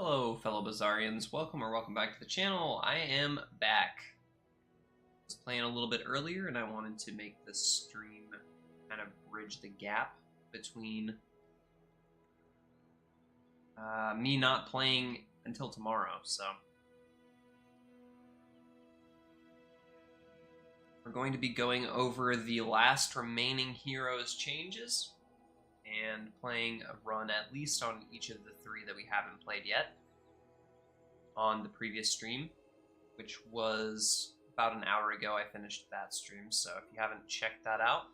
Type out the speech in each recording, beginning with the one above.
Hello, fellow Bazarians. Welcome or welcome back to the channel. I am back. I was playing a little bit earlier, and I wanted to make this stream kind of bridge the gap between me not playing until tomorrow, so we're going to be going over the last remaining heroes changes and playing a run at least on each of the three that we haven't played yet on the previous stream, which was about an hour ago. I finished that stream, so if you haven't checked that out,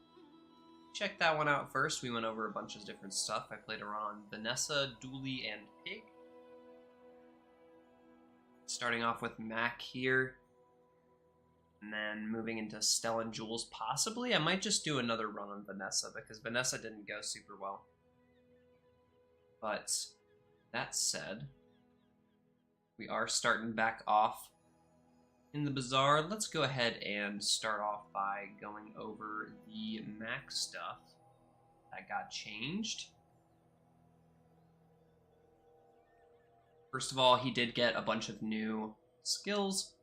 check that one out first. We went over a bunch of different stuff. I played a run on Vanessa, Dooley, and Pig. Starting off with Mac here, and then moving into Stella and Jules, possibly. I might just do another run on Vanessa, because Vanessa didn't go super well. But that said, we are starting back off in the Bazaar. Let's go ahead and start off by going over the Mac stuff that got changed. First of all, he did get a bunch of new skills.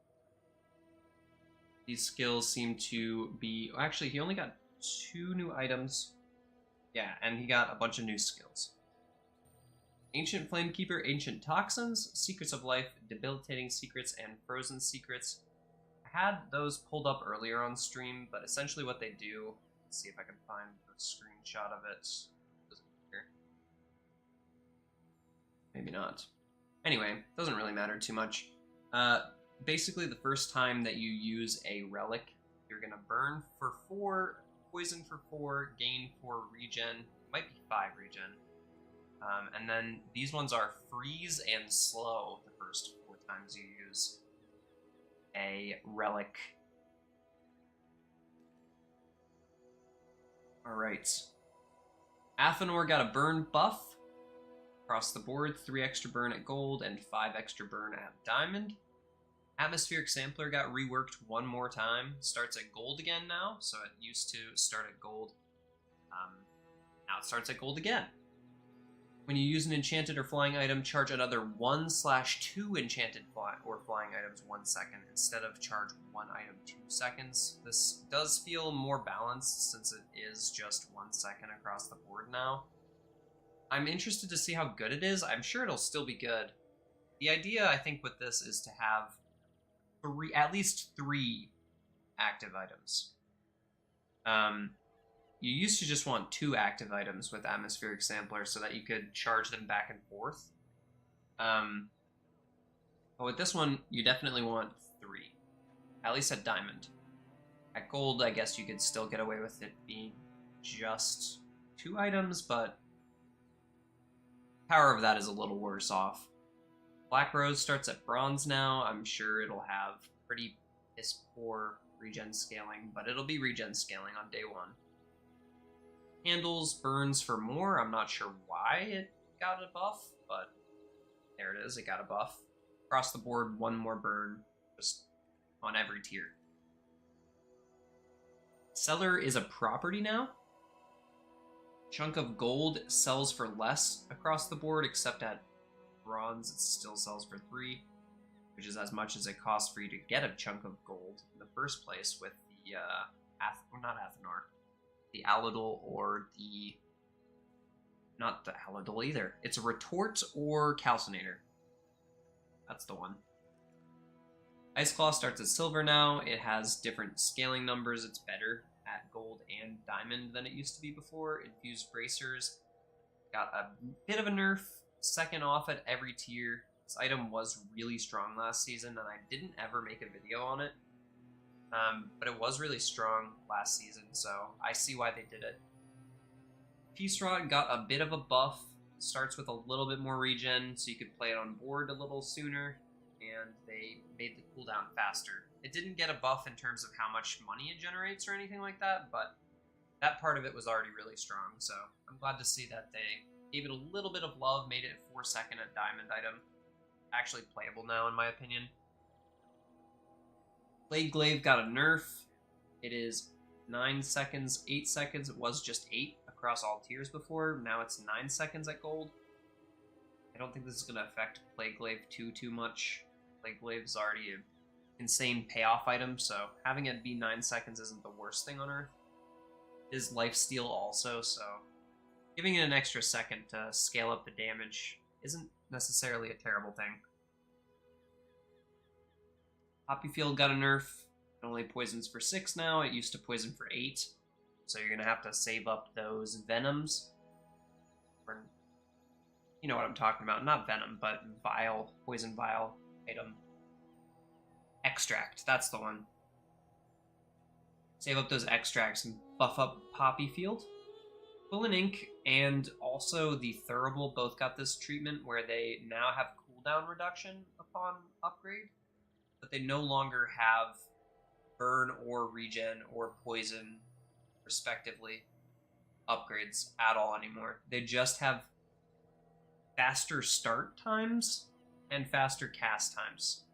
These skills seem to be... Actually, he only got 2 new items. Yeah, and he got a bunch of new skills. Ancient Flamekeeper, Ancient Toxins, Secrets of Life, Debilitating Secrets, and Frozen Secrets. I had those pulled up earlier on stream, but essentially what they do... Let's see if I can find a screenshot of it. Maybe not. Anyway, doesn't really matter too much. Basically, the first time that you use a relic, you're going to burn for 4, poison for 4, gain 4 regen, might be 5 regen. And then these ones are freeze and slow the first 4 times you use a relic. Alright. Athenor got a burn buff across the board, 3 extra burn at gold and 5 extra burn at diamond. Atmospheric Sampler got reworked one more time. Starts at gold again now, so it used to start at gold. Now it starts at gold again. When you use an enchanted or flying item, charge another 1/2 enchanted or flying items 1 second, instead of charge 1 item 2 seconds. This does feel more balanced since it is just 1 second across the board now. I'm interested to see how good it is. I'm sure it'll still be good. The idea, I think, with this is to have at least 3 active items. You used to just want 2 active items with Atmospheric Sampler so that you could charge them back and forth. But with this one, you definitely want 3. At least at Diamond. At Gold, I guess you could still get away with it being just 2 items, but power of that is a little worse off. Black Rose starts at Bronze now. I'm sure it'll have pretty piss-poor regen scaling, but it'll be regen scaling on day 1. Handles burns for more. I'm not sure why it got a buff, but there it is. It got a buff. Across the board, 1 more burn, just on every tier. Seller is a property now. Chunk of Gold sells for less across the board, except at Bronze it still sells for 3, which is as much as it costs for you to get a chunk of gold in the first place with the not Athenor, the Aladol, or the not the Aladol either. It's a Retort or Calcinator. That's the one. Ice Claw starts at silver now. It has different scaling numbers. It's better at gold and diamond than it used to be before. Infused Bracers got a bit of a nerf. 2nd off at every tier. This item was really strong last season, and I didn't ever make a video on it. But it was really strong last season, so I see why they did it. Peace Rod got a bit of a buff. Starts with a little bit more regen, so you could play it on board a little sooner, and they made the cooldown faster. It didn't get a buff in terms of how much money it generates or anything like that, but that part of it was already really strong, so I'm glad to see that they gave it a little bit of love, made it 4 second at diamond item. Actually playable now, in my opinion. Blade Glaive got a nerf. It is 9 seconds, 8 seconds. It was just 8 across all tiers before. Now it's 9 seconds at gold. I don't think this is going to affect Plague Glaive too much. Plague Glaive is already an insane payoff item, so having it be 9 seconds isn't the worst thing on Earth. It is lifesteal also, so giving it an extra second to scale up the damage isn't necessarily a terrible thing. Poppy Field got a nerf. It only poisons for 6 now. It used to poison for 8. So you're going to have to save up those venoms. Or, you know what I'm talking about. Not venom, but vial, poison vial item. Extract, that's the one. Save up those extracts and buff up Poppy Field. Quillen Ink and also the Thurible both got this treatment where they now have cooldown reduction upon upgrade, but they no longer have burn or regen or poison, respectively, upgrades at all anymore. They just have faster start times and faster cast times.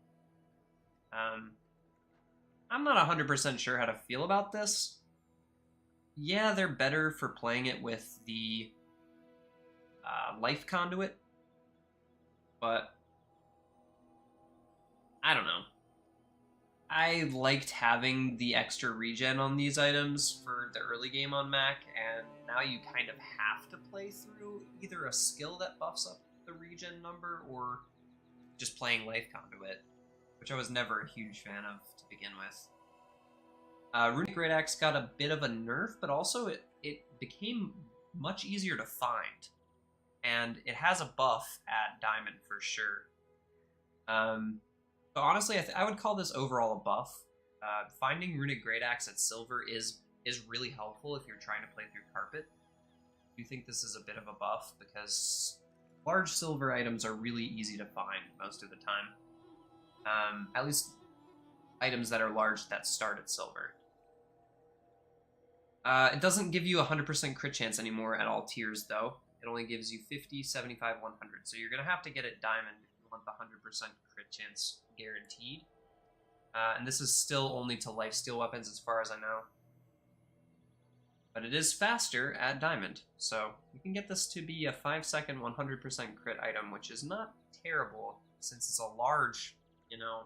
I'm not 100% sure how to feel about this. Yeah, they're better for playing it with the life conduit, but I don't know. I liked having the extra regen on these items for the early game on Mac, and now you kind of have to play through either a skill that buffs up the regen number or just playing life conduit, which I was never a huge fan of to begin with. Runic Great Axe got a bit of a nerf, but also it became much easier to find. And it has a buff at Diamond for sure. But honestly, I would call this overall a buff. Finding Runic Great Axe at Silver is really helpful if you're trying to play through Carpet. I do think this is a bit of a buff because large silver items are really easy to find most of the time. At least items that are large that start at Silver. It doesn't give you 100% crit chance anymore at all tiers, though. It only gives you 50, 75, 100. So you're going to have to get it Diamond if you want the 100% crit chance guaranteed. And this is still only to lifesteal weapons as far as I know. But it is faster at Diamond. So you can get this to be a 5-second 100% crit item, which is not terrible since it's a large, you know.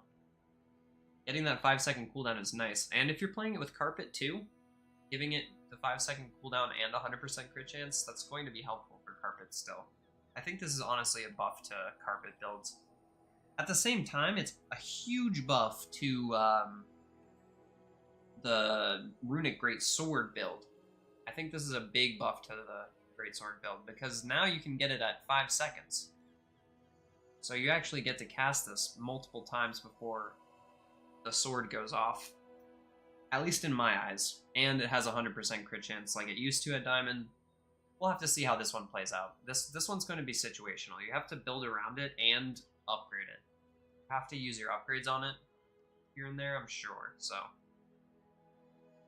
Getting that 5-second cooldown is nice. And if you're playing it with Carpet too, giving it the 5-second cooldown and 100% crit chance, that's going to be helpful for Carpet still. I think this is honestly a buff to Carpet builds. At the same time, it's a huge buff to the Runic Great Sword build. I think this is a big buff to the Great Sword build, because now you can get it at 5 seconds. So you actually get to cast this multiple times before the sword goes off. At least in my eyes. And it has a 100% crit chance like it used to at Diamond. We'll have to see how this one plays out. This one's going to be situational. You have to build around it and upgrade it. You have to use your upgrades on it here and there, I'm sure. So,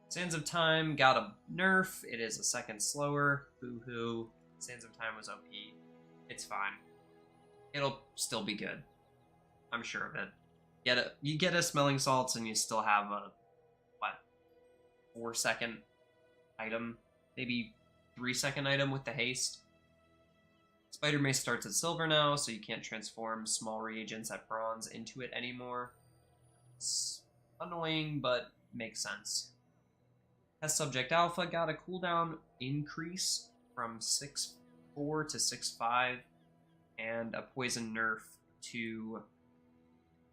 Sands of Time got a nerf. It is a second slower. Boo-hoo. Sands of Time was OP. It's fine. It'll still be good. I'm sure of it. You get a Smelling Salts and you still have a 4-second item, maybe 3-second item with the haste. Spider Mace starts at Silver now, so you can't transform small reagents at Bronze into it anymore. It's annoying, but makes sense. Test Subject Alpha got a cooldown increase from 6.4 to 6.5, and a poison nerf to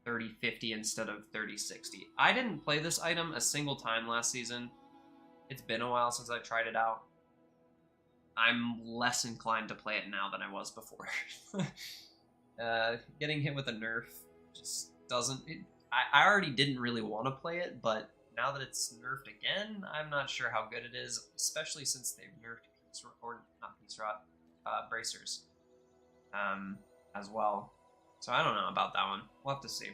30-50 instead of 30-60. I didn't play this item a single time last season. It's been a while since I tried it out. I'm less inclined to play it now than I was before. Getting hit with a nerf just doesn't... I already didn't really want to play it, but now that it's nerfed again, I'm not sure how good it is, especially since they've nerfed bracers as well. So I don't know about that one. We'll have to see.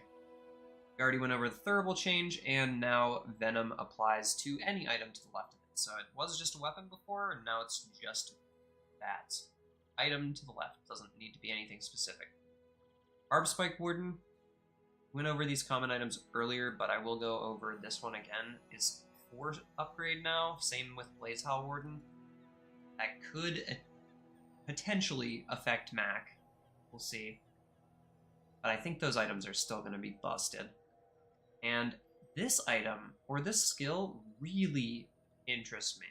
We already went over the Thurible change, and now Venom applies to any item to the left of it. So it was just a weapon before, and now it's just that item to the left. Doesn't need to be anything specific. Barb Spike Warden. Went over these common items earlier, but I will go over this one again. Is 4 upgrade now. Same with Blazehowl Warden. That could potentially affect Mac. We'll see. But I think those items are still going to be busted. And this item, or this skill, really interests me.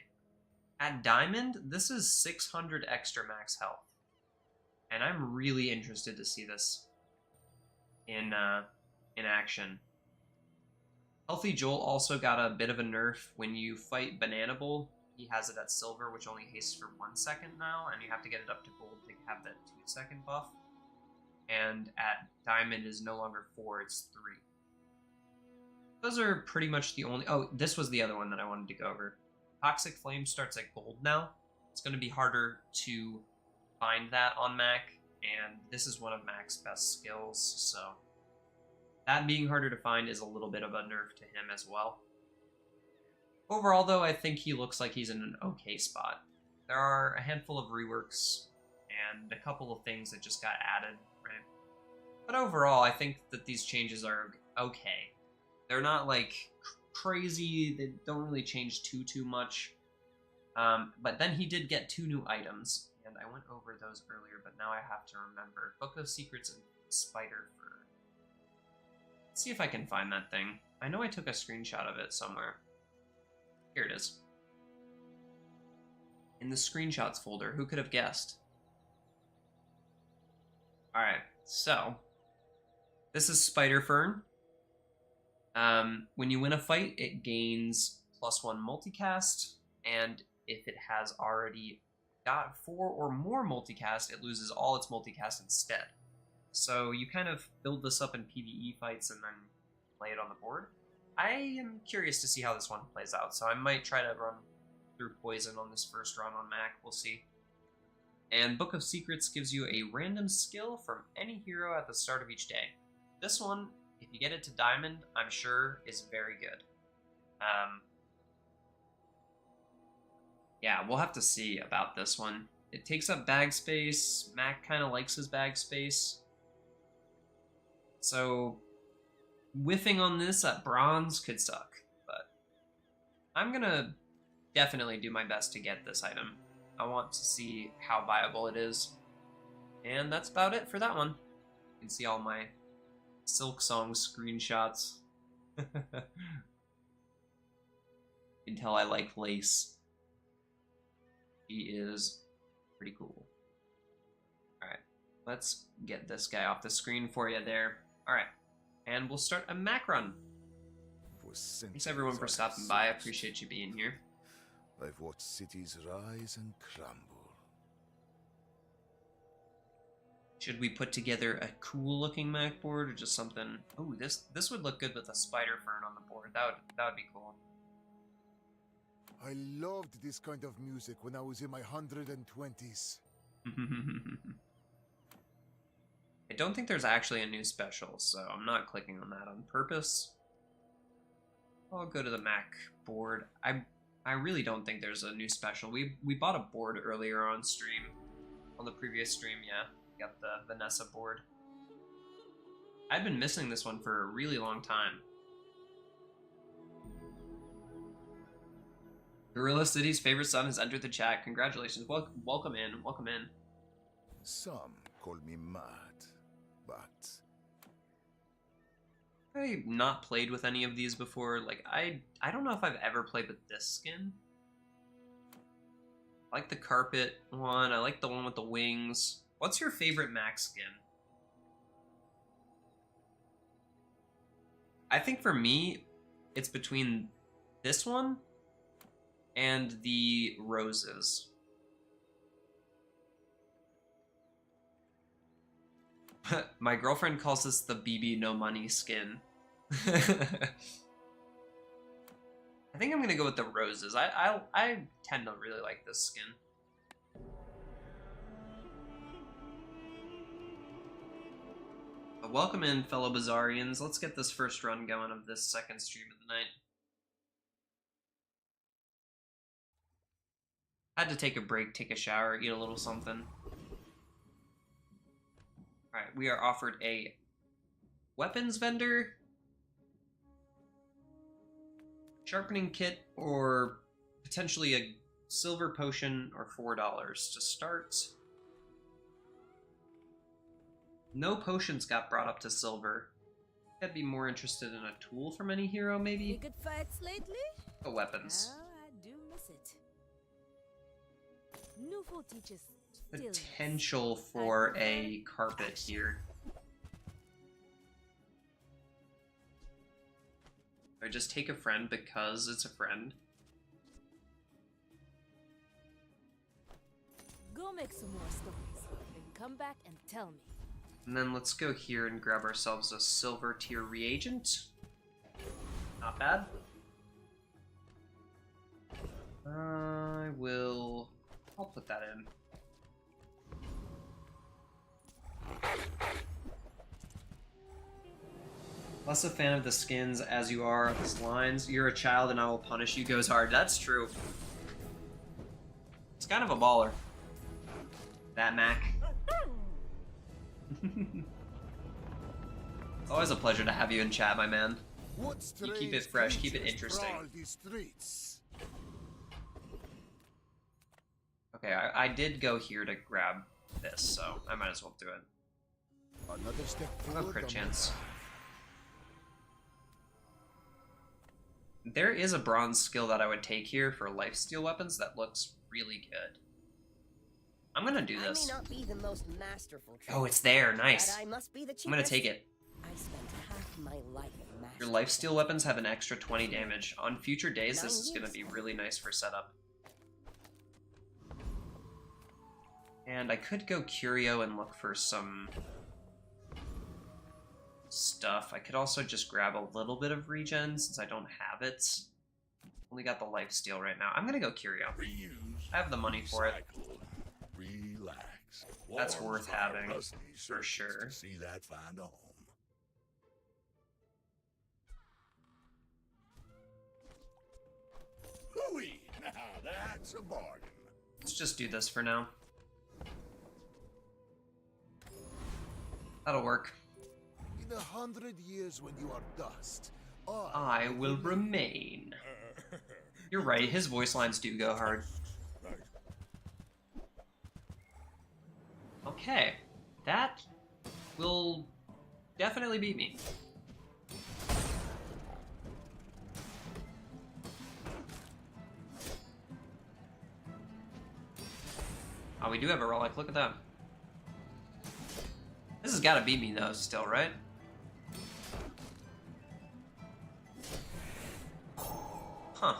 At Diamond, this is 600 extra max health. And I'm really interested to see this in action. Healthy Joel also got a bit of a nerf when you fight Banana Bull. He has it at silver, which only hastes for 1 second now, and you have to get it up to gold to have that 2-second buff. And at Diamond is no longer 4, it's 3. Those are pretty much the only... Oh, this was the other one that I wanted to go over. Toxic Flame starts at gold now. It's going to be harder to find that on Mac, and this is one of Mac's best skills, so that being harder to find is a little bit of a nerf to him as well. Overall, though, I think he looks like he's in an okay spot. There are a handful of reworks and a couple of things that just got added, right? But overall, I think that these changes are okay. They're not, like, crazy. They don't really change too much. But then he did get 2 new items, and I went over those earlier, but now I have to remember. Book of Secrets and Spider Fur. Let's see if I can find that thing. I know I took a screenshot of it somewhere. Here it is. In the screenshots folder. Who could have guessed? Alright, so this is Spider Fern. When you win a fight, it gains +1 multicast, and if it has already got 4 or more multicast, it loses all its multicast instead. So you kind of build this up in PvE fights and then play it on the board. I am curious to see how this one plays out, so I might try to run through Poison on this first run on Mac. We'll see. And Book of Secrets gives you a random skill from any hero at the start of each day. This one, if you get it to Diamond, I'm sure is very good. Yeah, we'll have to see about this one. It takes up bag space. Mac kind of likes his bag space. So whiffing on this at bronze could suck, but I'm gonna definitely do my best to get this item. I want to see how viable it is. And that's about it for that one. You can see all my Silk Song screenshots. You can tell I like lace. He is pretty cool. Alright, let's get this guy off the screen for you there. Alright, and we'll start a Mac run. Thanks everyone for stopping by. I appreciate you being here. I've watched cities rise and crumble. Should we put together a cool looking Mac board or just something? Ooh, this would look good with a Spider Fern on the board. That would be cool. I loved this kind of music when I was in my 120s. I don't think there's actually a new special, so I'm not clicking on that on purpose. I'll go to the Mac board. I really don't think there's a new special. We bought a board earlier on stream. On the previous stream, yeah. We got the Vanessa board. I've been missing this one for a really long time. Gorilla City's favorite son has entered the chat. Congratulations. Welcome in. Welcome in. Some call me mad, but I've not played with any of these before. Like, I don't know if I've ever played with this skin. I like the carpet one. I like the one with the wings. What's your favorite Mac skin? I think for me, it's between this one and the roses. My girlfriend calls this the BB no money skin. I think I'm gonna go with the roses. I tend to really like this skin. But welcome in, fellow Bazaarians. Let's get this first run going of this second stream of the night. Had to take a break, take a shower, eat a little something. Alright, we are offered a weapons vendor, sharpening kit, or potentially a silver potion or $4 to start. No potions got brought up to silver. I'd be more interested in a tool from any hero, Any maybe? good fights lately? The weapons. Well, I do miss it. Nouveau teaches stillness. Potential for a carpet here. Or just take a friend because it's a friend. Go make some more stories, then come back and tell me. And then let's go here and grab ourselves a silver tier reagent. Not bad. I'll put that in. Less a fan of the skins as you are of his lines. You're a child and I will punish you goes hard. That's true. It's kind of a baller. That Mac. It's always a pleasure to have you in chat, my man. You keep it fresh, keep it interesting. Okay, I did go here to grab this, so I might as well do it. Another step No forward. crit chance. There is a bronze skill that I would take here for lifesteal weapons that looks really good. I'm gonna do this. I may not be the most masterful Oh, it's there. Nice. but I must be the cheapest. I'm gonna take it. I spent half my life Your mastering lifesteal weapons have an extra 20 damage. On future days, this is gonna be really nice for setup. And I could go Curio and look for some stuff. I could also just grab a little bit of regen since I don't have it. Only got the lifesteal right now. I'm gonna go Curio. I have the money for it. Relax. That's worth having, Rusty for sure. See that find a home. Hooey! Now that's a bargain. Let's just do this for now. That'll work. In 100 years when you are dust, I will remain. You're right, his voice lines do go hard. Okay, that will definitely beat me. Oh, we do have a relic, look at that. This has got to beat me though, still, right? Huh.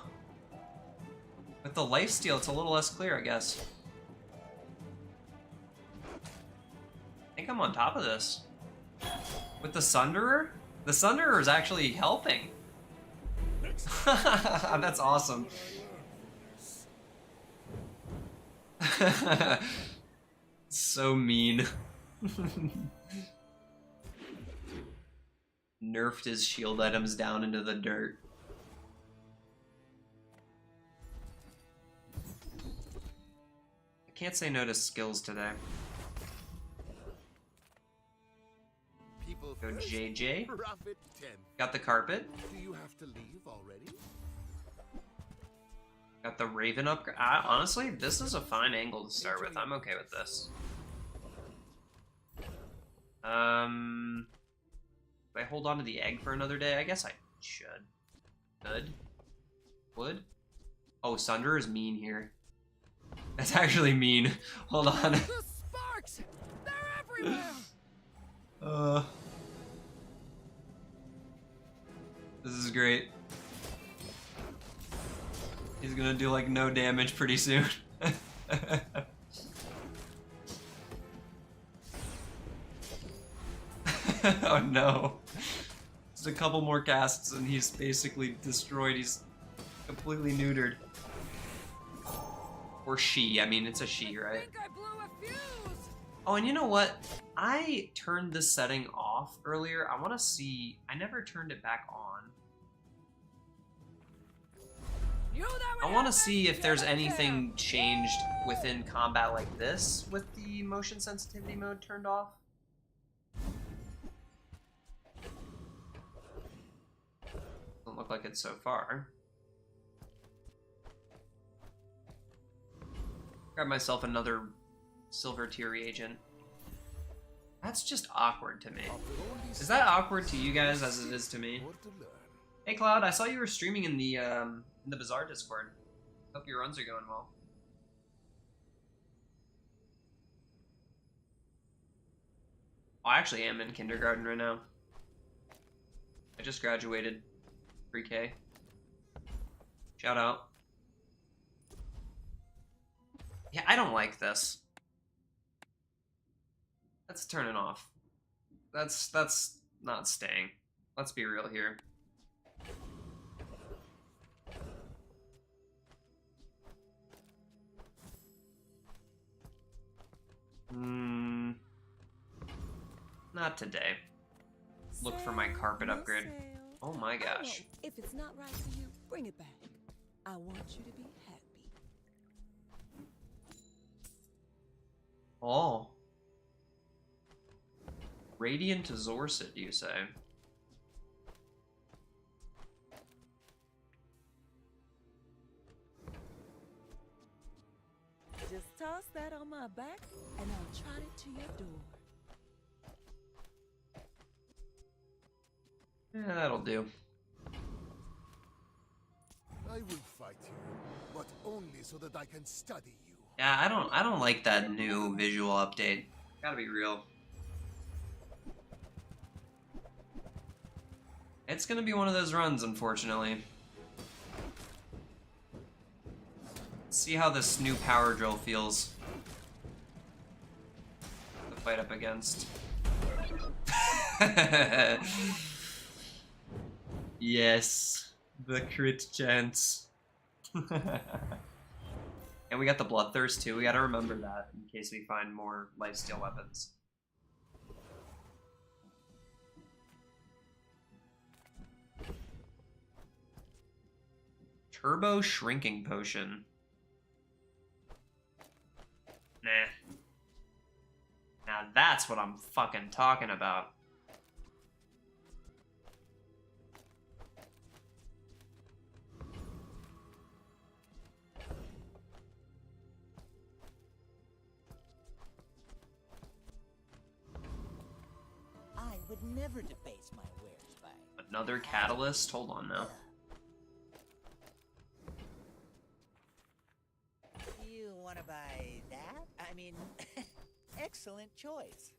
With the lifesteal, it's a little less clear, I guess. I think I'm on top of this. With the Sunderer? The Sunderer is actually helping. That's awesome. So mean. Nerfed his shield items down into the dirt. I can't say no to skills today. people Go first, JJ. profit 10. Got the carpet. Do you have to leave already? Got the Raven up. Honestly, this is a fine angle to start with. I'm okay with this. Do I hold on to the egg for another day? I guess I should. Could. Would. Oh, Sunder is mean here. That's actually mean. Hold on. The sparks! They're everywhere! This is great. He's gonna do like no damage pretty soon. Oh no. Just a couple more casts and he's basically destroyed. He's completely neutered. Or she. I mean, it's a she, I right? think I blew a fuse! Oh, and you know what? I turned this setting off earlier. I want to see... I never turned it back on. Knew that would I want to happen? see if there's Yeah, anything changed within combat like this with the motion sensitivity mode turned off. Doesn't look like it so far. Grab myself another silver tier reagent. That's just awkward to me. After all these Is that centuries, awkward to you guys as it is to me? more to learn. Hey Cloud, I saw you were streaming in the Bazaar Discord. Hope your runs are going well. I actually am in kindergarten right now. I just graduated. Pre-K. Shout out. Yeah, I don't like this. Let's turn it off. That's not staying. Let's be real here. Not today. Look for my carpet upgrade. Oh my gosh. If it's not right for you, bring it back. I want you to be happy. Oh. Radiant Zorset, you say? Just toss that on my back, and I'll trot it to your door. Yeah, that'll do. I will fight you, but only so that I can study you. Yeah, I don't like that new visual update. Gotta be real. It's gonna be one of those runs, unfortunately. Let's see how this new power drill feels to fight up against. Yes, the crit chance. And we got the bloodthirst too. We gotta remember that in case we find more lifesteal weapons. Turbo shrinking potion. Nah. Now that's what I'm fucking talking about. I would never debase my wares by. Another catalyst? Hold on now. You want to buy that? I mean, excellent choice.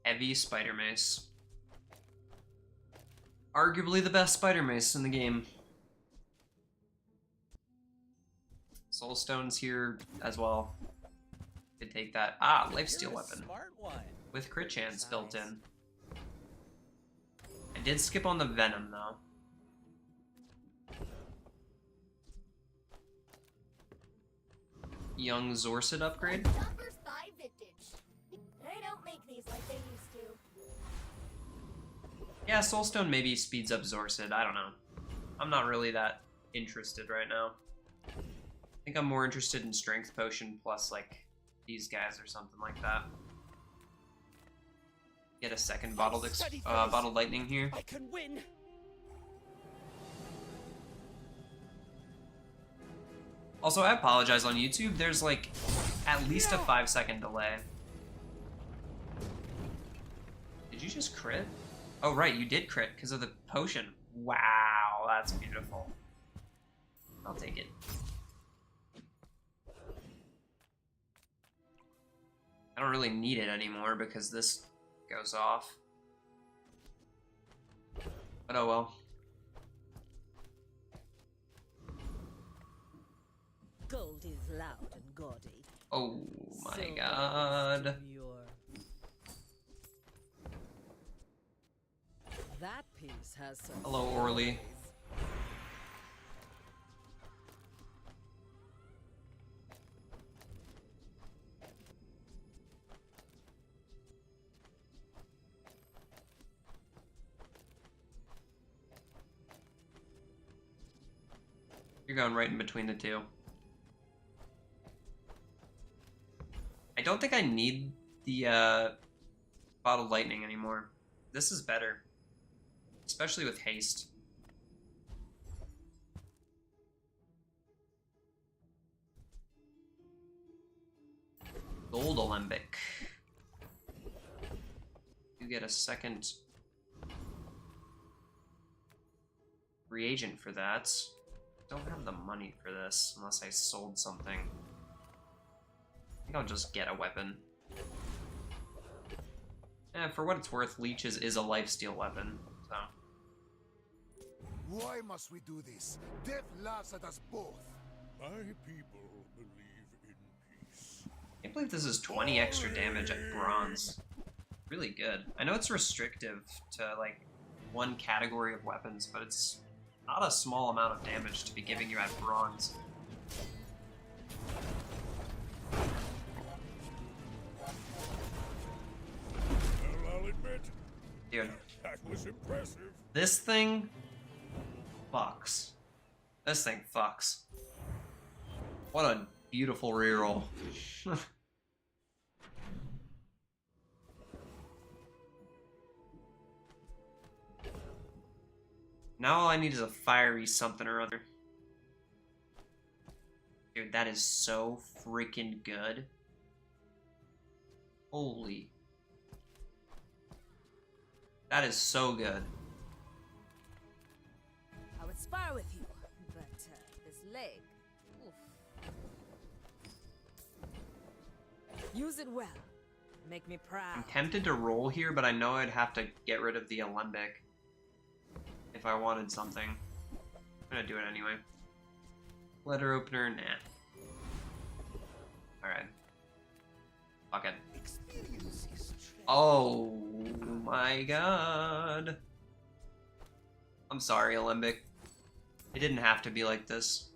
Heavy spider mace. Arguably the best spider mace in the game. Soulstone's here as well. Could take that. Ah, lifesteal You're a weapon. Smart one. With crit chance built in. I did skip on the venom though. Young Zorset upgrade. Number 5 vintage. They don't make these like they used to. Yeah, Soulstone maybe speeds up Zorset. I don't know. I'm not really that interested right now. I think I'm more interested in Strength Potion plus like these guys or something like that. Get a second bottled lightning here. I can win. Also, I apologize on YouTube. There's like at least a 5-second delay. Did you just crit? Oh right, you did crit because of the potion. Wow, that's beautiful. I'll take it. I don't really need it anymore because this goes off. But oh well. Gold is loud and gaudy. Oh my Silver god. demure. That piece has some. Hello, Orly. You're going right in between the two. I don't think I need the bottled lightning anymore. This is better. Especially with haste. Gold Alembic. You get a second reagent for that. Don't have the money for this unless I sold something. I think I'll just get a weapon. For what it's worth, Leeches is a lifesteal weapon, so. Why must we do this? Death laughs at us both. My people believe in peace. I can't believe this is 20 extra damage at bronze. Really good. I know it's restrictive to, like, one category of weapons, but it's not a small amount of damage to be giving you at bronze. Well, I'll admit, Dude, that was impressive. this thing fucks. This thing fucks. What a beautiful reroll. Now all I need is a fiery something or other. Dude, that is so freaking good. Holy. That is so good. I would spar with you, but this leg. Oof. Use it well. Make me proud. I'm tempted to roll here, but I know I'd have to get rid of the Alembic if I wanted something. I'm gonna do it anyway. Letter opener, nah. Alright. Fuck it. Oh my god. I'm sorry, Alembic. It didn't have to be like this.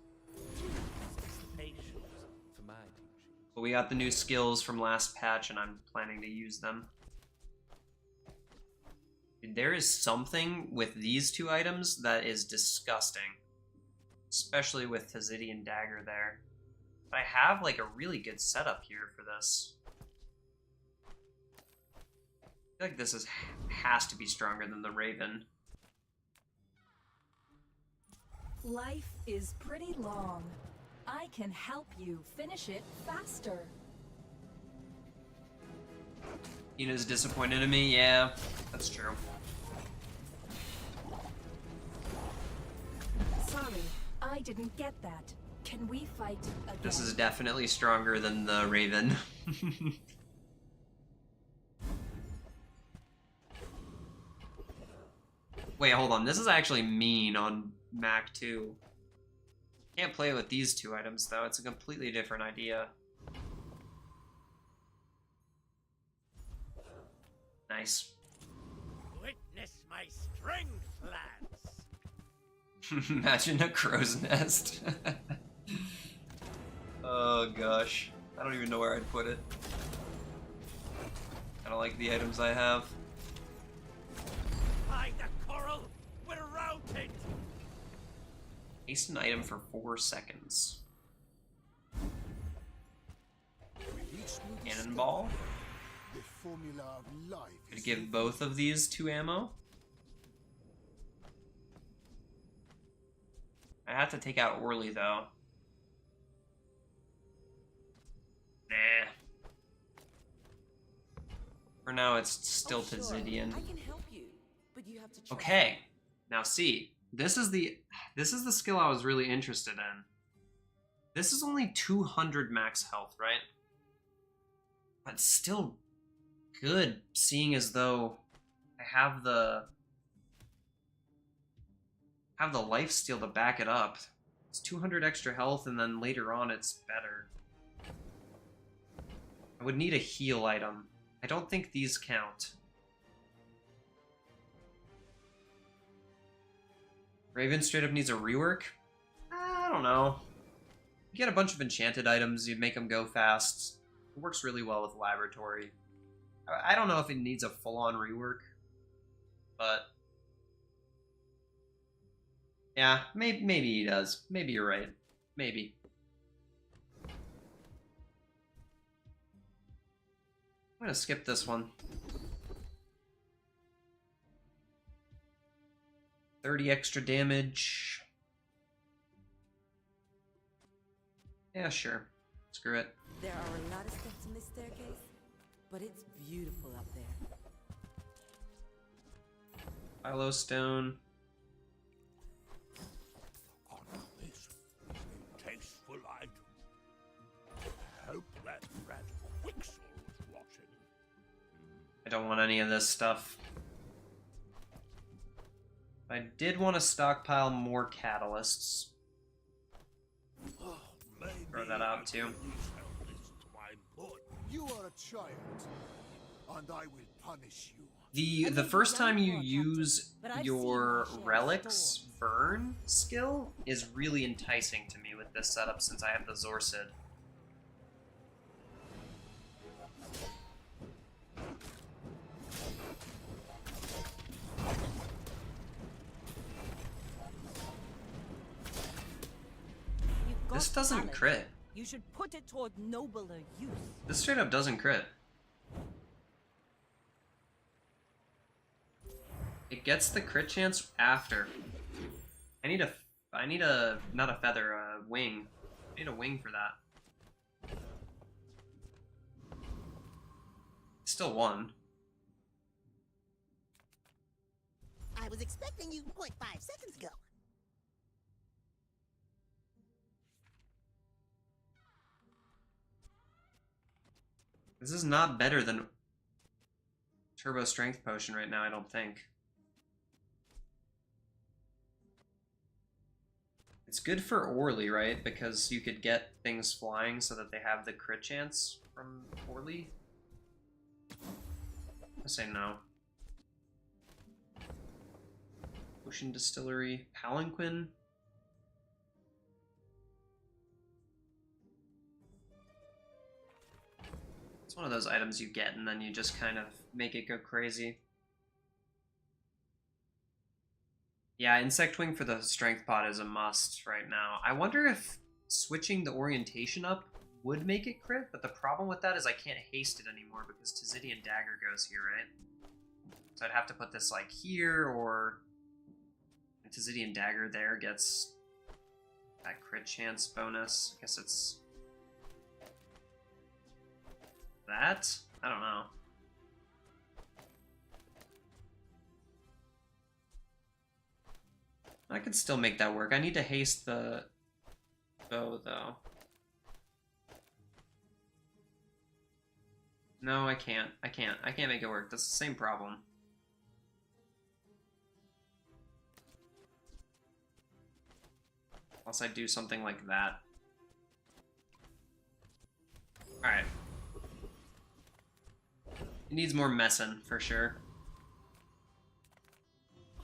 But we got the new skills from last patch, and I'm planning to use them. Dude, there is something with these two items that is disgusting. Especially with Tazidian Dagger there. But I have, like, a really good setup here for this. I feel like this has to be stronger than the Raven. Life is pretty long. I can help you finish it faster. Ina's disappointed in me? Yeah, that's true. Sorry, I didn't get that. Can we fight again? This is definitely stronger than the Raven. Wait, hold on. This is actually mean on Mac 2. Can't play with these two items, though. It's a completely different idea. Nice. Witness my strength, lads. Imagine a crow's nest. Oh, gosh. I don't even know where I'd put it. I don't like the items I have. By the coral, we're routed. Waste an item for 4 seconds. Cannonball. The formula of life Could is give both of these 2 ammo. I have to take out Orly, though. Nah. For now, it's still Sure, Tazidian. I can help you, but you have to trust Okay. Now see, this is the skill I was really interested in. This is only 200 max health, right? But still good, seeing as though I have the lifesteal to back it up. It's 200 extra health, and then later on it's better. I would need a heal item. I don't think these count. Raven straight up needs a rework? I don't know. You get a bunch of enchanted items, you make them go fast. It works really well with Laboratory. I don't know if it needs a full-on rework, but yeah, maybe he does. Maybe you're right. Maybe. I'm gonna skip this one. 30 extra damage. Yeah, sure. Screw it. There are a lot of steps in this staircase, but it's beautiful up there. Phylostone. On this is a tasteful item. Hope that rat Wixel was watching. I don't want any of this stuff. I did want to stockpile more catalysts. Oh, maybe Throw that out, I too. can sell this to my boy. You are a child, and I will punish you. The first time you use your relics burn skill is really enticing to me with this setup since I have the Zorsid. You've got This doesn't talent. crit. You should put it toward nobler use. This straight up doesn't crit. It gets the crit chance after. I need a, not a feather, a wing. I need a wing for that. Still won. I was expecting you 0.5 seconds ago. This is not better than Turbo Strength Potion right now, I don't think. It's good for Orly, right? Because you could get things flying so that they have the crit chance from Orly. I say no. Ocean Distillery, Palanquin. It's one of those items you get and then you just kind of make it go crazy. Yeah, Insect Wing for the Strength Pot is a must right now. I wonder if switching the orientation up would make it crit, but the problem with that is I can't haste it anymore because Tzidian Dagger goes here, right? So I'd have to put this like here, or Tzidian Dagger there gets that crit chance bonus. I guess it's that? I don't know. I could still make that work. I need to haste the bow, though. No, I can't. I can't make it work. That's the same problem. Unless I do something like that. Alright. It needs more messing, for sure.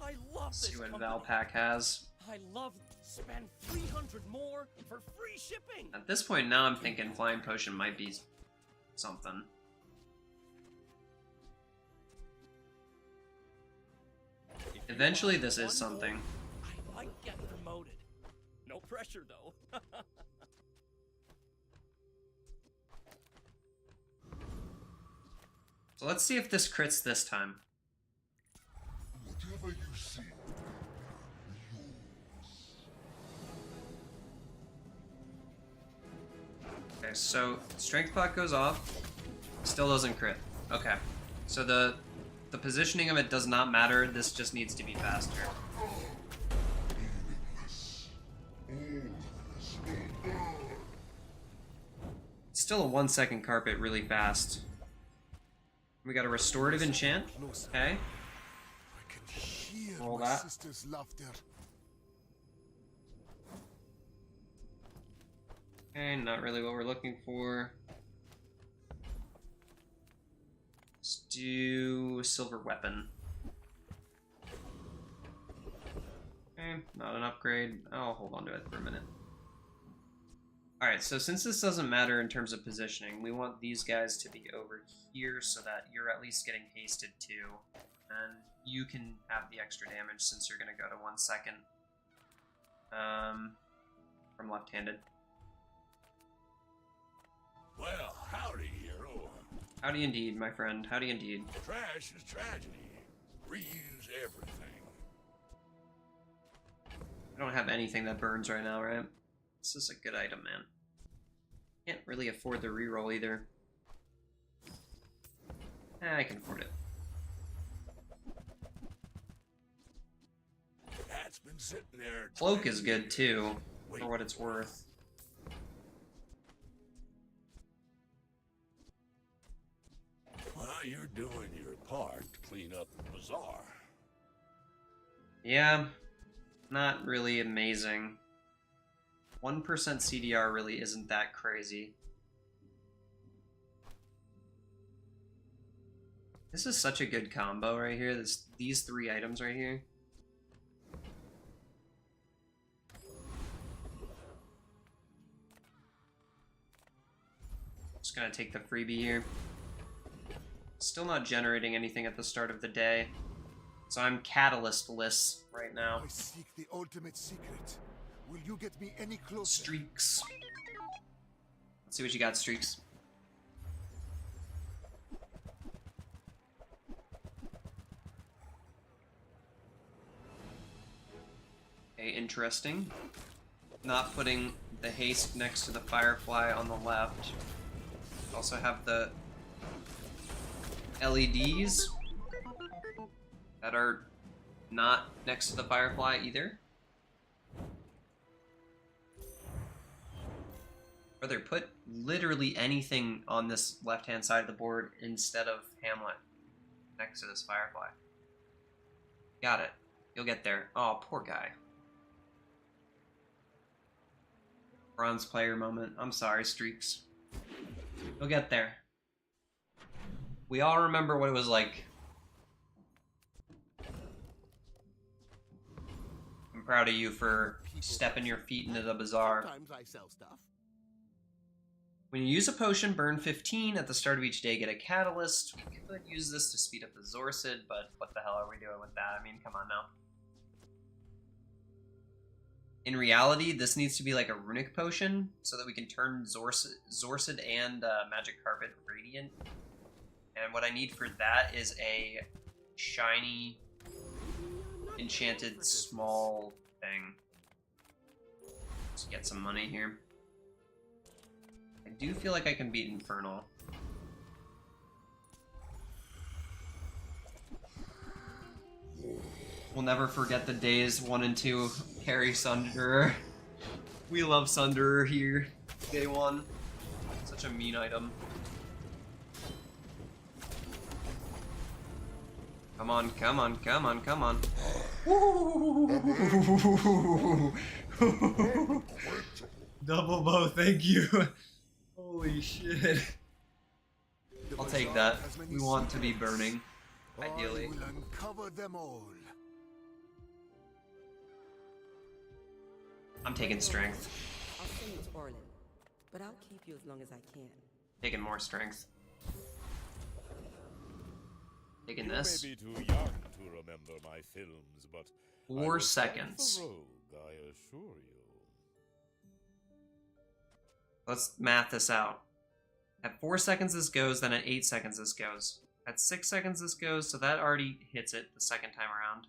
I love See this what company. Valpak has. I love spend 300 more for free shipping. At this point now I'm thinking Flying Potion might be something. If you Eventually want this is one something. more, I might get promoted. No pressure though. So let's see if this crits this time. Whatever you see. Okay, so Strength Pot goes off. Still doesn't crit. Okay. So the positioning of it does not matter. This just needs to be faster. Still a 1 second carpet really fast. We got a restorative enchant. Okay. I can hear Roll my that. sister's laughter. Okay, not really what we're looking for. Let's do silver weapon. Okay, not an upgrade. I'll hold on to it for a minute. Alright, so since this doesn't matter in terms of positioning, we want these guys to be over here so that you're at least getting hasted too. And you can have the extra damage since you're going to go to 1 second from left-handed. Well, howdy, hero. Howdy indeed, my friend. Howdy indeed. Trash is tragedy. Reuse everything. I don't have anything that burns right now, right? This is a good item, man. Can't really afford the reroll either. I can afford it. been sitting there. Cloak is 20 good years, too, for waiting what it's for worth. Well, you're doing your part to clean up the bazaar. Yeah, not really amazing. 1% CDR really isn't that crazy. This is such a good combo right here. These 3 items right here. Just gonna take the freebie here. Still not generating anything at the start of the day. So I'm catalystless right now. I seek the ultimate secret. Will you get me any closer? Streaks. Let's see what you got, Streaks. Okay, interesting. Not putting the haste next to the firefly on the left. Also have the LEDs that are not next to the firefly either. Brother, put literally anything on this left-hand side of the board instead of Hamlet next to this firefly. Got it. You'll get there. Oh, poor guy. Bronze player moment. I'm sorry, Streaks. You'll get there. We all remember what it was like. I'm proud of you for stepping your feet into the bazaar. Sometimes I sell stuff. When you use a potion, burn 15 at the start of each day, get a catalyst. We could use this to speed up the Zorcid, but what the hell are we doing with that? I mean, come on now. In reality, this needs to be like a runic potion, so that we can turn Zorcid and Magic Carpet Radiant. And what I need for that is a shiny, enchanted small thing. Let's get some money here. I do feel like I can beat Infernal. We'll never forget the days 1 and 2 carry Sunderer. We love Sunderer here. Day 1. Such a mean item. Come on, come on, come on, come on. Double bow, thank you. Holy shit. I'll take that. We want to be burning, ideally. I will uncover them all. I'm taking strength. I'll send you to Orlin, but I'll keep you as long as I can. Taking more strength. Taking You this. may be too young to remember my films, but 4 I was seconds. a rogue, I assure you. Let's math this out. At 4 seconds this goes, then at 8 seconds this goes. At 6 seconds this goes, so that already hits it the second time around.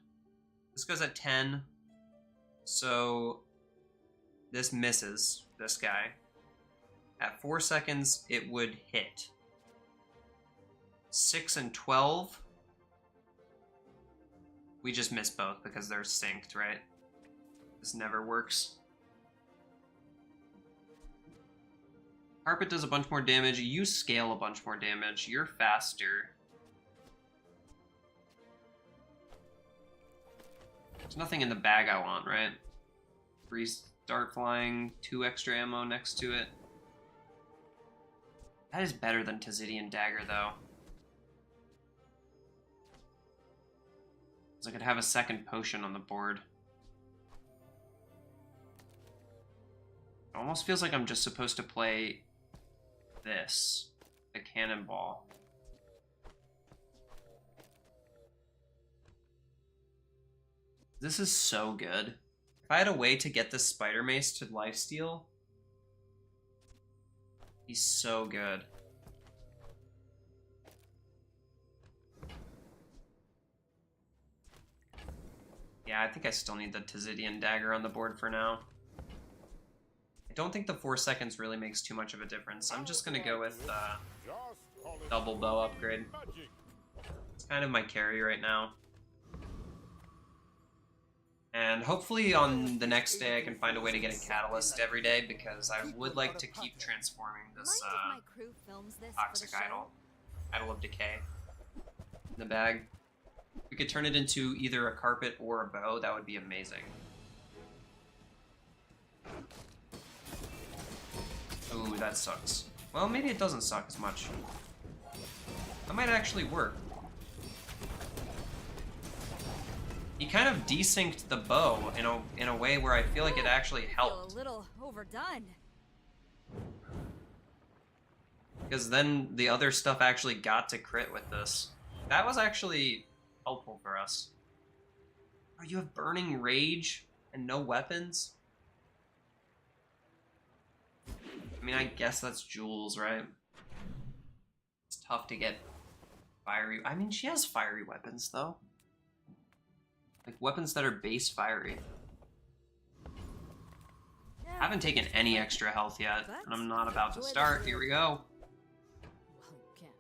This goes at 10, so this misses this guy. At 4 seconds, it would hit. 6 and 12, we just miss both because they're synced, right? This never works. Carpet does a bunch more damage. You scale a bunch more damage. You're faster. There's nothing in the bag I want, right? 3 start flying, 2 extra ammo next to it. That is better than Tazidian Dagger, though. Because I could have a second potion on the board. It almost feels like I'm just supposed to play this, the cannonball. This is so good. If I had a way to get this spider mace to lifesteal, he's so good. Yeah, I think I still need the Tazidian Dagger on the board for now. I don't think the 4 seconds really makes too much of a difference. I'm just gonna go with double bow upgrade. It's kind of my carry right now. And hopefully on the next day I can find a way to get a catalyst every day, because I would like to keep transforming this Mind if my crew films this toxic for the show? idol of decay in the bag. If we could turn it into either a carpet or a bow, that would be amazing. Ooh, that sucks. Well, maybe it doesn't suck as much. That might actually work. He kind of desynced the bow in a way where I feel like it actually I feel helped. a little overdone. Because then the other stuff actually got to crit with this. That was actually helpful for us. Oh, you have Burning Rage and no weapons? I mean, I guess that's Jules, right? It's tough to get fiery. I mean, she has fiery weapons, though. Like, weapons that are base fiery. I haven't taken any extra health yet, and I'm not about to start. Here we go. Okay.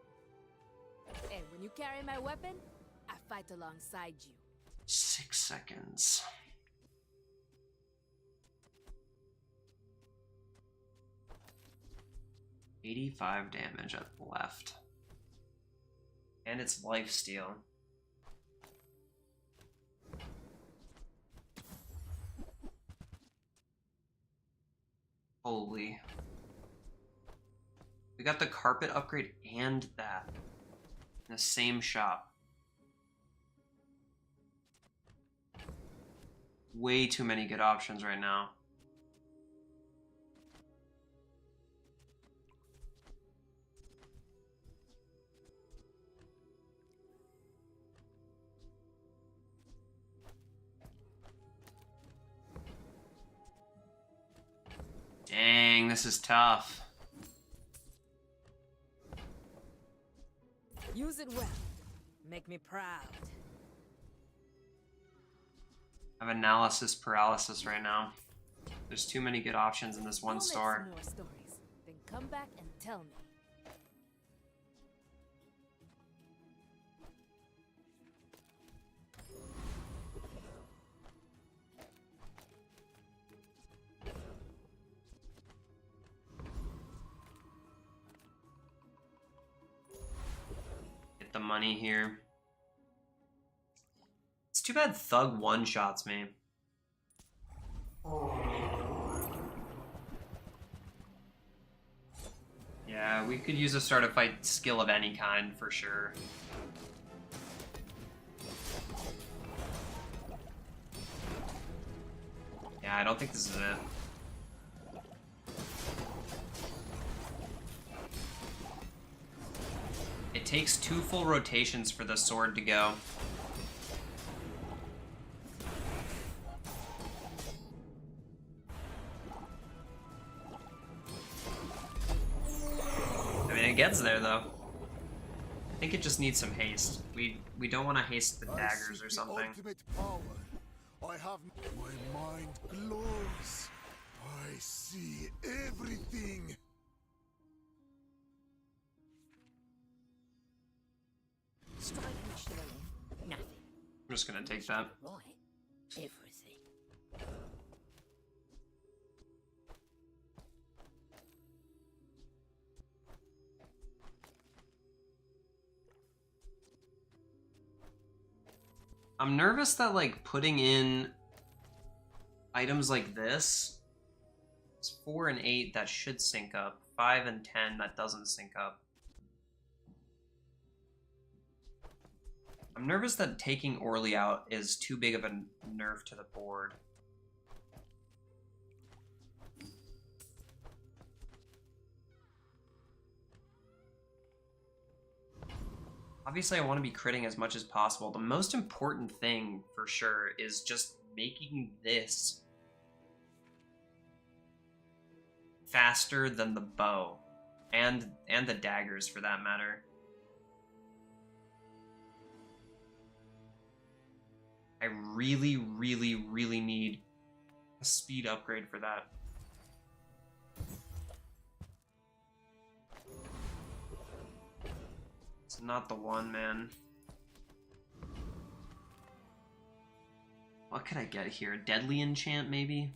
And when you carry my weapon, I fight alongside you. 6 seconds. $85 damage at the left. And it's lifesteal. Holy. We got the carpet upgrade and that in the same shop. Way too many good options right now. Dang, this is tough. Use it well. Make me proud. I have analysis paralysis right now. There's too many good options in this one We'll make store. some more stories, then come back and tell me. Get the money here. It's too bad Thug one-shots me. Yeah, we could use a start a fight skill of any kind for sure. Yeah, I don't think this is it. It takes 2 full rotations for the sword to go. I mean, it gets there though. I think it just needs some haste. We don't want to haste the daggers or something. Ultimate power. I have my mind glows. I see everything. Strike me slowly. Nothing. I'm just gonna take that. Right. Everything. I'm nervous that, like, putting in items like this, it's 4 and 8, that should sync up. 5 and 10, that doesn't sync up. I'm nervous that taking Orly out is too big of a nerf to the board. Obviously, I want to be critting as much as possible. The most important thing, for sure, is just making this faster than the bow. And the daggers, for that matter. I really, really, really need a speed upgrade for that. It's not the one, man. What could I get here? Deadly enchant, maybe?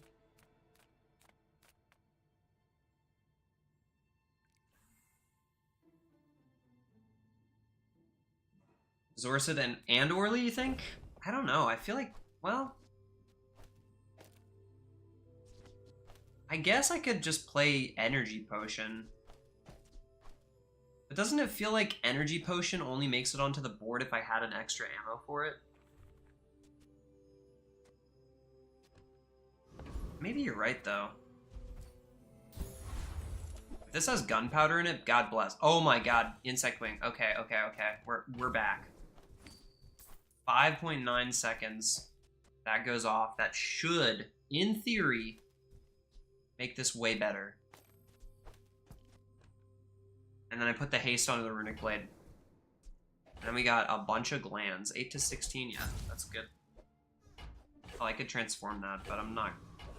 Zorsid and Orly, you think? I don't know. I feel like, well... I guess I could just play Energy Potion. But doesn't it feel like Energy Potion only makes it onto the board if I had an extra ammo for it? Maybe you're right, though. If this has gunpowder in it, God bless. Oh my god, Insect Wing. Okay. We're back. 5.9 seconds. That goes off. That should, in theory, make this way better. And then I put the haste onto the Runic Blade. And then we got a bunch of glands. 8 to 16, yeah, that's good. Oh, I could transform that, but I'm not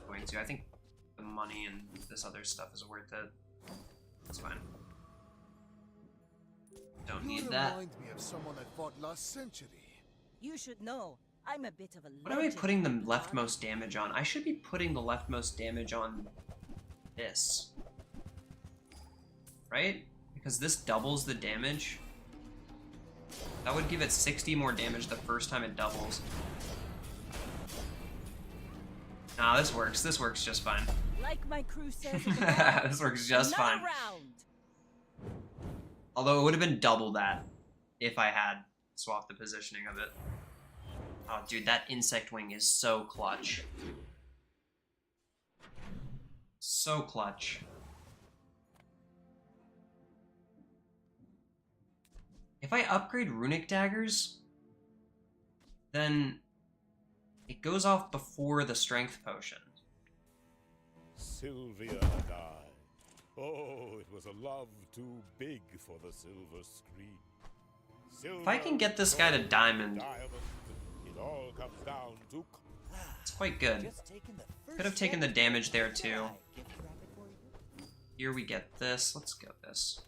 going to. I think the money and this other stuff is worth it. That's fine. Don't need that. Remind me of someone I fought last century. You should know, I'm a bit of a What am I putting the leftmost damage on? I should be putting the leftmost damage on this. Right? Because this doubles the damage. That would give it 60 more damage the first time it doubles. Nah, this works. This works just fine. Like my crew says, This works just fine. round. Although it would have been double that if I had swapped the positioning of it. Oh, dude, that Insect Wing is so clutch. So clutch. If I upgrade Runic Daggers, then it goes off before the Strength Potion. Sylvia and I. Oh, it was a love too big for the silver screen. If I can get this guy to diamond, it all comes down to... it's quite good. Could have taken the damage there too. Here we get this. Let's get this.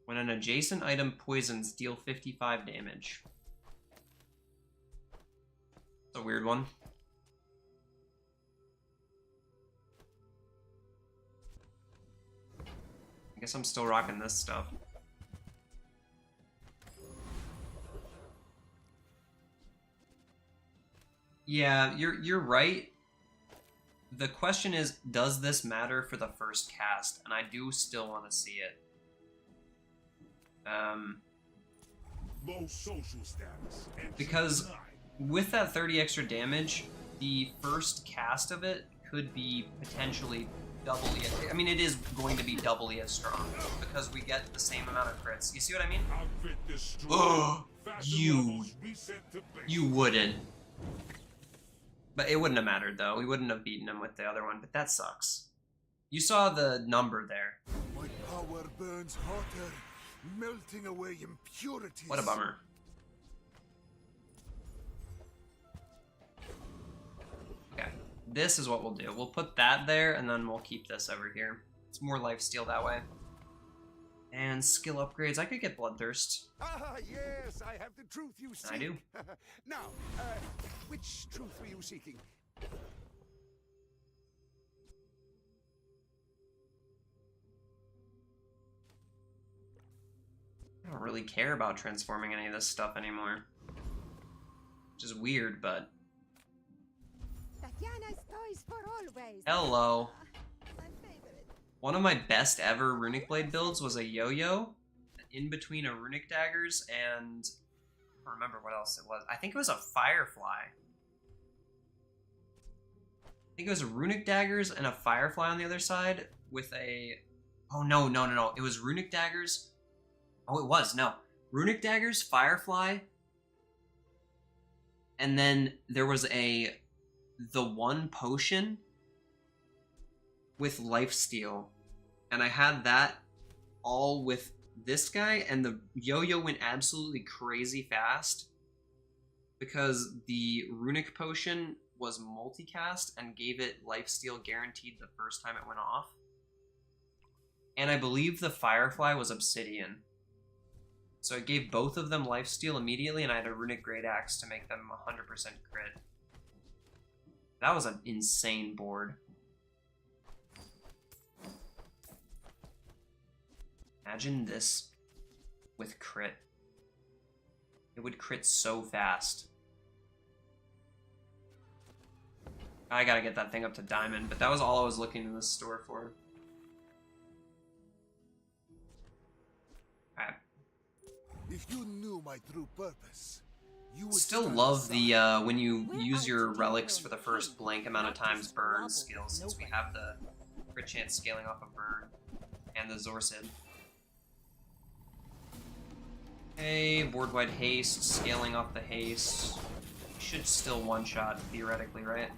When an adjacent item poisons, deal 55 damage. It's a weird one. I guess I'm still rocking this stuff. Yeah, you're right. The question is, does this matter for the first cast? And I do still want to see it. Low social status. Because with that 30 extra damage, the first cast of it could be potentially doubly. I mean, it is going to be doubly as strong because we get the same amount of crits. You see what I mean? Oh, you wouldn't. But it wouldn't have mattered though. We wouldn't have beaten him with the other one. But that sucks. You saw the number there. My power burns hotter, melting away impurities. What a bummer. Okay, this is what we'll do. We'll put that there, and then we'll keep this over here. It's more lifesteal that way. And skill upgrades. I could get Bloodthirst. Ah, yes, I have the truth you seek. I do. Now, which truth were you seeking? I don't really care about transforming any of this stuff anymore. Which is weird, but... Tatiana's toys for always. Hello. My favorite. One of my best ever Runic Blade builds was a yo-yo in between a Runic Daggers and... I don't remember what else it was. I think it was a Firefly. I think it was a Runic Daggers and a Firefly on the other side with a... Oh, no. It was Runic Daggers... Oh, it was, no. Runic Daggers, Firefly, and then there was the one potion with lifesteal. And I had that all with this guy, and the yo-yo went absolutely crazy fast because the Runic potion was multicast and gave it lifesteal guaranteed the first time it went off. And I believe the Firefly was Obsidian. So it gave both of them lifesteal immediately, and I had a Runic Great Axe to make them 100% crit. That was an insane board. Imagine this with crit. It would crit so fast. I gotta get that thing up to diamond, but that was all I was looking in this store for. Alright. If you knew my true purpose, you would Still stand love aside. the when you use your relics for the first blank amount of times burn skill, since we have the crit chance scaling off of burn and the Zorsid. Okay, board-wide haste, scaling off the haste. Should still one-shot, theoretically, right?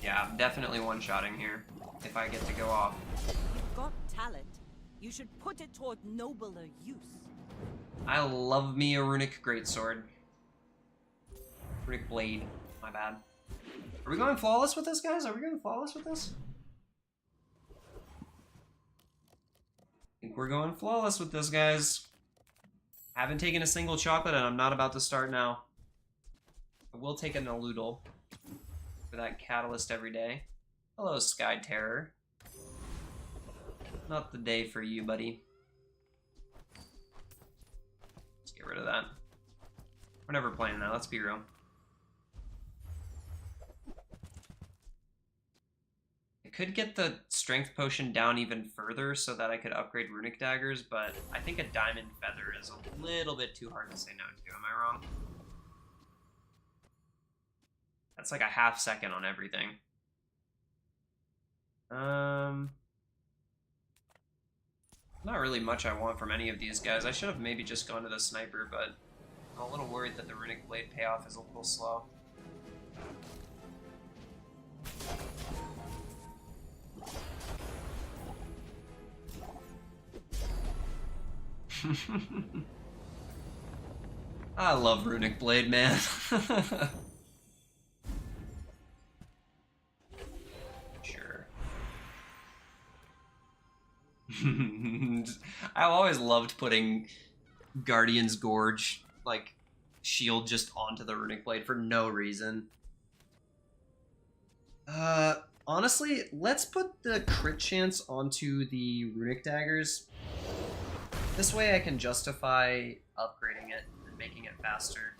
Yeah, definitely one-shotting here, if I get to go off. You've got talent. You should put it toward nobler use. I love me a Runic Greatsword. Runic Blade, my bad. Are we going flawless with this, guys? Are we going flawless with this? I think we're going flawless with this, guys. Haven't taken a single chocolate, and I'm not about to start now. I will take a Naloodle for that catalyst every day. Hello, Sky Terror. Not the day for you, buddy. Let's get rid of that. We're never playing that, let's be real. I could get the strength potion down even further so that I could upgrade runic daggers, but I think a diamond feather is a little bit too hard to say no to. Am I wrong? That's like a half second on everything. Not really much I want from any of these guys. I should have maybe just gone to the sniper, but I'm a little worried that the runic blade payoff is a little slow. I love Runic Blade, man. Sure. I always loved putting Guardian's Gorge, like, shield just onto the Runic Blade for no reason. Honestly, let's put the crit chance onto the Runic Daggers. This way I can justify upgrading it and making it faster.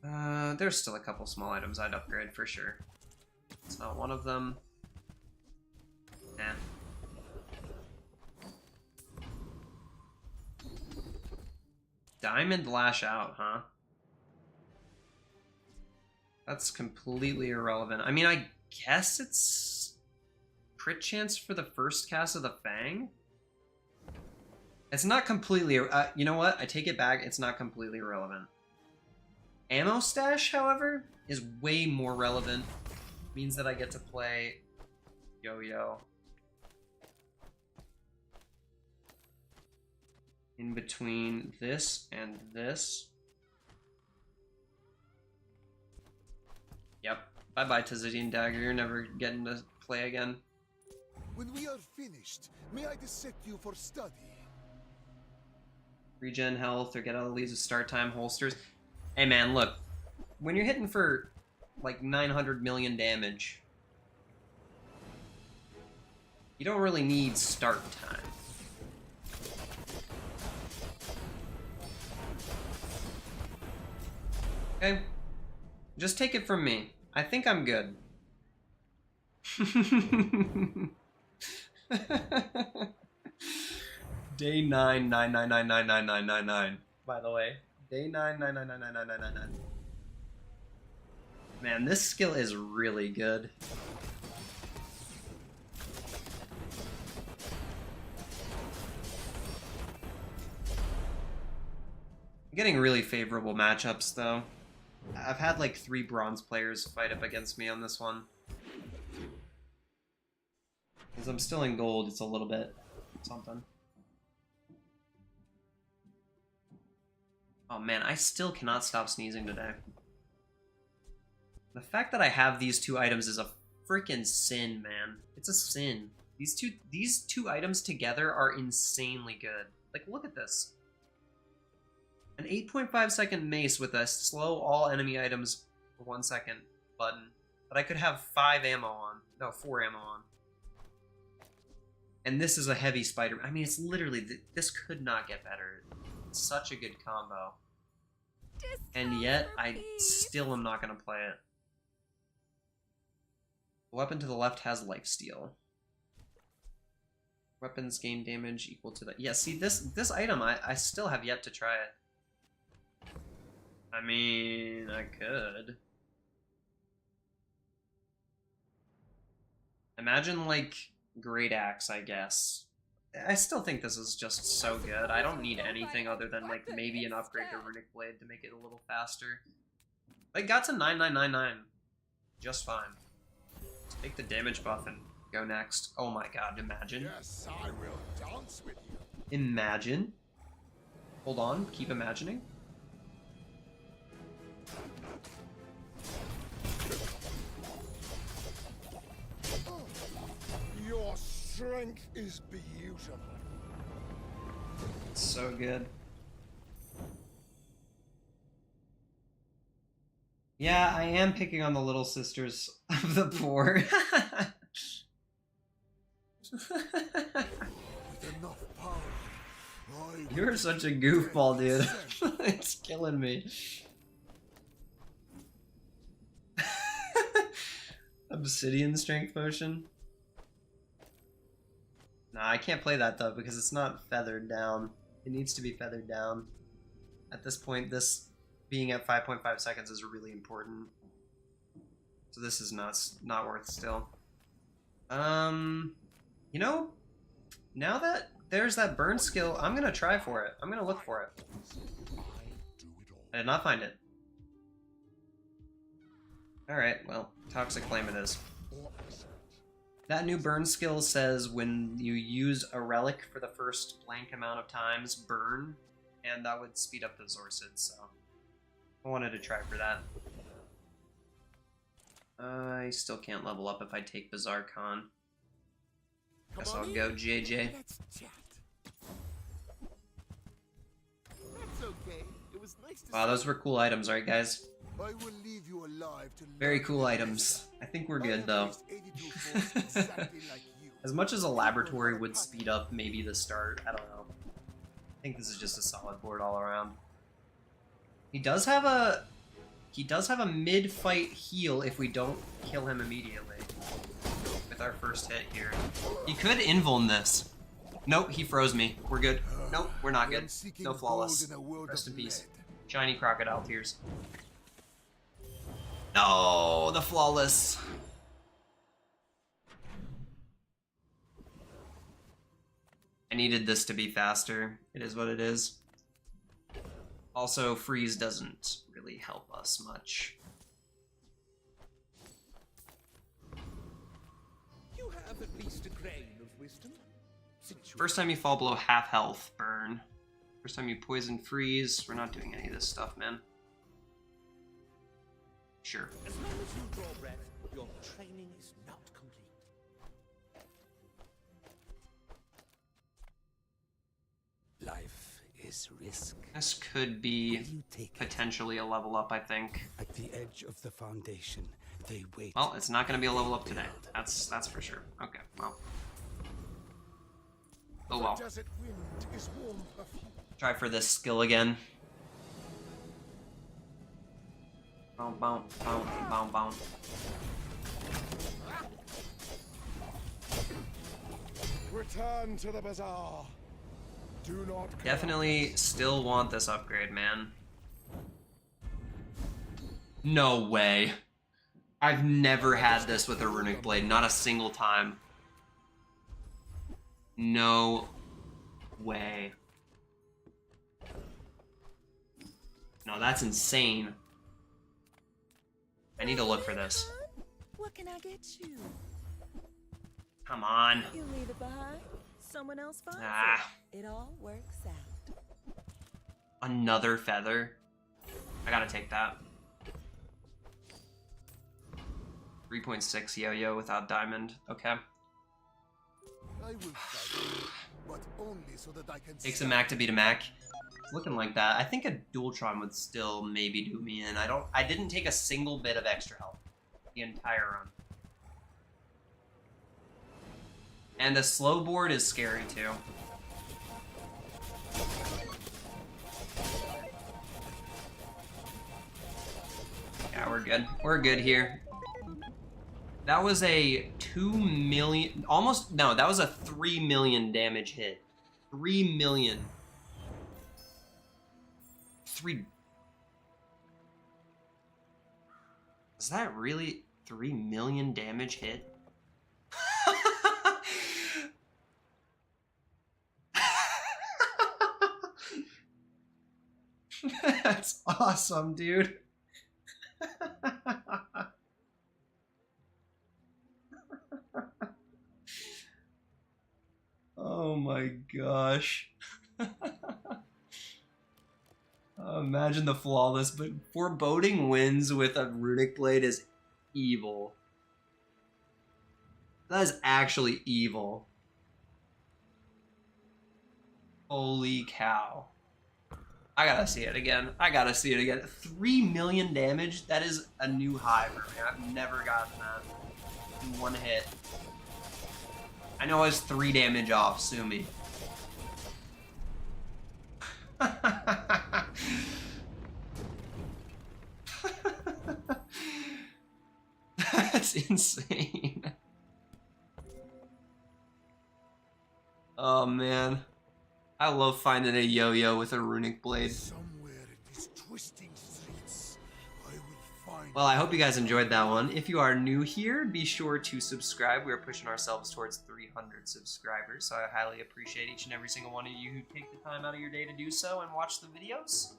There's still a couple small items I'd upgrade for sure. It's not one of them. Nah. Diamond Lash Out, huh? That's completely irrelevant. I mean, I guess it's crit chance for the first cast of the Fang? It's not completely... you know what? I take it back. It's not completely irrelevant. Ammo Stash, however, is way more relevant. Means that I get to play Yo-Yo. In between this and this. Yep. Bye-bye, Tazedian Dagger. You're never getting to play again. When we are finished, may I dissect you for study? Regen health or get out of the leaves of start time holsters. Hey man, look. When you're hitting for like 900 million damage, you don't really need start time. Okay? Just take it from me. I think I'm good. Day 999999999. By the way, day 999999999. Man, this skill is really good. I'm getting really favorable matchups though. I've had like 3 bronze players fight up against me on this one. Because I'm still in gold, it's a little bit something. Oh man, I still cannot stop sneezing today. The fact that I have these 2 items is a freaking sin, man. It's a sin. These two items together are insanely good. Like, look at this. An 8.5 second mace with a slow all enemy items for 1 second button. But I could have 5 ammo on. No, 4 ammo on. And this is a heavy spider. I mean, it's literally, this could not get better. It's such a good combo. And yet, I still am not going to play it. The weapon to the left has lifesteal. Weapons gain damage equal to that. Yeah, see, this item, I still have yet to try it. I mean, I could. Imagine, like, Great Axe, I guess. I still think this is just so good. I don't need anything other than, like, maybe an upgrade to Runic Blade to make it a little faster. But it got to 9999. Just fine. Let's take the damage buff and go next. Oh my god, imagine. Yes, I will dance with you. Imagine. Hold on, keep imagining. Your strength is beautiful. So good. Yeah, I am picking on the little sisters of the poor. With enough power, I You're such a goofball, dude. It's killing me. Obsidian strength potion? Nah, I can't play that though because it's not feathered down. It needs to be feathered down. At this point, this being at 5.5 seconds is really important. So this is not worth still. You know, now that there's that burn skill, I'm gonna try for it. I'm gonna look for it. I did not find it. Alright, well, Toxic Flame it is. That new burn skill says when you use a relic for the first blank amount of times, burn, and that would speed up the Zorsid, so I wanted to try for that. I still can't level up if I take Bazaar Khan. Guess I'll go JJ. Let's chat. That's okay. It was nice to Wow, those were cool items, right guys? I will leave you alive to Very learn cool the items. I think we're good I though. have faced 82 foes exactly like you. As much as a laboratory would speed up maybe the start, I don't know. I think this is just a solid board all around. He does have a mid-fight heal if we don't kill him immediately. With our first hit here. He could invuln this. Nope, he froze me. We're good. Nope, we're not I am good. seeking No flawless. gold in a world Rest of in peace. lead. Shiny crocodile tears. No, the flawless. I needed this to be faster. It is what it is. Also, freeze doesn't really help us much. You have at least a grain of wisdom. Since you First time you fall below half health, burn. First time you poison, freeze. We're not doing any of this stuff, man. Sure. as long as you draw breath, your training is not complete. Life is risk. This could be Will you take it? potentially a level up, I think. At the edge of the foundation, they wait. Well, it's not going to be a level up today. That's for sure. Okay, well. Oh well. Desert wind is warm perfume. Try for this skill again. Boom, boom, boom, boom, boom. Return to the bazaar. Do not Definitely still want this upgrade, man. No way. I've never had this with a Runic Blade, not a single time. No way. No, that's insane. I need to look for this. What can I get you? Come on. You leave it behind. Someone else finds Ah, it. It all works out. another feather. I gotta take that. 3.6 yo-yo without diamond. Okay. I will fight, but only so that I can. Takes a Mac to beat a Mac. It's looking like that. I think a Dualtron would still maybe do me in. I didn't take a single bit of extra health the entire run. And the slow board is scary too. Yeah, we're good. We're good here. That was a 2 million, almost, no, that was a 3 million damage hit. 3 million. 3. Is that really 3 million damage hit? That's awesome, dude. Oh my gosh. Imagine the flawless, but foreboding wins with a runic blade is evil. That is actually evil. Holy cow. I gotta see it again. I gotta see it again. 3 million damage? That is a new high for me. I've never gotten that in one hit. I know I was 3 damage off, sue me. That's insane. Oh man. I love finding a yo-yo with a runic blade. Somewhere in these twisting streets, I will find. Well, I hope you guys enjoyed that one. If you are new here, be sure to subscribe. We're pushing ourselves towards 300 subscribers, so I highly appreciate each and every single one of you who take the time out of your day to do so and watch the videos.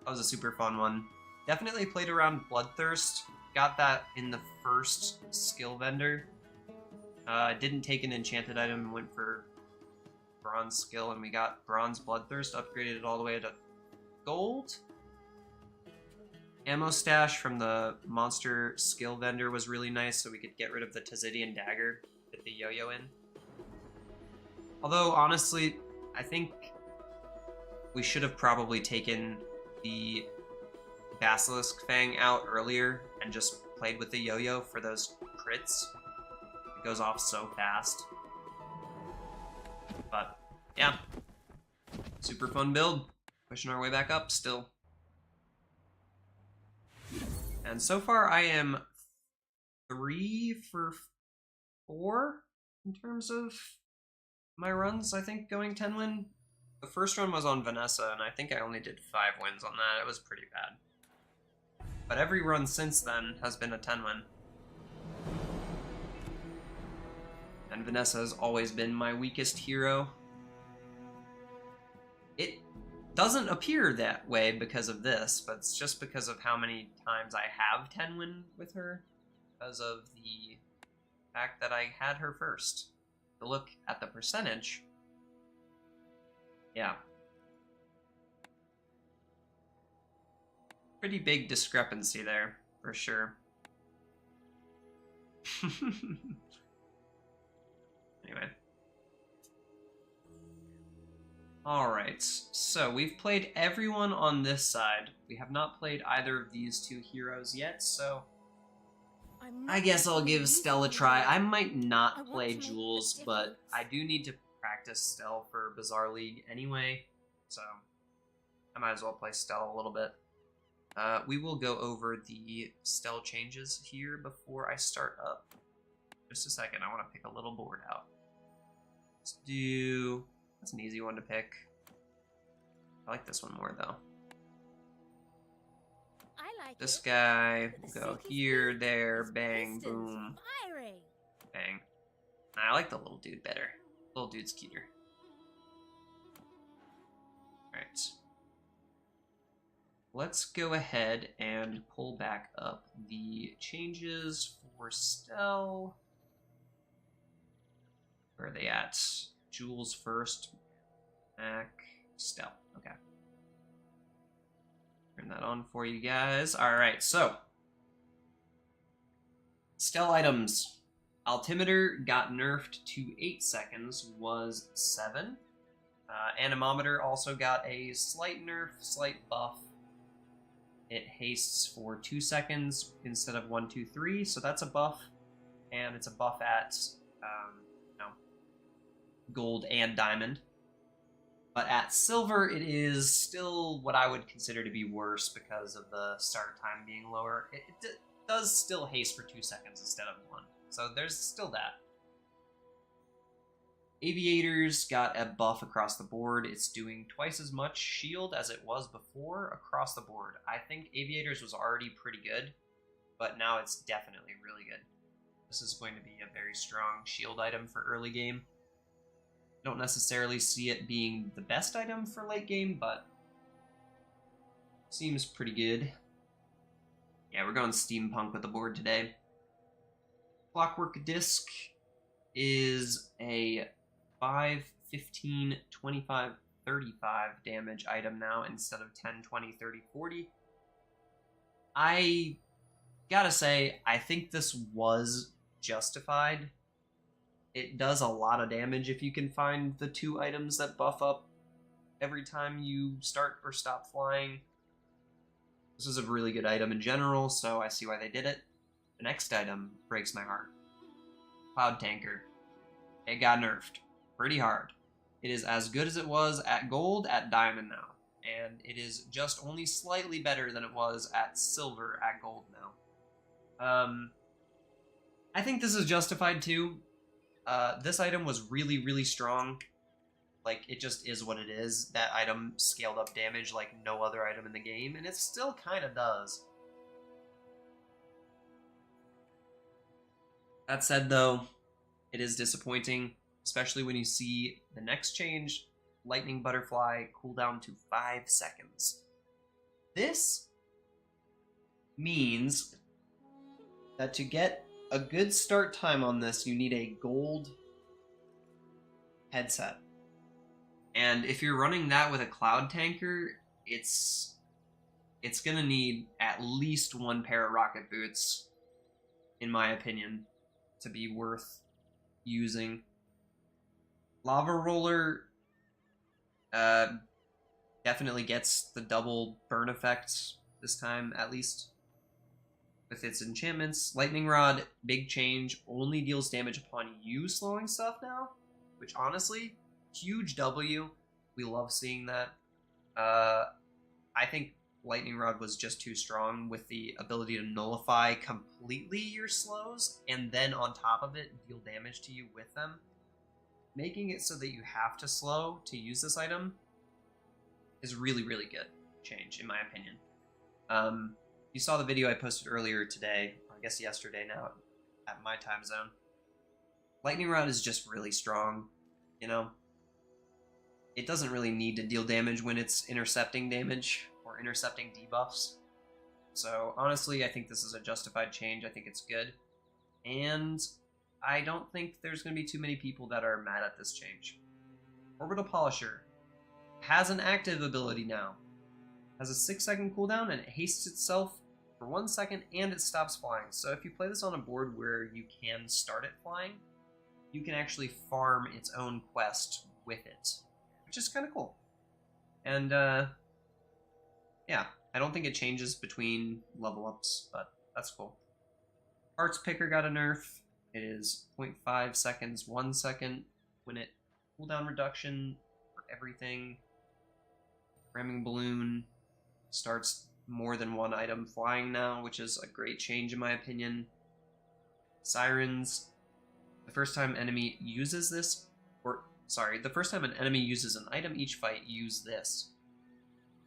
That was a super fun one. Definitely played around Bloodthirst. Got that in the first skill vendor. Didn't take an enchanted item, went for bronze skill, and we got bronze Bloodthirst, upgraded it all the way to gold. Ammo stash from the monster skill vendor was really nice, so we could get rid of the Tazidian dagger, fit the yo-yo in. Although, honestly, I think we should have probably taken the Basilisk Fang out earlier and just played with the yo-yo for those crits. It goes off so fast. But, yeah. Super fun build. Pushing our way back up still. And so far I am 3 for 4 in terms of my runs, I think, going 10 win. The first run was on Vanessa, and I think I only did 5 wins on that. It was pretty bad. But every run since then has been a 10 win. And Vanessa has always been my weakest hero. It doesn't appear that way because of this, but it's just because of how many times I have 10 win with her, because of the fact that I had her first. To look at the percentage, yeah. Pretty big discrepancy there, for sure. Anyway. Alright, so we've played everyone on this side. We have not played either of these 2 heroes yet, so I guess I'll give Stell a try. I might not play Jules, but I do need to practice Stell for Bazaar League anyway, so I might as well play Stell a little bit. We will go over the Stell changes here before I start up. Just a second, I want to pick a little board out. Let's do... That's an easy one to pick. I like this one more, though. I like This it. guy will go here, there, bang, boom, Firing. bang. I like the little dude better. Little dude's cuter. Alright. Let's go ahead and pull back up the changes for Stell. Where are they at? Jules first, Mac, Stell. Okay. Turn that on for you guys. Alright, so. Stell items. Altimeter got nerfed to 8 seconds, was 7. Anemometer also got a slight nerf, slight buff. It hastes for 2 seconds instead of 1, 2, 3, so that's a buff. And it's a buff at gold and diamond. But at silver, it is still what I would consider to be worse because of the start time being lower. It does still haste for 2 seconds instead of 1. So there's still that. Aviators got a buff across the board. It's doing twice as much shield as it was before across the board. I think Aviators was already pretty good, but now it's definitely really good. This is going to be a very strong shield item for early game. Don't necessarily see it being the best item for late game, but seems pretty good. Yeah, we're going steampunk with the board today. Clockwork Disc is a 5, 15, 25, 35 damage item now instead of 10, 20, 30, 40. I gotta say, I think this was justified. It does a lot of damage if you can find the 2 items that buff up every time you start or stop flying. This is a really good item in general, so I see why they did it. The next item breaks my heart. Cloud Tanker. It got nerfed pretty hard. It is as good as it was at gold at diamond now, and it is just only slightly better than it was at silver at gold now. I think this is justified too. This item was really, really strong. Like, it just is what it is. That item scaled up damage like no other item in the game, and it still kind of does. That said, though, it is disappointing, especially when you see the next change, Lightning Butterfly, cooldown to 5 seconds. This means that to get a good start time on this, you need a gold headset. And if you're running that with a Cloud Tanker, it's gonna need at least 1 pair of rocket boots, in my opinion, to be worth using. Lava Roller definitely gets the double burn effect this time, at least with its enchantments. Lightning Rod, big change, only deals damage upon you slowing stuff now, which honestly, huge W. We love seeing that. I think Lightning Rod was just too strong with the ability to nullify completely your slows, and then on top of it, deal damage to you with them. Making it so that you have to slow to use this item is really, really good change, in my opinion. You saw the video I posted earlier today, or I guess yesterday now, at my time zone. Lightning Rod is just really strong, you know? It doesn't really need to deal damage when it's intercepting damage, or intercepting debuffs. So, honestly, I think this is a justified change. I think it's good. And I don't think there's going to be too many people that are mad at this change. Orbital Polisher has an active ability now. Has a 6-second cooldown, and it hastes itself for 1 second, and it stops flying. So if you play this on a board where you can start it flying, you can actually farm its own quest with it, which is kind of cool. And, yeah, I don't think it changes between level ups, but that's cool. Parts Picker got a nerf. It is 0.5 seconds, 1 second. When it cooldown reduction for everything. Ramming Balloon starts more than 1 item flying now, which is a great change in my opinion. Sirens, the first time enemy uses this, the first time an enemy uses an item each fight, use this.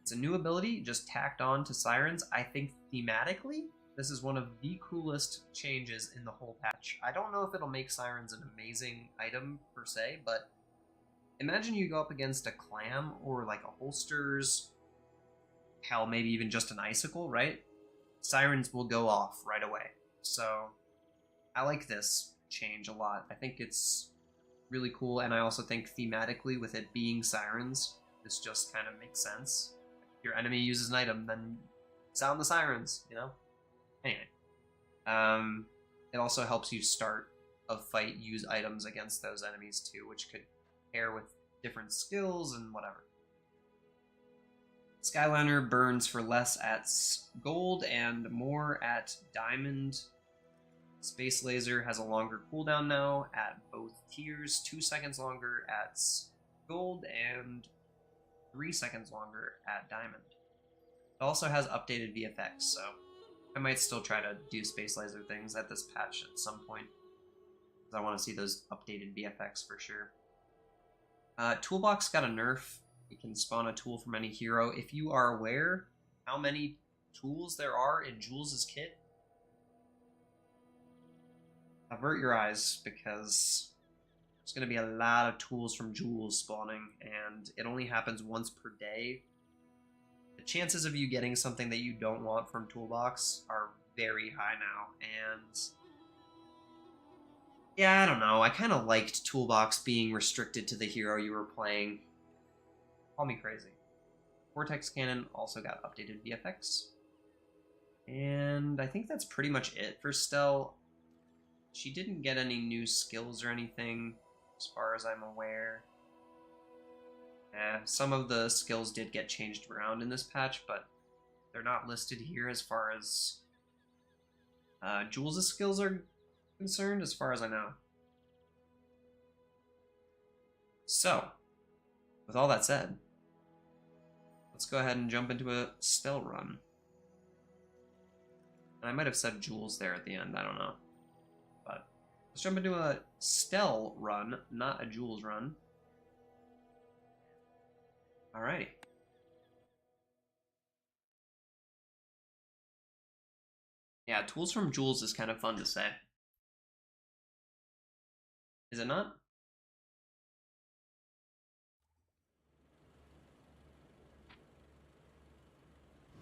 It's a new ability just tacked on to Sirens. I think thematically, this is one of the coolest changes in the whole patch. I don't know if it'll make Sirens an amazing item per se, but imagine you go up against a clam or like a holsters, hell, maybe even just an icicle, right? Sirens will go off right away. So I like this change a lot. I think it's really cool, and I also think thematically with it being Sirens, this just kind of makes sense. If your enemy uses an item, then sound the sirens, you know? Anyway. It also helps you start of fight use items against those enemies too, which could pair with different skills and whatever. Skyliner burns for less at gold and more at diamond. Space Laser has a longer cooldown now at both tiers, 2 seconds longer at gold and 3 seconds longer at diamond. It also has updated VFX, so I might still try to do Space Laser things at this patch at some point, because I want to see those updated VFX for sure. Toolbox got a nerf. You can spawn a tool from any hero. If you are aware how many tools there are in Jules' kit, avert your eyes, because there's going to be a lot of tools from Jules spawning, and it only happens once per day. The chances of you getting something that you don't want from Toolbox are very high now, and yeah, I don't know. I kind of liked Toolbox being restricted to the hero you were playing. Call me crazy. Vortex Cannon also got updated VFX. And I think that's pretty much it for Stell. She didn't get any new skills or anything, as far as I'm aware. Some of the skills did get changed around in this patch, but they're not listed here as far as Jules' skills are concerned, as far as I know. So, with all that said, let's go ahead and jump into a Stell run. And I might have said Jules there at the end, I don't know. But let's jump into a Stell run, not a Jules run. Alrighty. Yeah, tools from Jules is kind of fun to say. Is it not?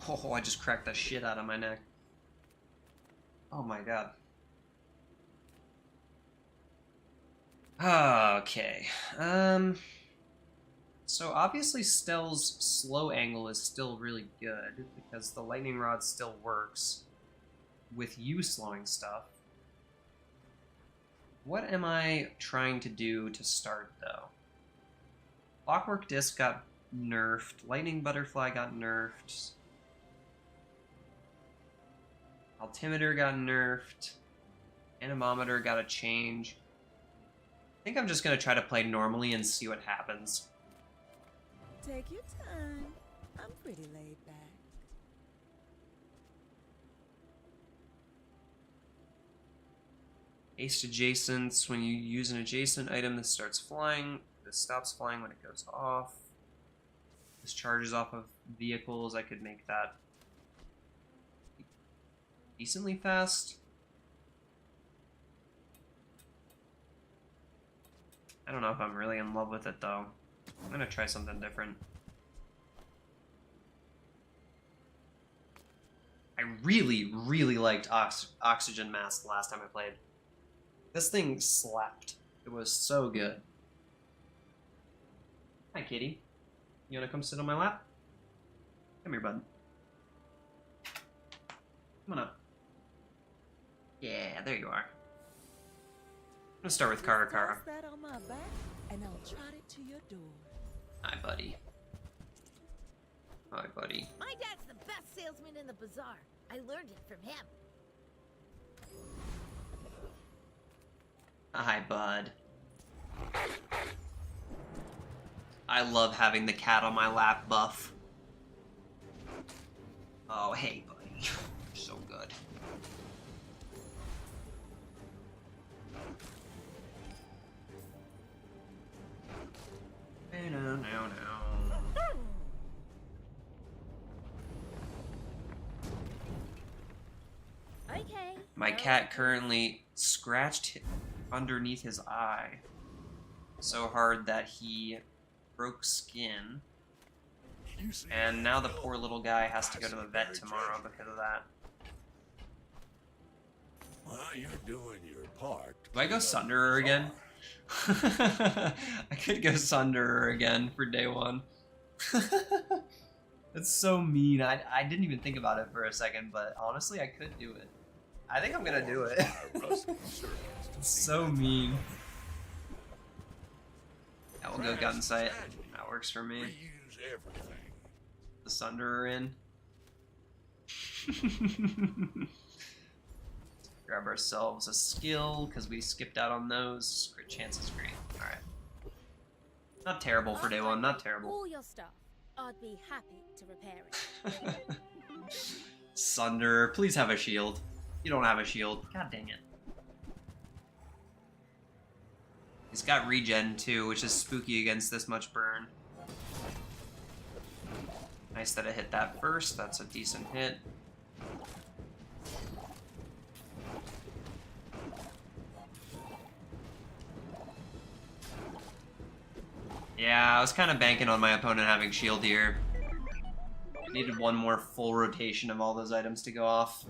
Oh, I just cracked the shit out of my neck. Oh my god. Okay. So obviously Stell's slow angle is still really good, because the lightning rod still works with you slowing stuff. What am I trying to do to start, though? Clockwork Disc got nerfed, Lightning Butterfly got nerfed, Altimeter got nerfed, Anemometer got a change. I think I'm just going to try to play normally and see what happens. Take your time. I'm pretty laid back. Haste Adjacents. When you use an adjacent item, this starts flying. This stops flying when it goes off. This charges off of vehicles. I could make that decently fast. I don't know if I'm really in love with it, though. I'm gonna try something different. I really, really liked Oxygen Mask the last time I played. This thing slapped. It was so good. Hi, kitty. You wanna come sit on my lap? Come here, bud. Come on up. Yeah, there you are. I'm gonna start with Kara. Toss that on my back, and I'll trot it to your door. Hi, buddy. Hi, buddy. My dad's the best salesman in the bazaar. I learned it from him. Hi, bud. I love having the cat on my lap buff. Oh, hey, buddy. You're so good. No. Okay. My cat currently scratched underneath his eye so hard that he broke skin. And now the poor little guy has to go to the vet tomorrow because of that. Well, you're doing your part. Do I go Sunderer again? I could go Sunderer again for day one. That's so mean. I didn't even think about it for a second, but honestly, I could do it. I think I'm gonna do it. It's so mean. Yeah, we'll go gun sight. That works for me. Reuse everything. The Sunderer in. Grab ourselves a skill, because we skipped out on those. Crit chance is great. Alright. Not terrible for day one, not terrible. All your stuff. I'd be happy to repair it. Sunder, please have a shield. You don't have a shield. God dang it. He's got regen too, which is spooky against this much burn. Nice that I hit that first. That's a decent hit. Yeah, I was kind of banking on my opponent having shield here. I needed one more full rotation of all those items to go off.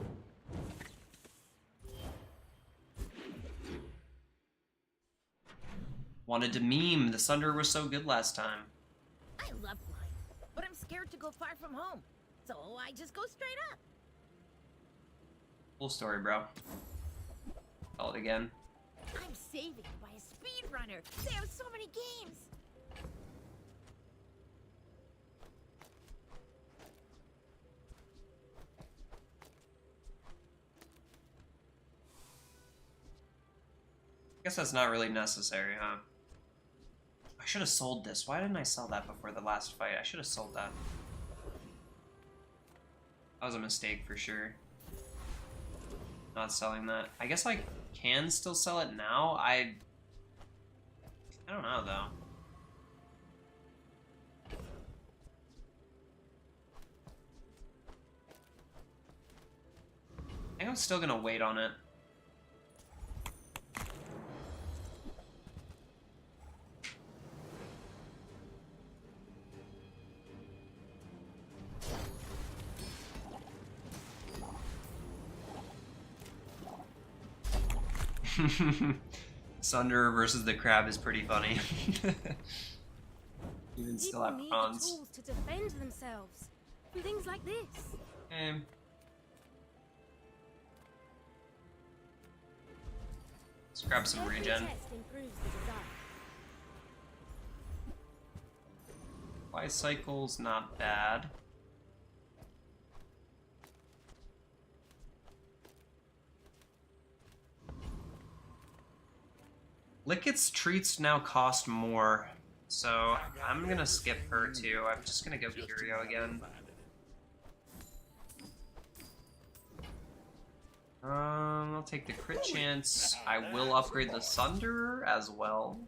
Wanted to meme. The Sunder was so good last time. I love flying, but I'm scared to go far from home. So I just go straight up. Full story, bro. Tell it again. I'm saving by a speedrunner. They have so many games. I guess that's not really necessary, huh? I should have sold this. Why didn't I sell that before the last fight? I should have sold that. That was a mistake for sure. Not selling that. I guess I can still sell it now. I don't know though. I think I'm still gonna wait on it. Sunder versus the crab is pretty funny. Even still have People need the prawns. tools to defend themselves. And things like this. Let's grab some Every regen. test improves the design. Fly cycle's not bad. Lickett's treats now cost more, so I'm gonna skip her too. I'm just gonna go Curio again. I'll take the crit chance. I will upgrade the Sunderer as well.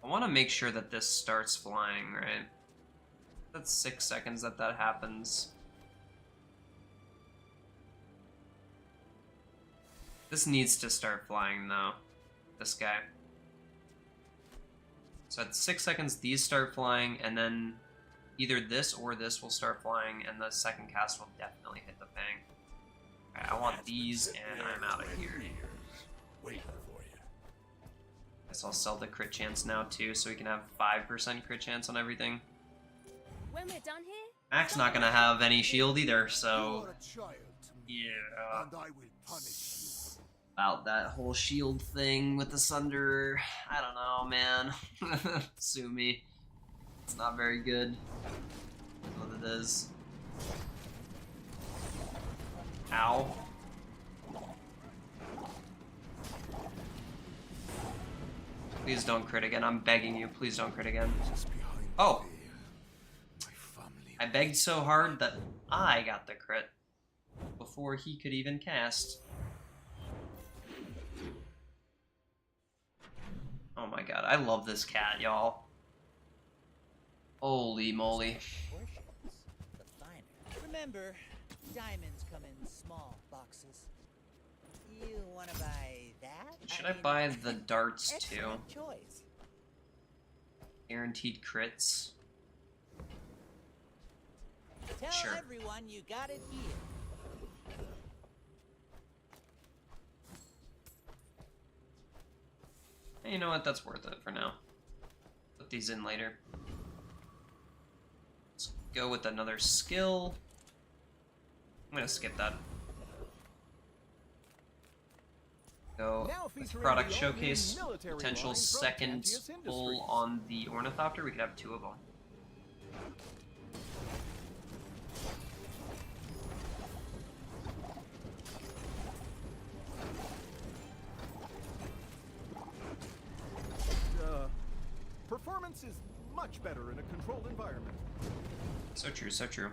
I want to make sure that this starts flying, right? That's 6 seconds that happens. This needs to start flying though. This guy. So at 6 seconds these start flying, and then either this or this will start flying, and the second cast will definitely hit the fang. Alright, I want these, and I'm out of here. Waiting for you. Guess I'll sell the crit chance now too, so we can have 5% crit chance on everything. When we're done here, Mac's not gonna have any shield either, You so are a child to me, yeah. and I will punish you. About that whole shield thing with the Sunder, I don't know, man. Sue me. It's not very good. That's what it is. Ow. Please don't crit again. I'm begging you. Please don't crit again. Just behind Oh. there, my family. I begged so hard that I got the crit before he could even cast. Oh my god, I love this cat, y'all. Holy moly. Portions, the finer. Remember, diamonds come in small boxes. You want to buy that? Should I mean, buy the darts too? excellent choice. Guaranteed crits. Tell Sure. everyone you got it here. Hey, you know what? That's worth it for now. Put these in later. go with another skill. I'm gonna skip that. Go with product showcase, potential second pull on the Ornithopter. We could have 2 of them. Performance is much better in a controlled environment. So true, so true.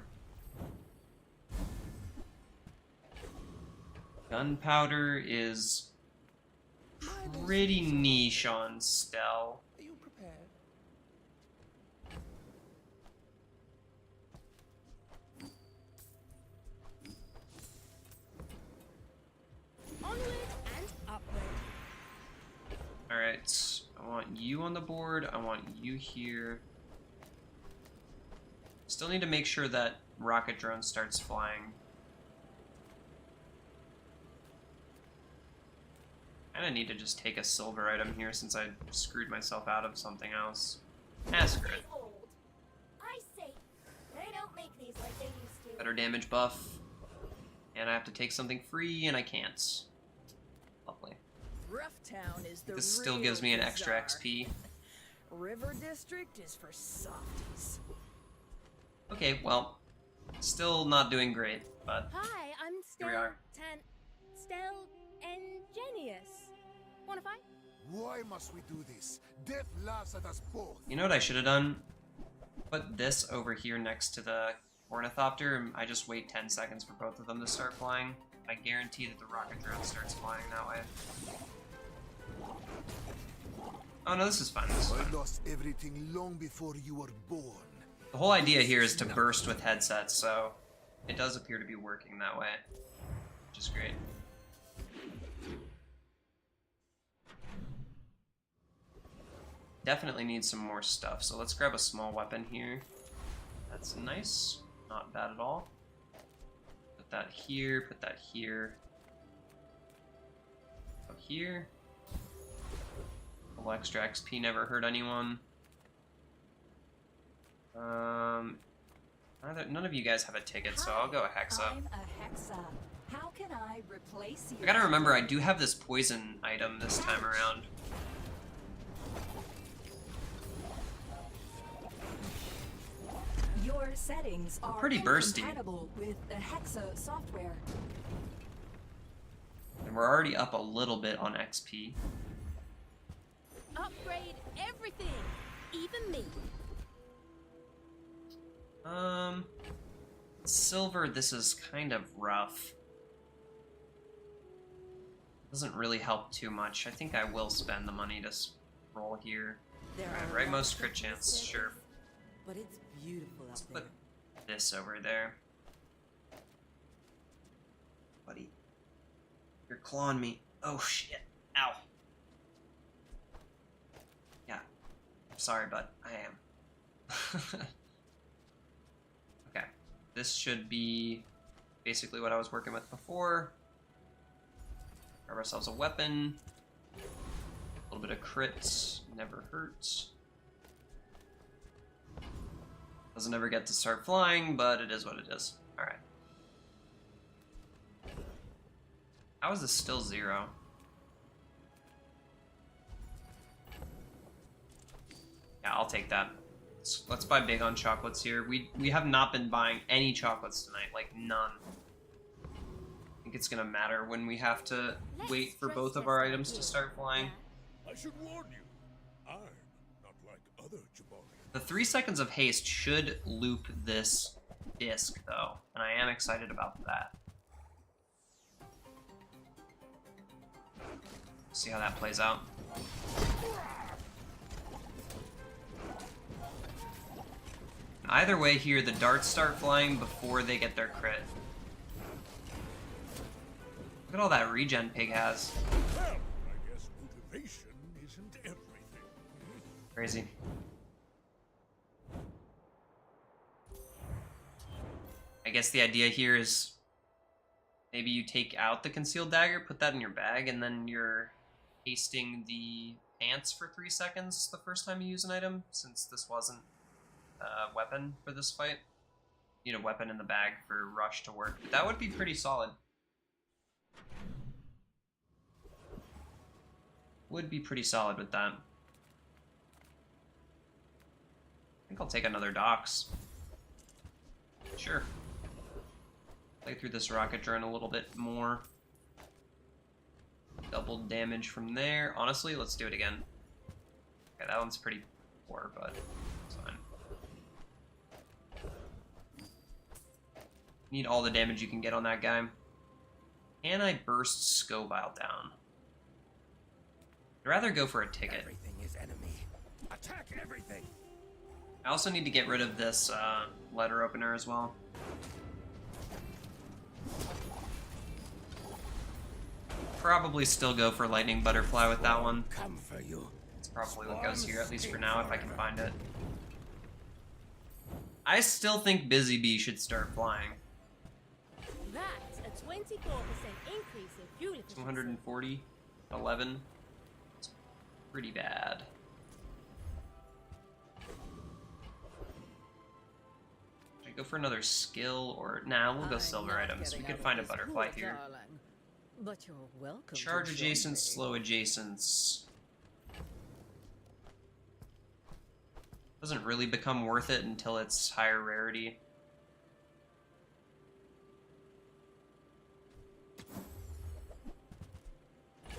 Gunpowder is pretty niche on Stell. Are you prepared? Onward and upward. Alright, I want you on the board, I want you here. Still need to make sure that rocket drone starts flying. Kinda need to just take a silver item here since I screwed myself out of something else. Ah, screw it. I say, they don't make these like they used to. Better damage buff. And I have to take something free, and I can't. Lovely. Rough Town is the This still real gives me an extra Bazaar. XP. River District is for softies. Okay, well, still not doing great, but Hi, I'm here we are. Stel Ingenious. Wanna fight? Why must we do this? Death laughs at us both. You know what I should have done? Put this over here next to the Ornithopter, and I just wait 10 seconds for both of them to start flying. I guarantee that the rocket drone starts flying that way. Oh no, this is fun. This is I fun. lost everything long before you were born. The whole idea here is to burst with headsets, so it does appear to be working that way, which is great. Definitely need some more stuff, so let's grab a small weapon here. That's nice, not bad at all. Put that here, put that here. Go here. A little extra XP never hurt anyone. None of you guys have a ticket, so I'll go a Hexa. I'm a Hexa. How can I replace you? I gotta remember, I do have this poison item this time around. Your settings are pretty bursty. incompatible with the Hexa software. And we're already up a little bit on XP. Upgrade everything, even me. Silver, this is kind of rough. Doesn't really help too much. I think I will spend the money to roll here. Right, most crit chance, sure. But it's beautiful Let's out put there. this over there. Buddy. You're clawing me. Oh shit. Ow. Yeah. Sorry, but I am. Okay. This should be basically what I was working with before. Grab ourselves a weapon. A little bit of crit. Never hurts. Doesn't ever get to start flying, but it is what it is. Alright. How is this still 0? Yeah, I'll take that. Let's buy big on chocolates here. We have not been buying any chocolates tonight, like none. I think it's gonna matter when we have to wait for both of our items to start flying. I should warn you, I'm not like other Jabari. The 3 seconds of haste should loop this disc, though, and I am excited about that. See how that plays out. Either way here, the darts start flying before they get their crit. Look at all that regen Pig has. Well, I guess motivation isn't everything. Crazy. I guess the idea here is maybe you take out the concealed dagger, put that in your bag, and then you're pasting the pants for 3 seconds the first time you use an item, since this wasn't a weapon for this fight. Need a weapon in the bag for rush to work. But that would be pretty solid. Would be pretty solid with that. I think I'll take another docks. Sure. Play through this rocket drone a little bit more. Double damage from there. Honestly, let's do it again. Okay, that one's pretty poor, but it's fine. Need all the damage you can get on that guy. Can I burst Scoville down? I'd rather go for a ticket. Everything is enemy. Attack everything. I also need to get rid of this letter opener as well. Probably still go for lightning butterfly with that one. Come for you. That's probably what goes here, at least for now, if I can find it. I still think Busy Bee should start flying. That's a 24% increase in fuel efficiency. 240, 11. It's pretty bad. Should I go for another skill or nah? We'll go silver items. We could find a butterfly here. But you're welcome. Charge to join adjacents, me. slow adjacents. Doesn't really become worth it until it's higher rarity.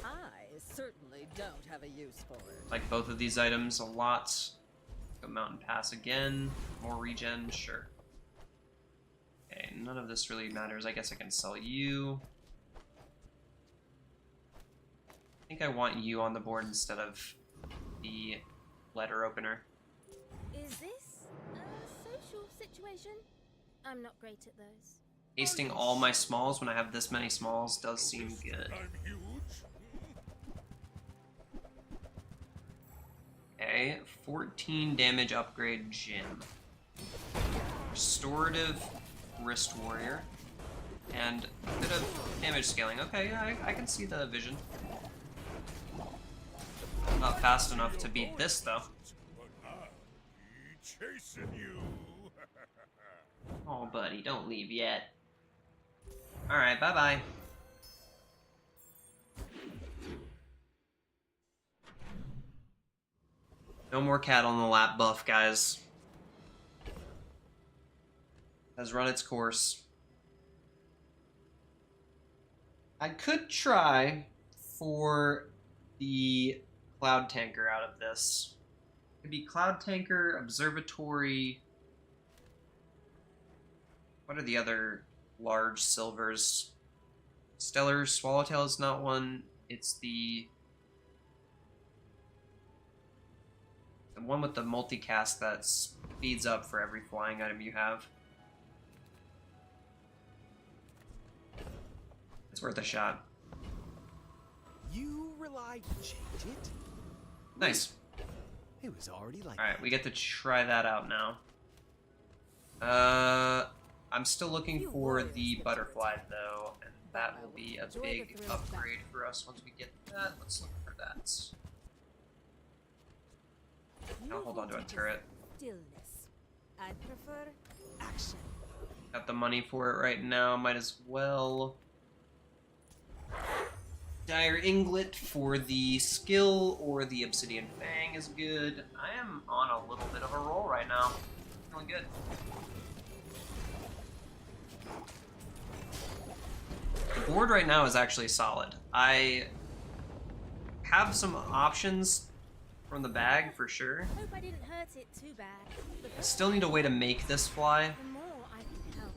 I certainly don't have a use for it. Like both of these items a lot. Go Mountain Pass again. More regen, sure. Okay, none of this really matters. I guess I can sell you. I think I want you on the board instead of the letter opener. Is this a social situation? I'm not great at those. Tasting all my smalls when I have this many smalls does seem good. I'm huge. Okay, 14 damage upgrade gym. Restorative wrist warrior. And a bit of damage scaling. Okay, yeah, I can see the vision. Not fast enough to beat this, though. But I'll be chasing you. Oh, buddy, don't leave yet. Alright, bye-bye. No more cat on the lap buff, guys. Has run its course. I could try for the Cloud Tanker out of this. It could be Cloud Tanker, Observatory. What are the other large silvers? Stellar Swallowtail is not one. It's the one with the multicast that speeds up for every flying item you have. It's worth a shot. You rely to change it? Nice. It was already like Alright, we get to try that out now. I'm still looking for the butterfly though, and that will be a big upgrade for us once we get that. Let's look for that. I'll hold on to a turret. Stillness. I'd prefer action. Got the money for it right now, might as well. Dire Inglet for the skill, or the Obsidian Fang is good. I am on a little bit of a roll right now. Feeling good. The board right now is actually solid. I have some options from the bag for sure. Hope I didn't hurt it too bad. I still need a way to make this fly. The more I can help.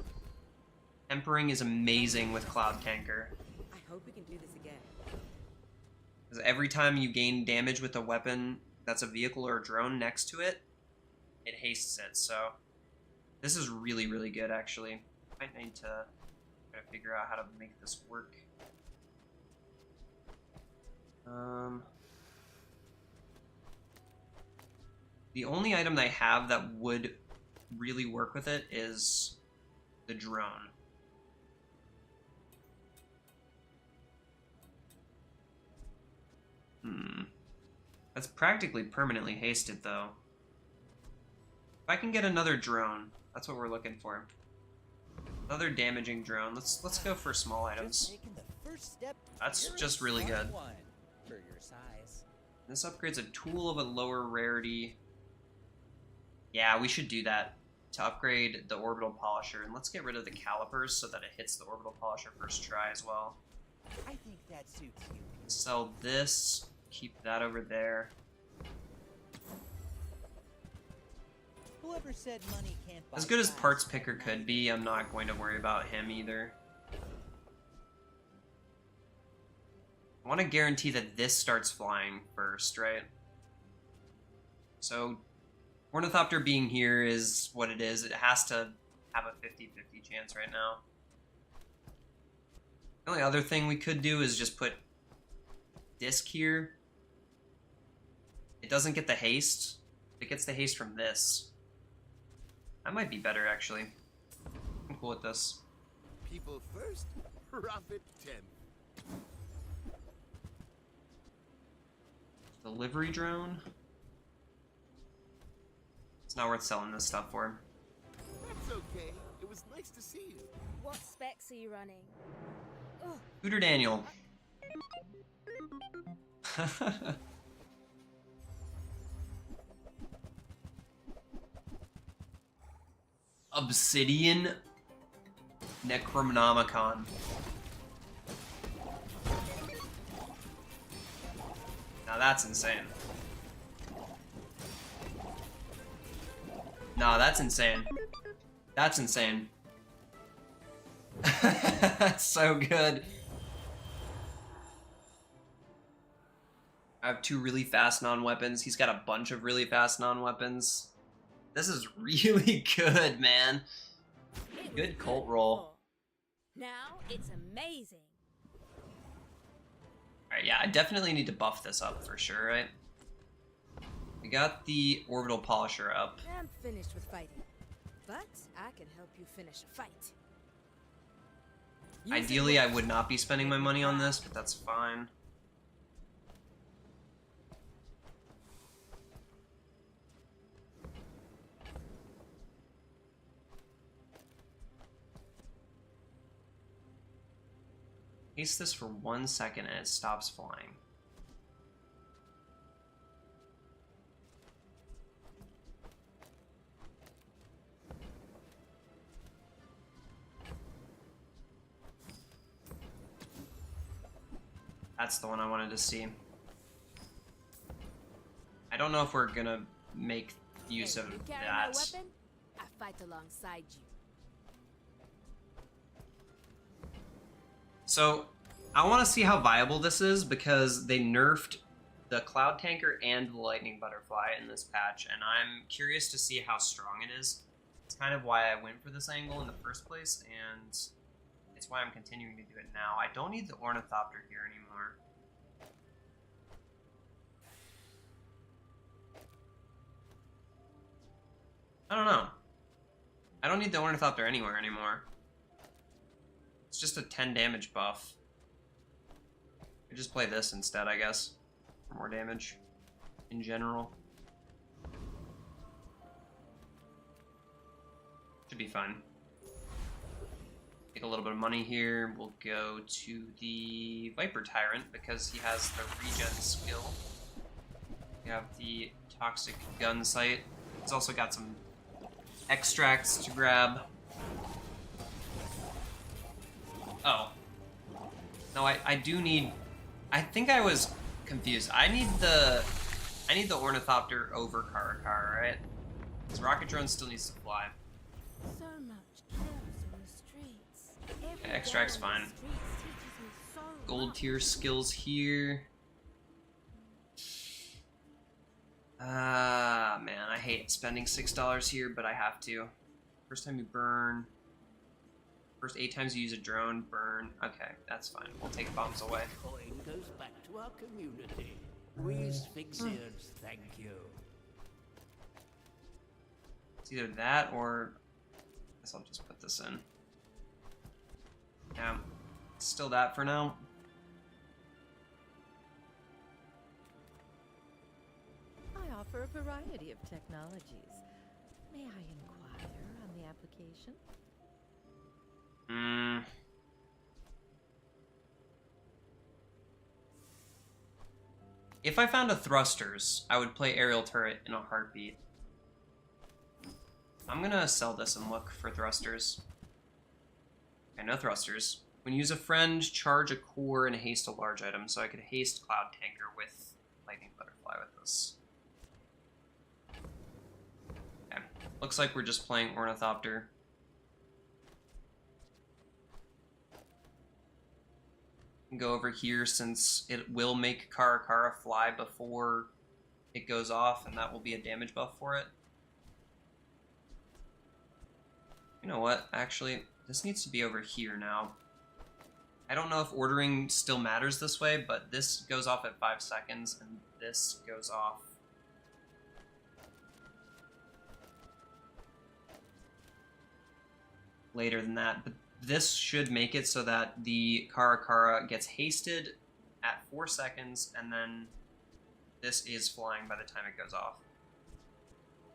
Tempering is amazing with Cloud Tanker. I hope we can do this again. Because every time you gain damage with a weapon that's a vehicle or a drone next to it, it hastes it. So this is really, really good actually. I might need to try to figure out how to make this work. The only item I have that would really work with it is the drone. That's practically permanently hasted, though. If I can get another drone, that's what we're looking for. Another damaging drone. Let's go for small items. Just taking the first step. That's You're a just really smart good. one for your size. This upgrade's a tool of a lower rarity. Yeah, we should do that to upgrade the orbital polisher. And let's get rid of the calipers so that it hits the orbital polisher first try as well. I think that suits you. Sell this. Keep that over there. Whoever said money can't buy As good as time parts spent picker could wisely. be, I'm not going to worry about him either. I want to guarantee that this starts flying first, right? So, Ornithopter being here is what it is. It has to have a 50-50 chance right now. The only other thing we could do is just put Disc here. It doesn't get the haste. It gets the haste from this. That might be better, actually. I'm cool with this. People first, profit 10. Delivery drone. It's not worth selling this stuff for. That's okay. It was nice to see you. What specs are you running? Oh, Hooter Daniel. Obsidian Necronomicon. Now that's insane. No, that's insane. That's insane. That's so good. I have 2 really fast non-weapons. He's got a bunch of really fast non-weapons. This is really good, man. it was Good cult roll. before. Now it's amazing. Alright, yeah, I definitely need to buff this up for sure, right? We got the orbital polisher up. I'm finished with fighting, but I can help you finish a fight. Use it Ideally, I well. would not be spending my money on this, but that's fine. Haste this for 1 second and it stops flying. That's the one I wanted to see. I don't know if we're gonna make use Hey, of you carry that. my weapon? I fight alongside you. So, I want to see how viable this is because they nerfed the Cloud Tanker and the Lightning Butterfly in this patch, and I'm curious to see how strong it is. It's kind of why I went for this angle in the first place, and it's why I'm continuing to do it now. I don't need the Ornithopter here anymore. I don't know. I don't need the Ornithopter anywhere anymore. It's just a 10 damage buff. I just play this instead, I guess, for more damage in general. Should be fine. Take a little bit of money here. We'll go to the Viper Tyrant because he has the regen skill. We have the Toxic Gun Sight. He's also got some extracts to grab. Oh. No, I do need... I think I was confused. I need the Ornithopter over Karakar, right? Because Rocket Drone still needs to fly. So much chaos in the streets. Every Yeah, extract's day on the fine. streets teaches me so Gold much. tier skills here. Ah, man, I hate spending $6 here, but I have to. First time you burn. First 8 times you use a drone, burn. Okay, that's fine. We'll take bombs away. Coin goes back to our community. We Sphinxians thank you. It's either that or... I guess I'll just put this in. Yeah, still that for now. I offer a variety of technologies. May I inquire on the application? If I found a thrusters, I would play aerial turret in a heartbeat. I'm gonna sell this and look for thrusters. Okay, no thrusters. When you use a friend, charge a core and haste a large item. So I could haste Cloud Tanker with Lightning Butterfly with this. Okay, looks like we're just playing Ornithopter. Go over here since it will make Karakara fly before it goes off, and that will be a damage buff for it. You know what? Actually, this needs to be over here now. I don't know if ordering still matters this way, but this goes off at 5 seconds, and this goes off later than that. But this should make it so that the Karakara gets hasted at 4 seconds, and then this is flying by the time it goes off.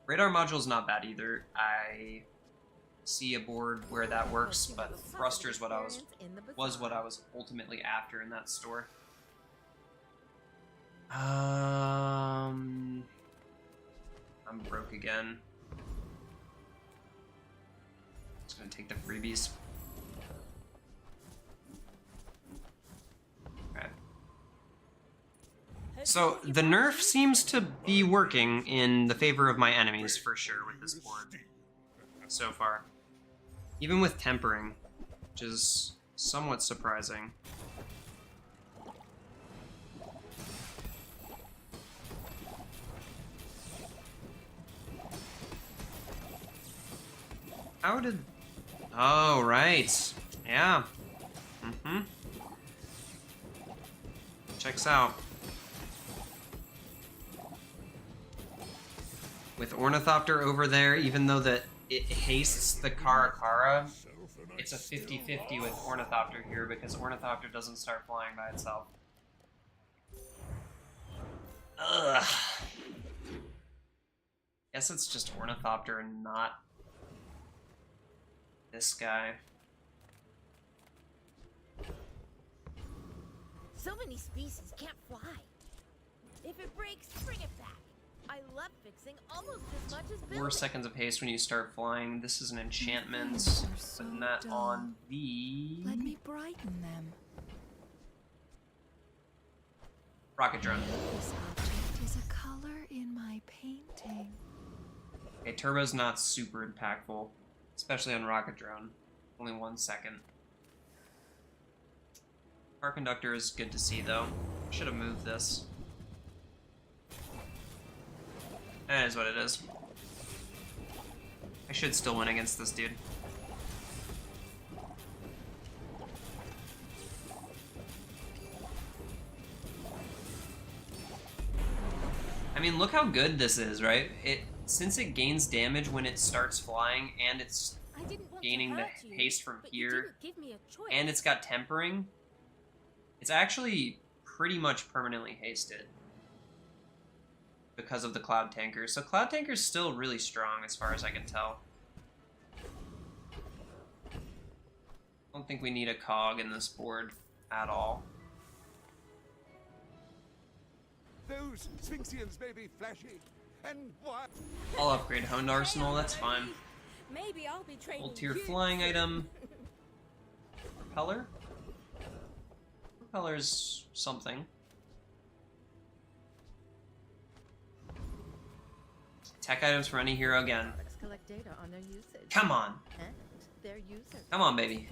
Radar module is not bad either. I see a board where that works, but thruster is what I was what I was ultimately after in that store. I'm broke again. Just gonna take the freebies. Okay. So the nerf seems to be working in the favor of my enemies for sure with this board so far. Even with tempering, which is somewhat surprising. How did... Oh, right. Yeah. Mm-hmm. Checks out. With Ornithopter over there, even though that it hastes the Karakara, it's a 50-50 with Ornithopter here because Ornithopter doesn't start flying by itself. Ugh. Guess it's just Ornithopter and not this guy. So many species can't fly. If it breaks, bring it back. I love fixing almost as much as building. 4 seconds of haste when you start flying. This is an enchantment. Putting that on the... Let me brighten them. Rocket drone. This object is a color in my painting. Okay, turbo's not super impactful, especially on rocket drone. Only 1 second. Car conductor is good to see though. Should have moved this. That is what it is. I should still win against this dude. I mean, look how good this is, right? Since it gains damage when it starts flying, and it's gaining the haste from here, and it's got tempering, it's actually pretty much permanently hasted because of the Cloud Tanker. So Cloud Tanker's still really strong as far as I can tell. I don't think we need a cog in this board at all. Those Sphinxians may be flashy, and what? I'll upgrade Honed Arsenal, that's fine. Maybe I'll be trading Full tier flying item. Propeller? Propeller's something. Tech items for any hero again. Collect data on their usage. Come on. And their users. Come on, baby.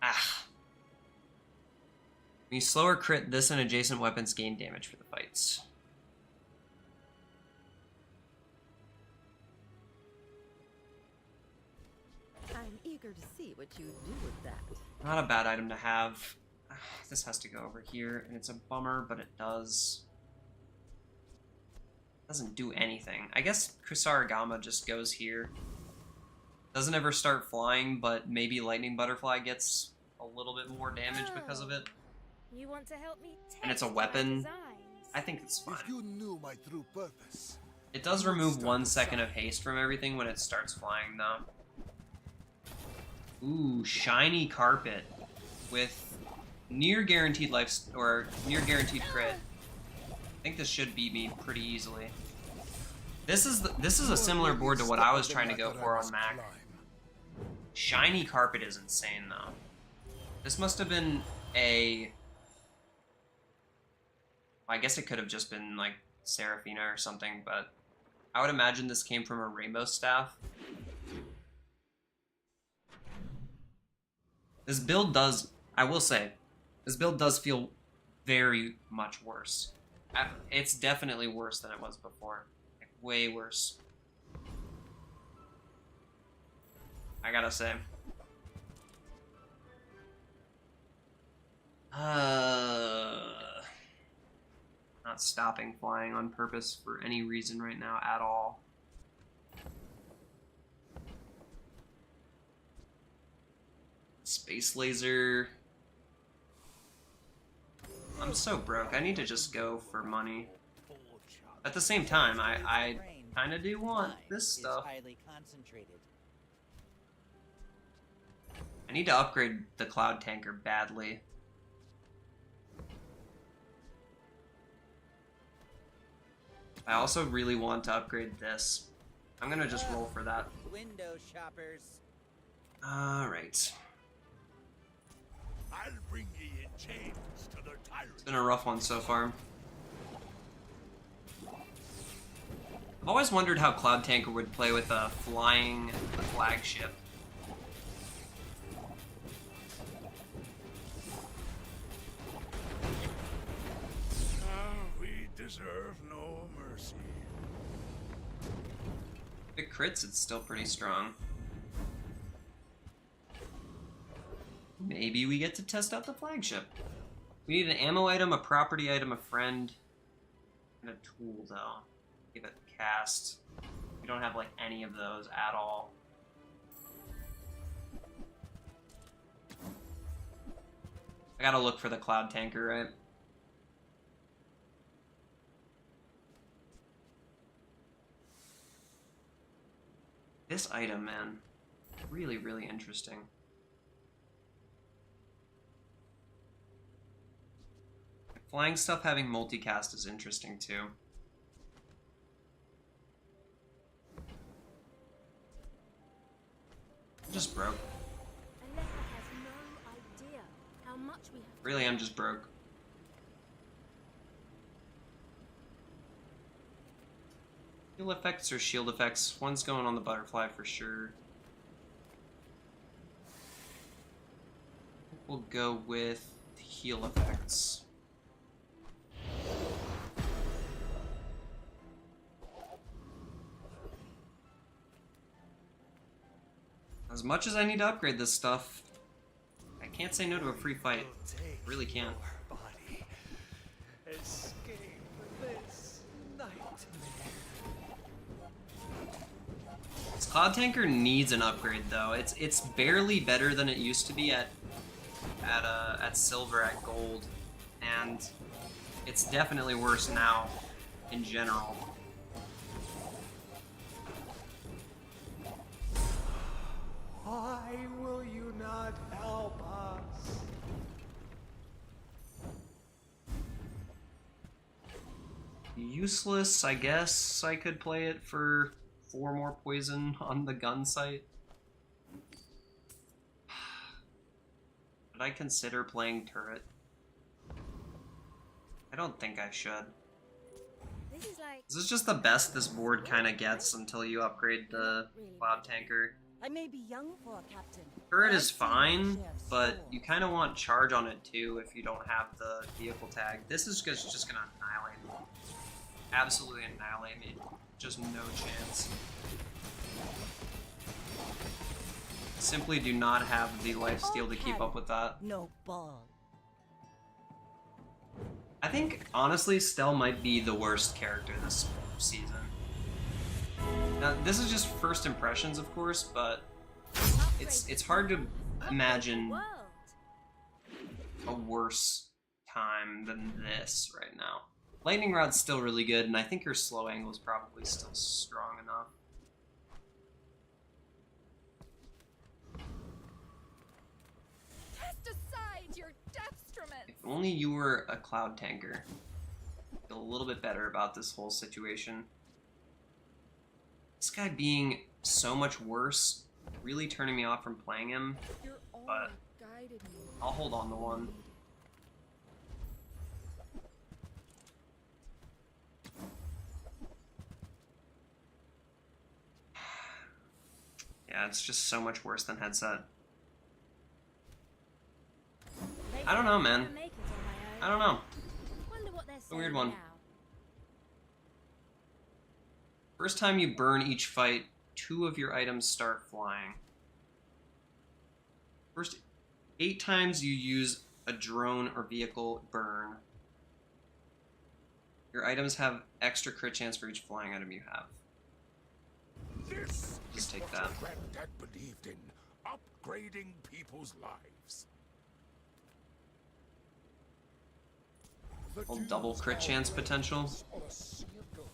Ah. When you slow or crit, this and adjacent weapons gain damage for the fights. I'm eager to see what you do with that. Not a bad item to have. This has to go over here, and it's a bummer, but it does. Doesn't do anything. I guess Kusarigama just goes here. Doesn't ever start flying, but maybe Lightning Butterfly gets a little bit more damage because of it. You want to help me? And it's a weapon. I think it's fine. If you knew my true purpose. It does remove 1 second of haste from everything when it starts flying, though. Ooh, shiny carpet with near guaranteed life or near guaranteed crit. I think this should beat me pretty easily. This is a similar board to what I was trying to go for on Mac. Shiny carpet is insane though. This must have been a... I guess it could have just been like Seraphina or something, but I would imagine this came from a rainbow staff. This build does, I will say, this build does feel very much worse. It's definitely worse than it was before. Like, way worse. I gotta say. Not stopping flying on purpose for any reason right now at all. Space laser. I'm so broke. I need to just go for money. At the same time, I kind of do want this stuff. I need to upgrade the Cloud Tanker badly. I also really want to upgrade this. I'm gonna just roll for that. Window shoppers. Alright. I'll bring ye in chains to the tyrant. It's been a rough one so far. I've always wondered how Cloud Tanker would play with a flying flagship. We deserve no mercy. If it crits, it's still pretty strong. Maybe we get to test out the flagship. We need an ammo item, a property item, a friend, and a tool, though. Give it cast. We don't have, like, any of those at all. I gotta look for the Cloud Tanker, right? This item, man. Really, really interesting. Flying stuff having multicast is interesting too. I'm just broke. Alexa has no idea how much we have. Really, I'm just broke. Heal effects or shield effects? One's going on the butterfly for sure. We'll go with heal effects. As much as I need to upgrade this stuff, I can't say no to a free fight. Really can't. Body. Escape this nightmare. This Cloud Tanker needs an upgrade though. It's barely better than it used to be at silver, at gold, and it's definitely worse now in general. Why will you not help us? Useless, I guess I could play it for 4 more poison on the gun sight. Should I consider playing turret? I don't think I should. This is just the best this board kind of gets until you upgrade the Cloud Tanker. I may be young for a captain. Turret is fine, but you kind of want charge on it too if you don't have the vehicle tag. This is just gonna annihilate me. Absolutely annihilate me. Just no chance. Simply do not have the lifesteal to keep up with that. No ball. I think, honestly, Stell might be the worst character this season. Now, this is just first impressions, of course, but it's hard to imagine a worse time than this right now. Lightning Rod's still really good, and I think her slow angle is probably still strong enough. Cast aside your death stroke. If only you were a cloud tanker. Feel a little bit better about this whole situation. This guy being so much worse, really turning me off from playing him, You're all but that guided me. I'll hold on to one. Yeah, it's just so much worse than headset. I don't know, man. I don't know. Wonder what they're A weird saying one. now. First time you burn each fight, 2 of your items start flying. First 8 times you use a drone or vehicle burn. Your items have extra crit chance for each flying item you have. This Just is take what that. your granddad believed in. Upgrading people's lives. The Well, double dunes crit are chance potential. raised on a sea of gold.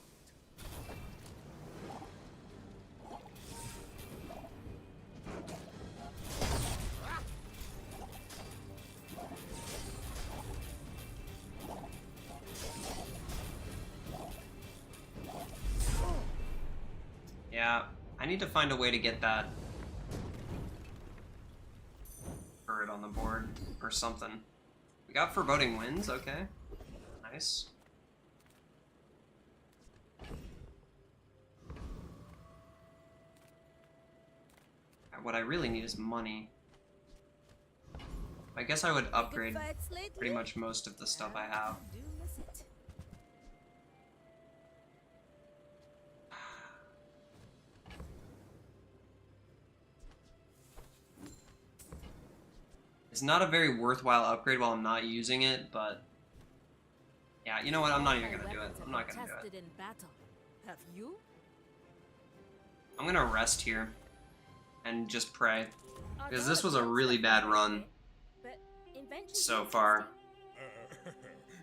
Yeah, I need to find a way to get that turret on the board or something. We got Foreboding Winds, okay. Nice. What I really need is money. I guess I would upgrade pretty much most of the stuff I have. Do miss it. It's not a very worthwhile upgrade while I'm not using it, but yeah, you know what? I'm not even gonna do it. I'm not gonna do it. Tested in battle. Have you? I'm gonna rest here and just pray, because this was a really bad run But inventions so are far.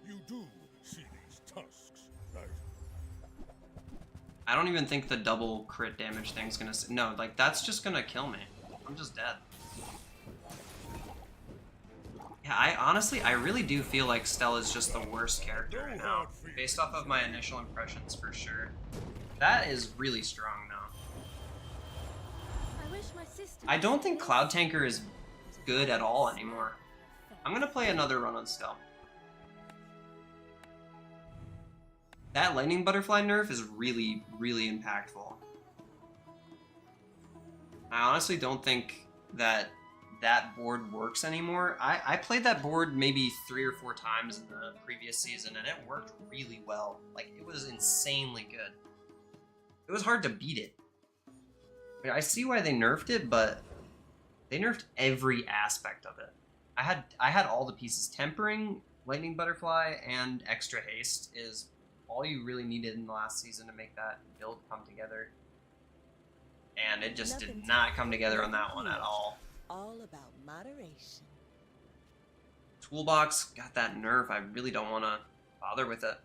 You do see these tusks, right? I don't even think the double crit damage thing's gonna. No, like that's just gonna kill me. I'm just dead. Yeah, I really do feel like Stella's just the worst character right now, based off of my initial impressions for sure. That is really strong now. I wish my sister. I don't think Cloud Tanker is good at all anymore. I'm gonna play another run on Stell. That Lightning Butterfly nerf is really, really impactful. I honestly don't think that board works anymore. I played that board maybe 3 or 4 times in the previous season, and it worked really well. Like, it was insanely good. It was hard to beat it. I mean, I see why they nerfed it, but they nerfed every aspect of it. I had all the pieces. Tempering, Lightning Butterfly, and Extra Haste is all you really needed in the last season to make that build come together. And it just did not come together on that one at all. All about moderation. Toolbox got that nerf. I really don't want to bother with it.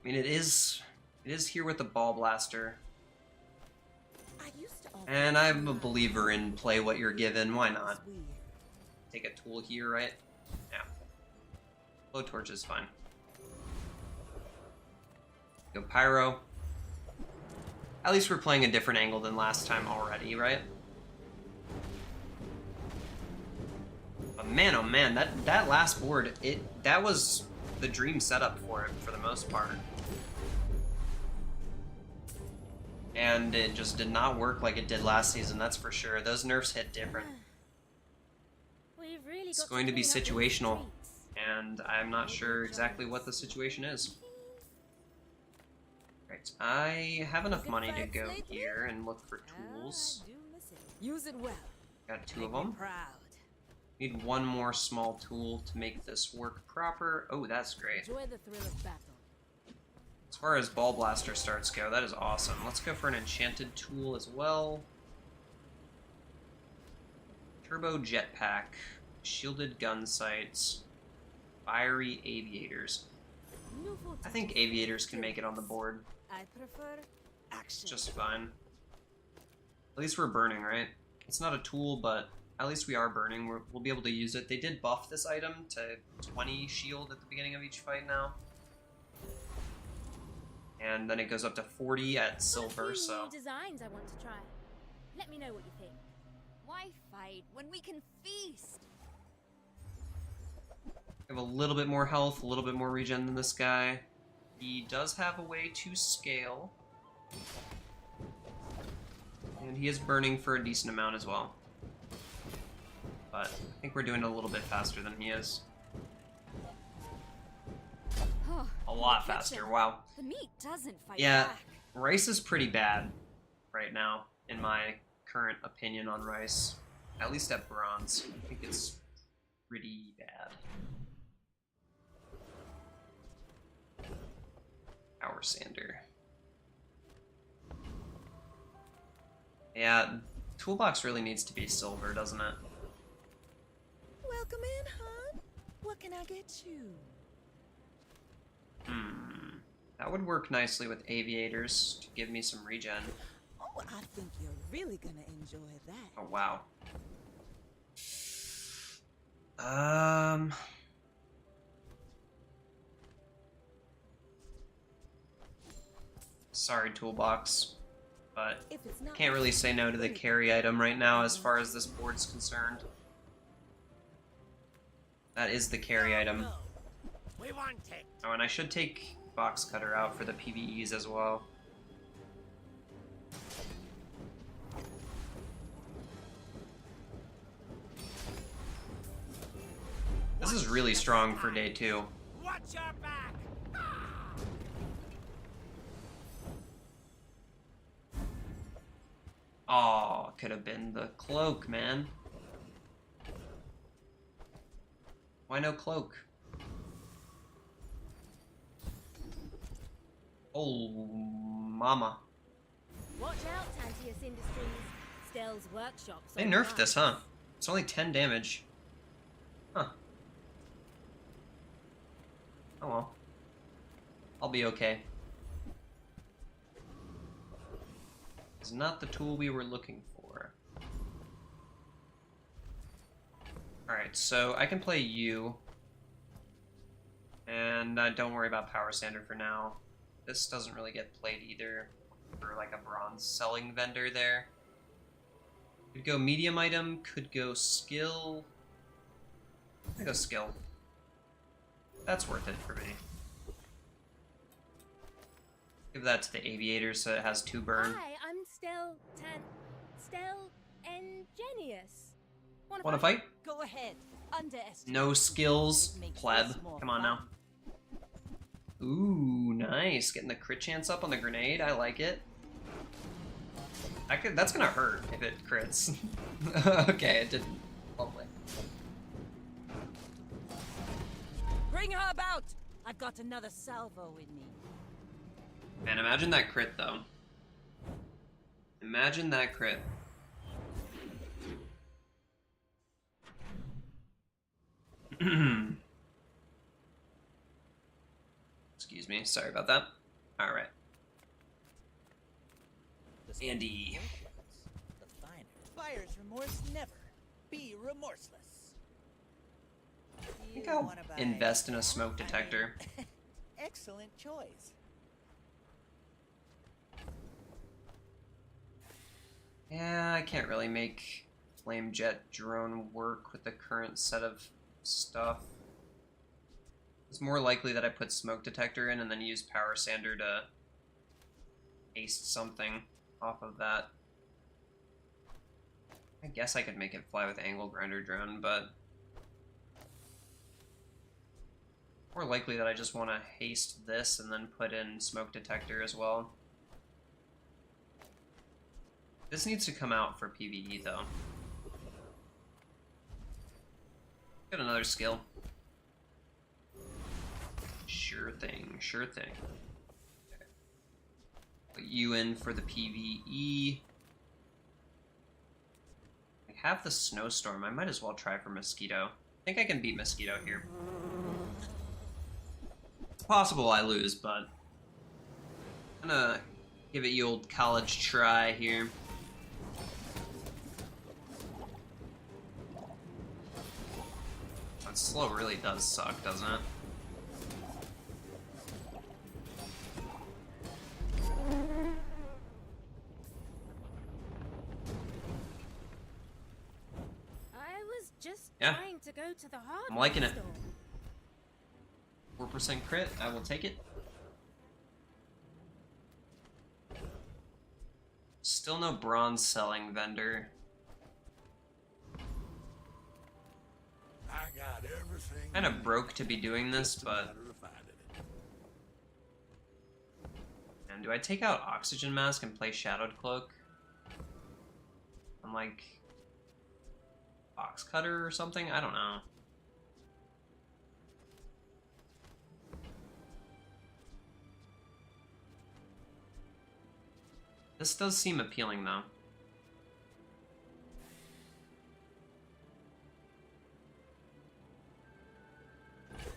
I mean, it is here with the Ball Blaster. And I'm a believer in play what you're given. Why not? Take a tool here, right? Yeah. Blowtorch is fine. Go Pyro. At least we're playing a different angle than last time already, right? But man, oh man, that last board, that was the dream setup for it for the most part. And it just did not work like it did last season, that's for sure. Those nerfs hit different. We've really It's got going to be clean up these situational, streets. and I'm not sure exactly what the situation is. Right, I have enough money to go here and look for tools. Do miss it. Use it well. Got 2 of Make me them. proud. Need one more small tool to make this work proper. Oh, that's great. Enjoy the thrill of battle. As far as Ball Blaster starts go, that is awesome. Let's go for an enchanted tool as well. Turbo Jetpack, Shielded Gun Sights, Fiery Aviators. I think Aviators can make it on the board I prefer action. just fine. At least we're burning, right? It's not a tool, but At least we are burning. We'll be able to use it. They did buff this item to 20 shield at the beginning of each fight now. And then it goes up to 40 at silver, Got a few so... new designs I want to try. Let me know what you think. Why fight when we can feast? We have a little bit more health, a little bit more regen than this guy. He does have a way to scale. And he is burning for a decent amount as well. But I think we're doing it a little bit faster than he is. A lot faster, wow. The meat doesn't fight Yeah, back. Rice is pretty bad right now, in my current opinion on Rice. At least at bronze. I think it's pretty bad. Power Sander. Yeah, toolbox really needs to be silver, doesn't it? Welcome in, hon. What can I get you? That would work nicely with aviators to give me some regen. Oh, I think you're really gonna enjoy that. Oh, wow. Sorry, toolbox, but If it's not can't really say no to the carry item right now as far as this board's concerned. That is the carry item. We want it. Oh, and I should take box cutter out for the PvEs as well. This is really strong for day 2. Watch your back. Oh, could have been the cloak, man. Why no cloak? Oh, mama. Watch out, Tantius Industries. Stell's workshops. They nerfed this, huh? It's only 10 damage. Huh. Oh well. I'll be okay. It's not the tool we were looking for. Alright, so I can play you. And don't worry about Power Sander for now. This doesn't really get played either. For like a bronze selling vendor there. Could go medium item, could go skill. I go skill. That's worth it for me. Give that to the aviator so it has 2 burn. Hi, I'm Stel Engenius. Wanna fight? Go ahead. Underestimate. No skills, Makes pleb. this more Come on fun. now. Ooh, nice. Getting the crit chance up on the grenade. I like it. That's gonna hurt if it crits. Okay, it didn't. Lovely. Bring her about. I've got another salvo in me. Man, imagine that crit, though. Imagine that crit. Excuse me, sorry about that. Alright. Andy. The finer. Buyer's remorse never. Be remorseless. I think I'll invest in a smoke detector. Excellent choice. Yeah, I can't really make Flame Jet drone work with the current set of stuff. It's more likely that I put smoke detector in and then use Power Sander to haste something off of that. I guess I could make it fly with angle grinder drone, but more likely that I just want to haste this and then put in smoke detector as well. This needs to come out for PvE though. Get another skill. Sure thing, sure thing. Okay. Put you in for the PvE. I have the snowstorm. I might as well try for mosquito. I think I can beat mosquito here. It's possible I lose, but I'm gonna give it the old college try here. That slow really does suck, doesn't it? I was just Yeah. trying to go to the hardware I'm liking it. store. 4% crit, I will take it. Still no bronze selling vendor. I got everything. Kind of broke to be doing this, Just a but... matter of finding it. And do I take out Oxygen Mask and play Shadowed Cloak? I'm like... Box Cutter or something? I don't know. This does seem appealing, though.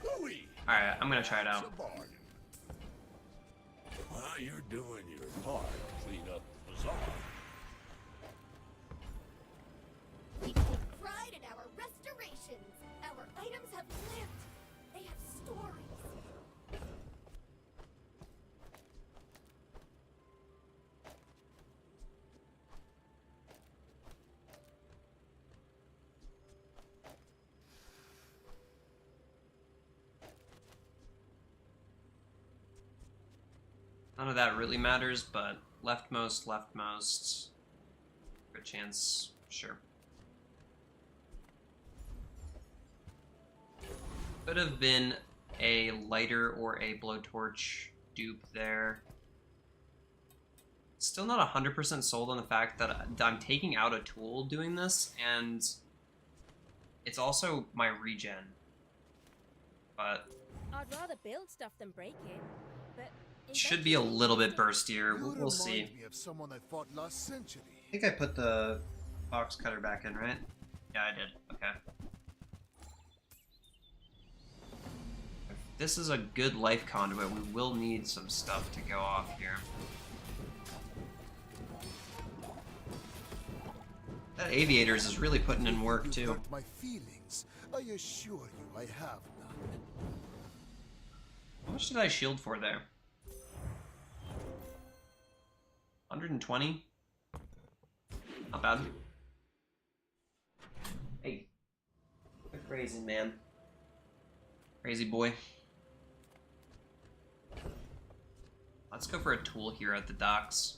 Louis, Alright, I'm gonna try it out. it's a bargain. While you're doing your part to clean up the bazaar, We take pride in our restorations. Our items have lived. They have stories. None of that really matters, but leftmost, leftmost. Good chance, sure. Could have been a lighter or a blowtorch dupe there. Still not 100% sold on the fact that I'm taking out a tool doing this, and it's also my regen. But I'd rather build stuff than break it, but it should be a little bit burstier. You We'll see. remind me of someone I fought last century. I think I put the box cutter back in, right? Yeah, I did. Okay. If this is a good life conduit, we will need some stuff to go off here. That Aviators is really putting in work, You've too. hurt my feelings. I assure you, I have none. How much did I shield for there? 120? Not bad. Hey. You're crazy, man. Crazy boy. Let's go for a tool here at the docks.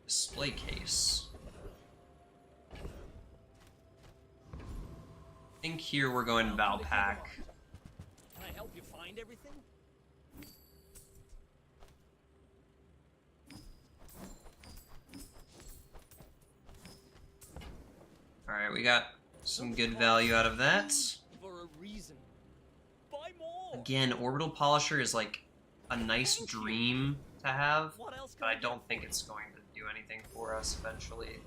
Display case. I think here we're going Valpak. Can I help you find everything? Alright, we got some good value out of that. For a reason. Buy more. Again, Orbital Polisher is like a nice dream to have, What else but can I I don't get think for it's going to do anything for us eventually.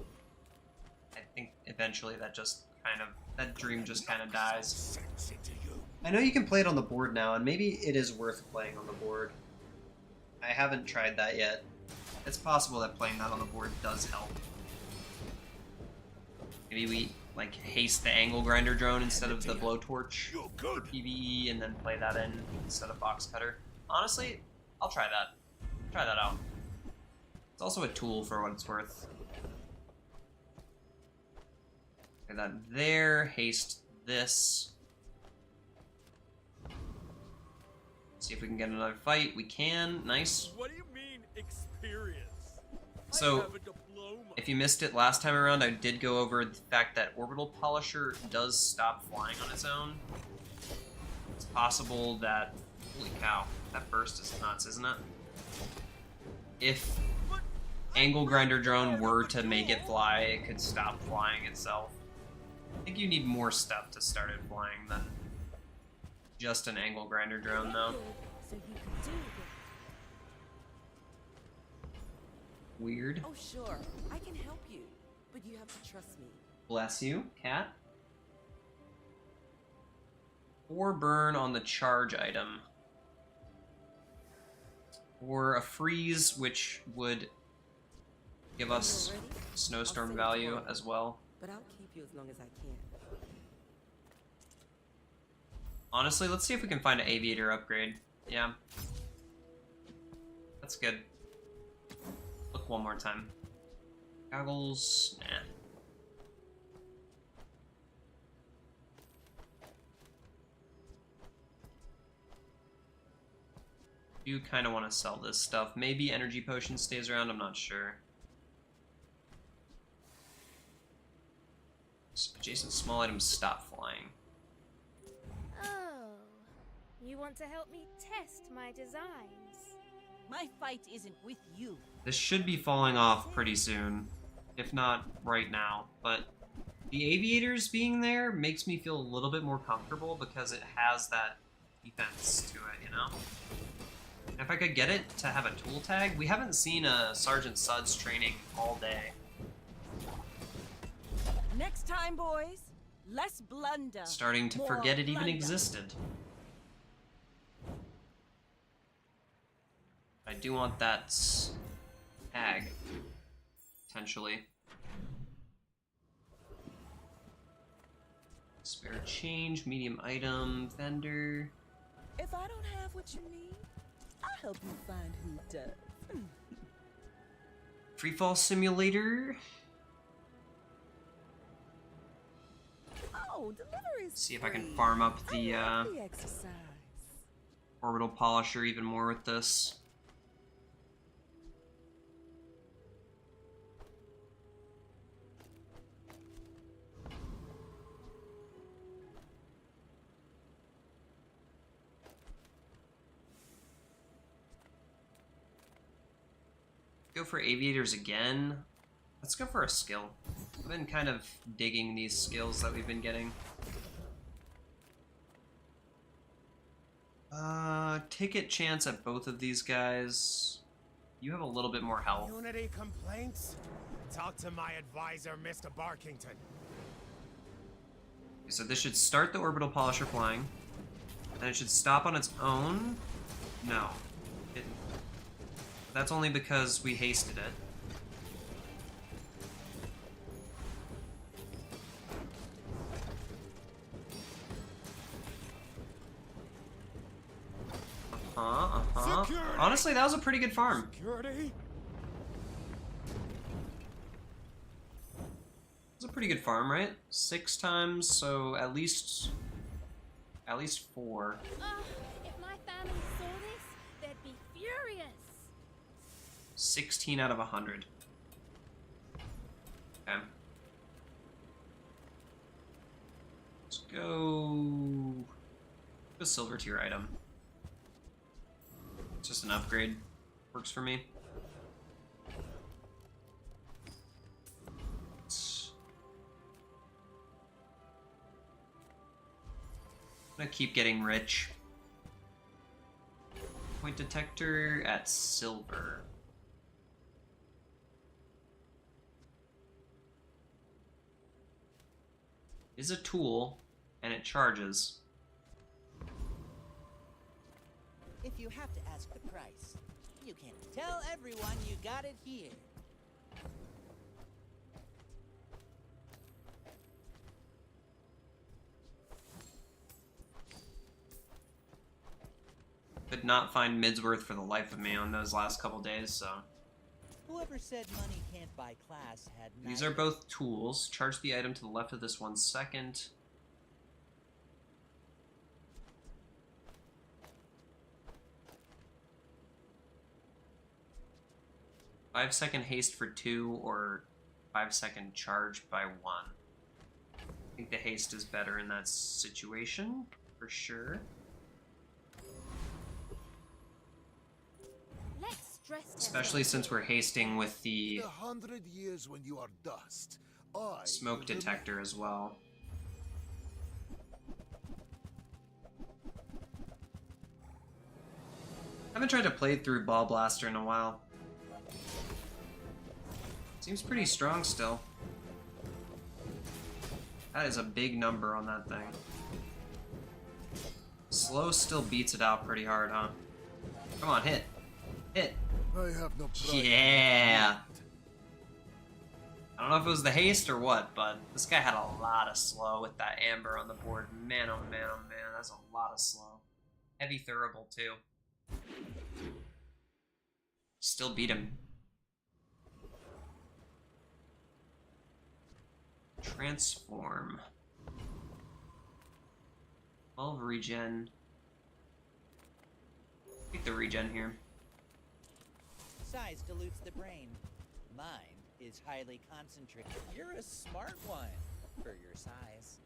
I think eventually that dream just kind of dies. sense into you. I know you can play it on the board now, and maybe it is worth playing on the board. I haven't tried that yet. It's possible that playing that on the board does help. Maybe we like haste the angle grinder drone instead of the blowtorch You're good. PvE and then play that in instead of box cutter. Honestly, I'll try that. Try that out. It's also a tool for what it's worth. Okay, that there, haste this. See if we can get another fight. We can. Nice. What do you mean, experience? So, I have a diploma. if you missed it last time around, I did go over the fact that Orbital Polisher does stop flying on its own. It's possible that... Holy cow. That burst is nuts, isn't it? If Angle Grinder Drone were to make it fly, it could stop flying itself. I think you need more stuff to start it flying than just an Angle Grinder Drone, though. So you can do it. Weird. Oh, sure. I can help you. But you have to trust me. Bless you, cat. Or burn on the charge item. Or a freeze, which would give us snowstorm value as well. But I'll keep you as long as I can. Honestly, let's see if we can find an aviator upgrade. Yeah. That's good. Look one more time. Goggles, nah. Do kind of want to sell this stuff. Maybe energy potion stays around, I'm not sure. Adjacent small items stop flying. Oh, you want to help me test my designs? My fight isn't with you. This should be falling off pretty soon, if not right now, but the aviators being there makes me feel a little bit more comfortable because it has that defense to it, you know? If I could get it to have a tool tag, we haven't seen a Sergeant Suds training all day. Next time, boys, less blunder. Starting to more forget it even blunder. existed. I do want that tag, potentially. Spare change, medium item, vendor. If I don't have what you need, I'll help you find who does. Freefall simulator. Oh, delivery's See if I can free. farm up I the love the exercise. orbital polisher even more with this. Go for aviators again. Let's go for a skill. I've been kind of digging these skills that we've been getting. Ticket chance at both of these guys. You have a little bit more health. Unity complaints? Talk to my advisor, Mr. Barkington. Okay, so this should start the orbital polisher flying. Then it should stop on its own. No. It, that's only because we hasted it. Honestly, that was a pretty good farm. Security? It's a pretty good farm, right? 6 times, so at least 4. If my family saw this, they'd be furious. 16 out of 100. Okay. Let's go. A silver tier item. It's just an upgrade. Works for me. I'm gonna keep getting rich. Point detector at silver. Is a tool, and it charges. If you have to ask the price, you can tell everyone you got it here. Could not find Midsworth for the life of me on those last couple days, so. Whoever said money can't buy class had These are both tools. Charge the item to the left of this 1 second. Five-second haste for 2 or 5-second charge by 1. I think the haste is better in that situation, for sure. Let's stress Especially since we're hasting with the 100 years when you are dust, I smoke detector as well. I haven't tried to play through Ball Blaster in a while. Seems pretty strong still. That is a big number on that thing. Slow still beats it out pretty hard, huh? Come on, hit. Hit. I have no pride. Yeah. I don't know if it was the haste or what, but this guy had a lot of slow with that amber on the board. Man, oh man, oh man, that's a lot of slow. Heavy thurible too. Still beat him. Transform. 12 regen. Take the regen here. Size dilutes the brain. Mine is highly concentrated. You're a smart one for your size.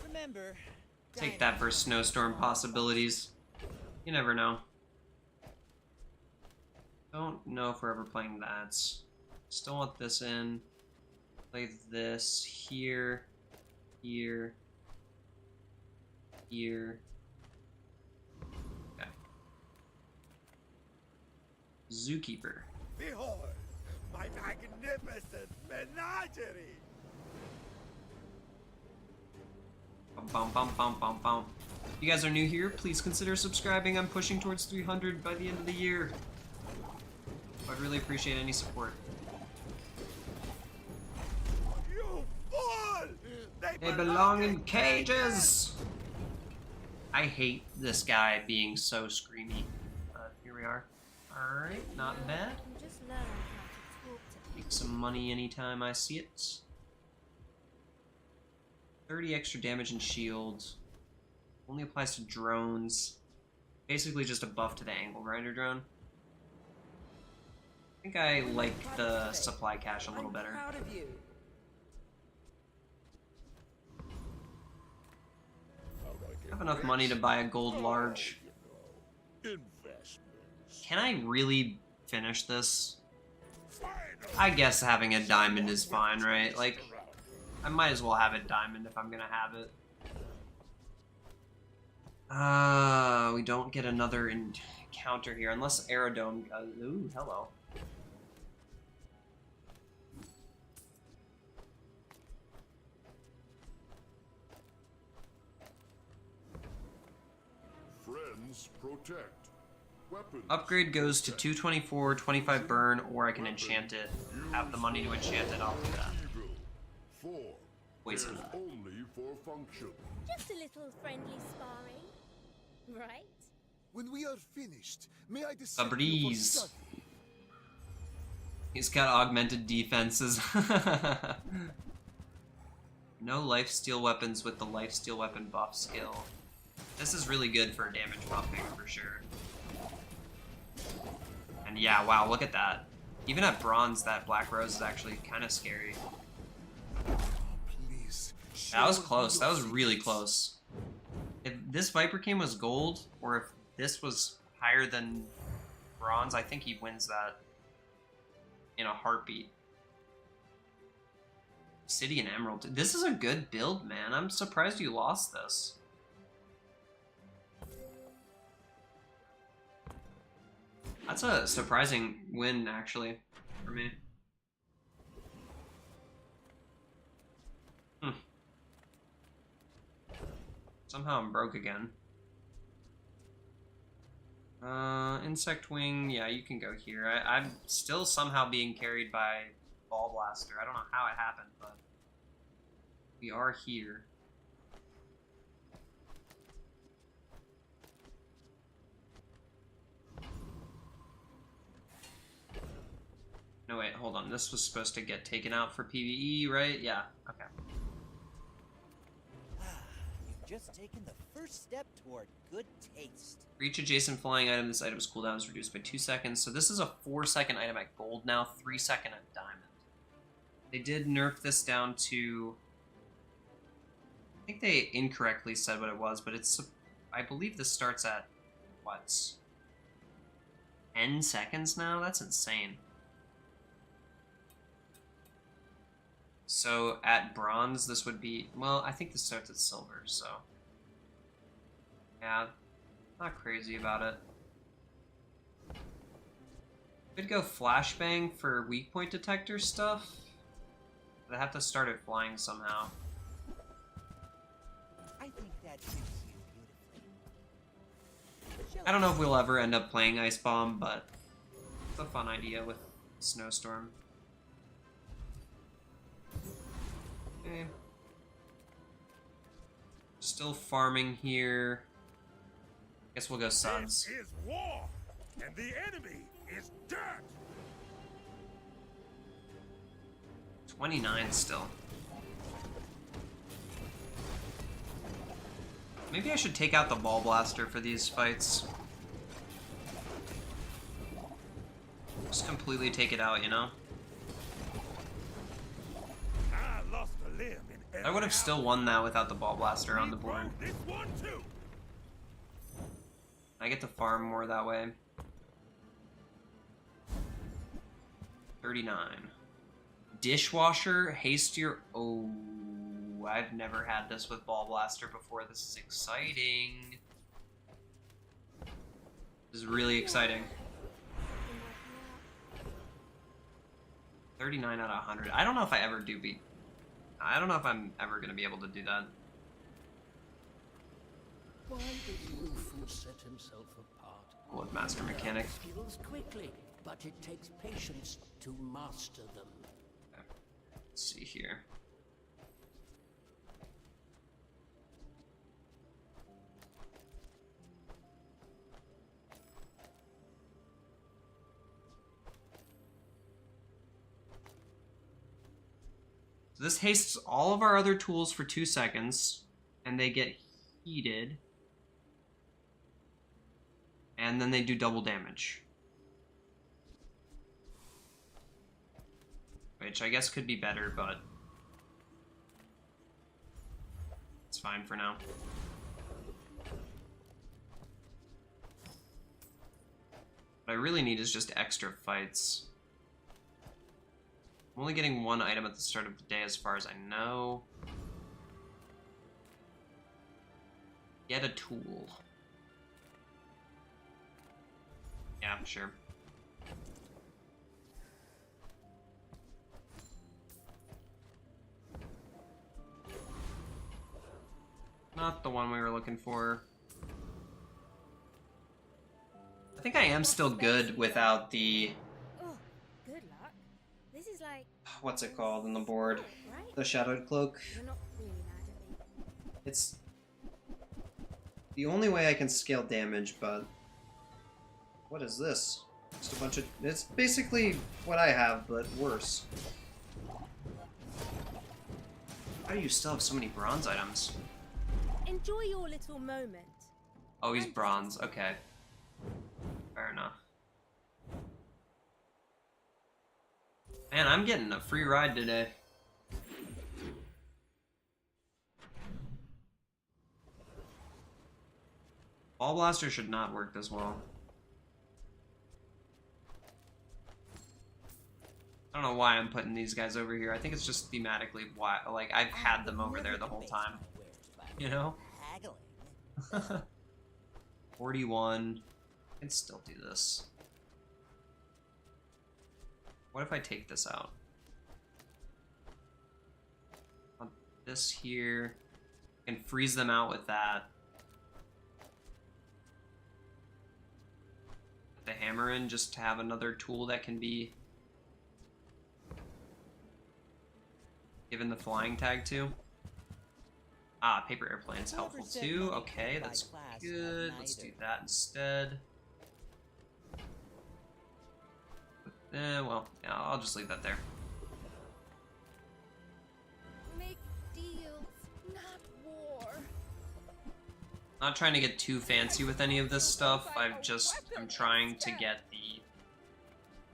Remember, Take that for snowstorm possibilities. You never know. Don't know if we're ever playing that. Still want this in. Play this here, here, here. Okay. Zookeeper. Behold, my magnificent menagerie! Bum, bum, bum, bum, bum. If you guys are new here, please consider subscribing. I'm pushing towards 300 by the end of the year. I'd really appreciate any support. You fool! They belong in cages! I hate this guy being so screamy. But here we are. Alright, not bad. I'm just learning how to talk to Make some money anytime I see it. 30 extra damage and shield. Only applies to drones. Basically just a buff to the angle grinder drone. I think I like the supply cache a little better. Proud of you. I have enough money to buy a gold large. Can I really finish this? I guess having a diamond is fine, right? Like, I might as well have a diamond if I'm gonna have it. We don't get another encounter here, unless Aerodome... ooh, hello. Friends protect. Weapons. Upgrade goes to 224, 25 burn, or I can enchant it. Have the money to enchant it, I'll do that. Poison. Only for function. Just a little friendly sparring, right? When we are finished, may I decide? A breeze. He's got augmented defenses. No lifesteal weapons with the lifesteal weapon buff skill. This is really good for damage buffing for sure. And yeah, wow, look at that. Even at bronze, that black rose is actually kind of scary. Please. That was close. That was really close. If this Viper King was gold, or if this was higher than bronze, I think he wins that in a heartbeat. City and Emerald. This is a good build, man. I'm surprised you lost this. That's a surprising win, actually, for me. Somehow I'm broke again. Insect Wing, yeah, you can go here. I'm still somehow being carried by Ball Blaster. I don't know how it happened, but we are here. No, wait, hold on. This was supposed to get taken out for PvE, right? Yeah, okay. You've just taken the first step toward good taste. For each adjacent flying item, this item's cooldown is reduced by 2 seconds. So this is a 4-second item at gold now, 3-second at diamond. They did nerf this down to... I think they incorrectly said what it was, but it's... I believe this starts at, what? 10 seconds now? That's insane. So at bronze, this would be... Well, I think this starts at silver, so... Yeah, not crazy about it. Could go flashbang for weak point detector stuff. But I have to start it flying somehow. I think that suits you Chill I don't know out. if we'll ever end up playing Ice Bomb, but it's a fun idea with Snowstorm. Okay. Still farming here. Guess we'll go Suds. This is war, and the enemy is dirt. 29 still. Maybe I should take out the Ball Blaster for these fights. Just completely take it out, you know? I lost a limb in I would have still won that without the Ball Blaster on the board. This one too. I get to farm more that way. 39. Dishwasher, hastier. Oh, I've never had this with Ball Blaster before. This is exciting. This is really exciting. 39 out of 100. I don't know if I ever do beat. I don't know if I'm ever going to be able to do that. Why did Lufu set himself apart? With Master Mechanic. Skills quickly, but it takes patience to master them. Okay. Let's see here. So this hastes all of our other tools for 2 seconds, and they get heated. And then they do double damage. Which I guess could be better, but it's fine for now. What I really need is just extra fights. I'm only getting 1 item at the start of the day as far as I know. Get a tool. Yeah, sure. Not the one we were looking for. I think I am still good without the... Oh, good luck. This is like... What's it called on the board? Right? The Shadowed Cloak. You're not really mad at me. It's the only way I can scale damage, but... What is this? Just a bunch of... It's basically what I have, but worse. How do you still have so many bronze items? Enjoy your little moment. Oh, he's bronze. Okay. Fair enough. Man, I'm getting a free ride today. Ball Blaster should not work this well. I don't know why I'm putting these guys over here. I think it's just thematically why, like, I've had them over there the whole time. You know? 41. I can still do this. What if I take this out? On this here. I can freeze them out with that. Put the hammer in just to have another tool that can be given the flying tag to. Ah, paper airplane's helpful too. Okay, that's good. Let's do that instead. Well, yeah, I'll just leave that there. Make deals, not war. Not trying to get too fancy with any of this stuff. I'm trying to get the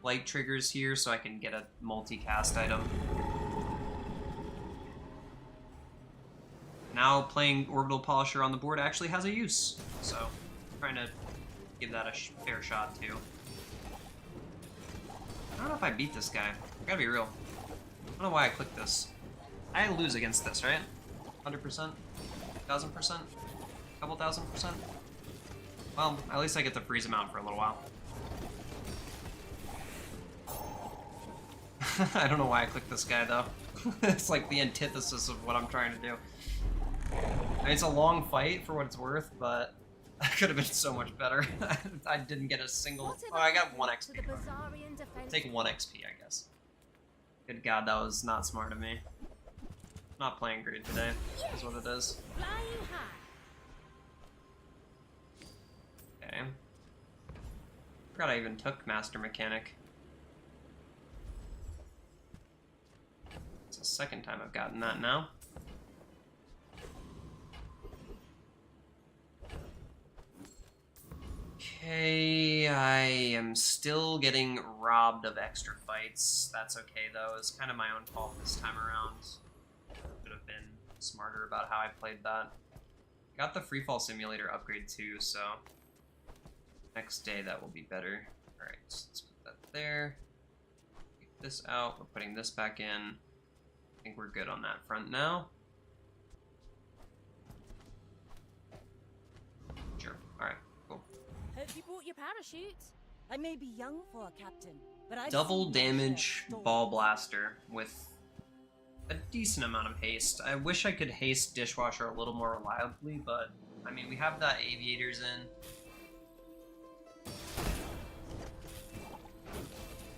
light triggers here so I can get a multicast item. Now playing Orbital Polisher on the board actually has a use, so I'm trying to give that a fair shot too. I don't know if I beat this guy. I gotta be real. I don't know why I clicked this. I lose against this, right? 100%? 1000%? Couple 1000%? Well, at least I get to freeze him out for a little while. I don't know why I clicked this guy though. It's like the antithesis of what I'm trying to do. I mean, it's a long fight for what it's worth, but That could have been so much better. I didn't get a single. Oh, I got 1 XP. Take 1 XP, I guess. Good God, that was not smart of me. Not playing great today, is what it is. Okay. Forgot I even took Master Mechanic. It's the second time I've gotten that now. Okay, I am still getting robbed of extra fights. That's okay though, it's kind of my own fault this time around. Should have been smarter about how I played that. Got the Freefall Simulator upgrade too, so next day that will be better. Alright, so let's put that there. Take this out, we're putting this back in. I think we're good on that front now. Sure, alright. Hope you bought your parachute. I may be young for a captain, but I Double damage ball blaster with a decent amount of haste. I wish I could haste dishwasher a little more reliably, but I mean we have that aviators in.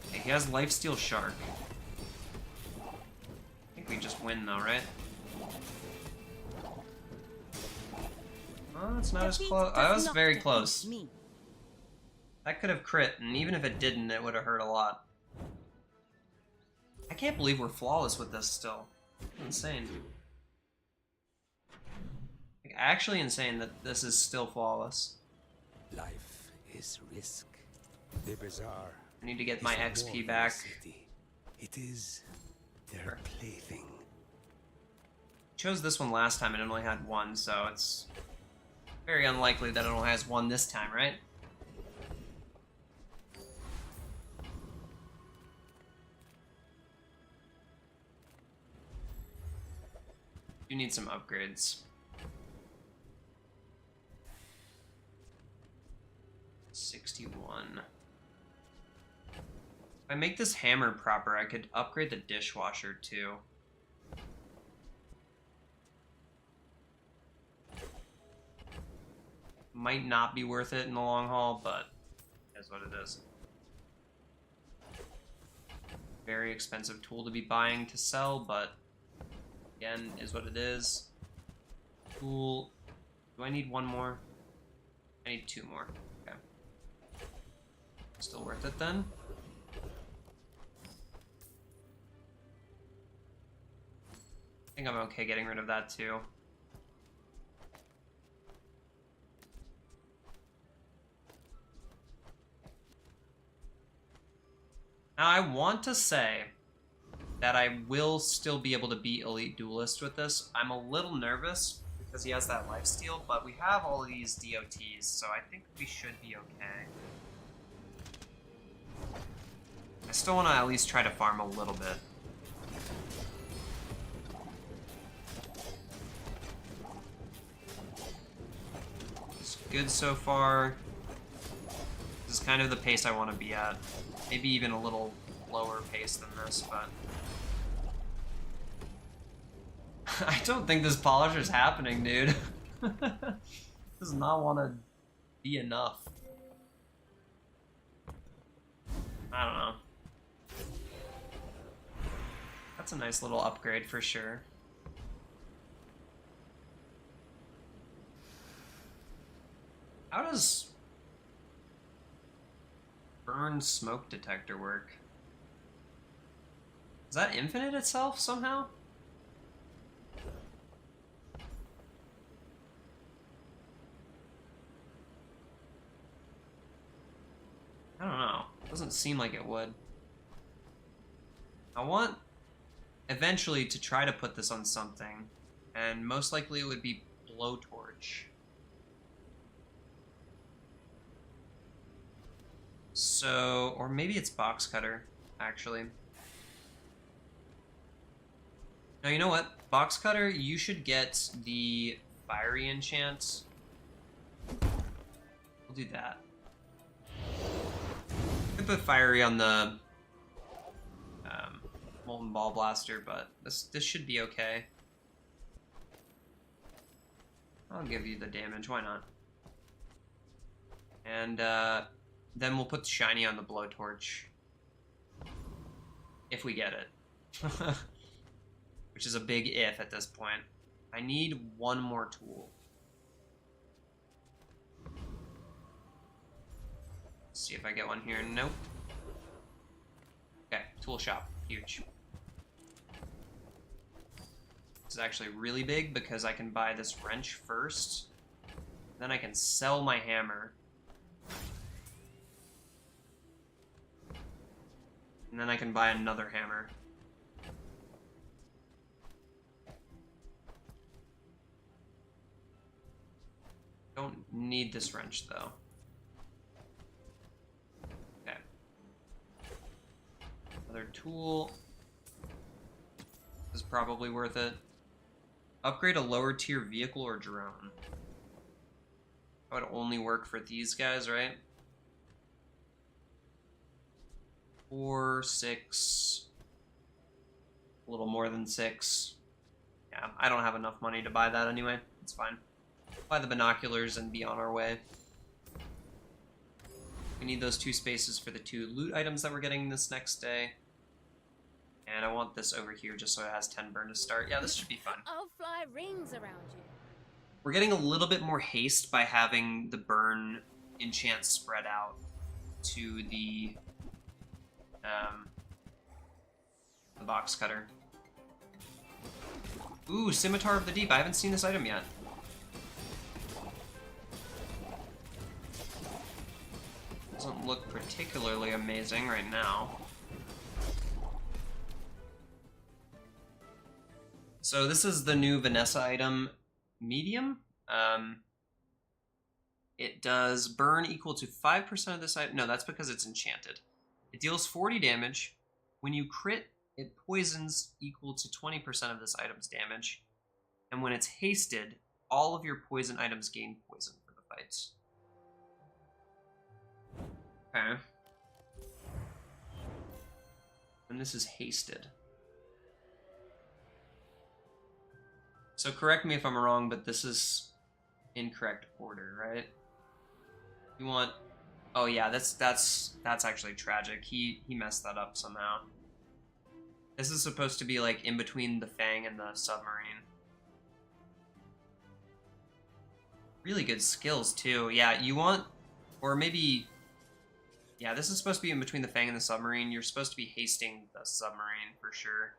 Okay, he has lifesteal shark. I think we just win though, right? Oh, it's not as close. I was very close. That could have crit, and even if it didn't, it would have hurt a lot. I can't believe we're flawless with this still. Insane. Like, actually insane that this is still flawless. Life is risk. The Bazaar. I need to get my XP back. It is their plaything. Chose this one last time and it only had 1, so it's very unlikely that it only has 1 this time, right? You need some upgrades. 61. If I make this hammer proper, I could upgrade the dishwasher too. Might not be worth it in the long haul, but that's what it is. Very expensive tool to be buying to sell, but again, is what it is. Tool. Do I need 1 more? I need 2 more. Okay. Still worth it then? I think I'm okay getting rid of that too. Now I want to say that I will still be able to beat Elite Duelist with this. I'm a little nervous because he has that lifesteal, but we have all of these DOTs, so I think we should be okay. I still want to at least try to farm a little bit. It's good so far. This is kind of the pace I want to be at. Maybe even a little lower pace than this, but... I don't think this polisher's happening, dude. Does not want to be enough. I don't know. That's a nice little upgrade for sure. How does burn smoke detector work? Is that infinite itself somehow? I don't know. Doesn't seem like it would. I want eventually to try to put this on something, and most likely it would be blowtorch. So, or maybe it's box cutter, actually. Now, you know what? Box cutter, you should get the fiery enchant. We'll do that. Could put fiery on the molten ball blaster, but this should be okay. I'll give you the damage. Why not? And then we'll put the shiny on the blowtorch. If we get it. Which is a big if at this point. I need one more tool. Let's see if I get one here. Nope. Okay, tool shop. Huge. This is actually really big because I can buy this wrench first. Then I can sell my hammer. And then I can buy another hammer. Don't need this wrench though. Okay. Another tool. This is probably worth it. Upgrade a lower tier vehicle or drone. That would only work for these guys, right? 4, 6, a little more than 6. Yeah, I don't have enough money to buy that anyway. It's fine. Buy the binoculars and be on our way. We need those 2 spaces for the 2 loot items that we're getting this next day. And I want this over here just so it has 10 burn to start. Yeah, this should be fun. I'll fly rings around you. We're getting a little bit more haste by having the burn enchant spread out to the box cutter. Ooh, Scimitar of the Deep. I haven't seen this item yet. Doesn't look particularly amazing right now. So this is the new Vanessa item, Medium. It does burn equal to 5% of this item. No, that's because it's enchanted. It deals 40 damage. When you crit, it poisons equal to 20% of this item's damage. And when it's hasted, all of your poison items gain poison for the fights. Okay. And this is hasted. So correct me if I'm wrong, but this is incorrect order, right? You want... Oh yeah, that's actually tragic. He messed that up somehow. This is supposed to be like in between the Fang and the submarine. Really good skills too. Yeah, you want... Or maybe... Yeah, this is supposed to be in between the Fang and the submarine. You're supposed to be hasting the submarine for sure.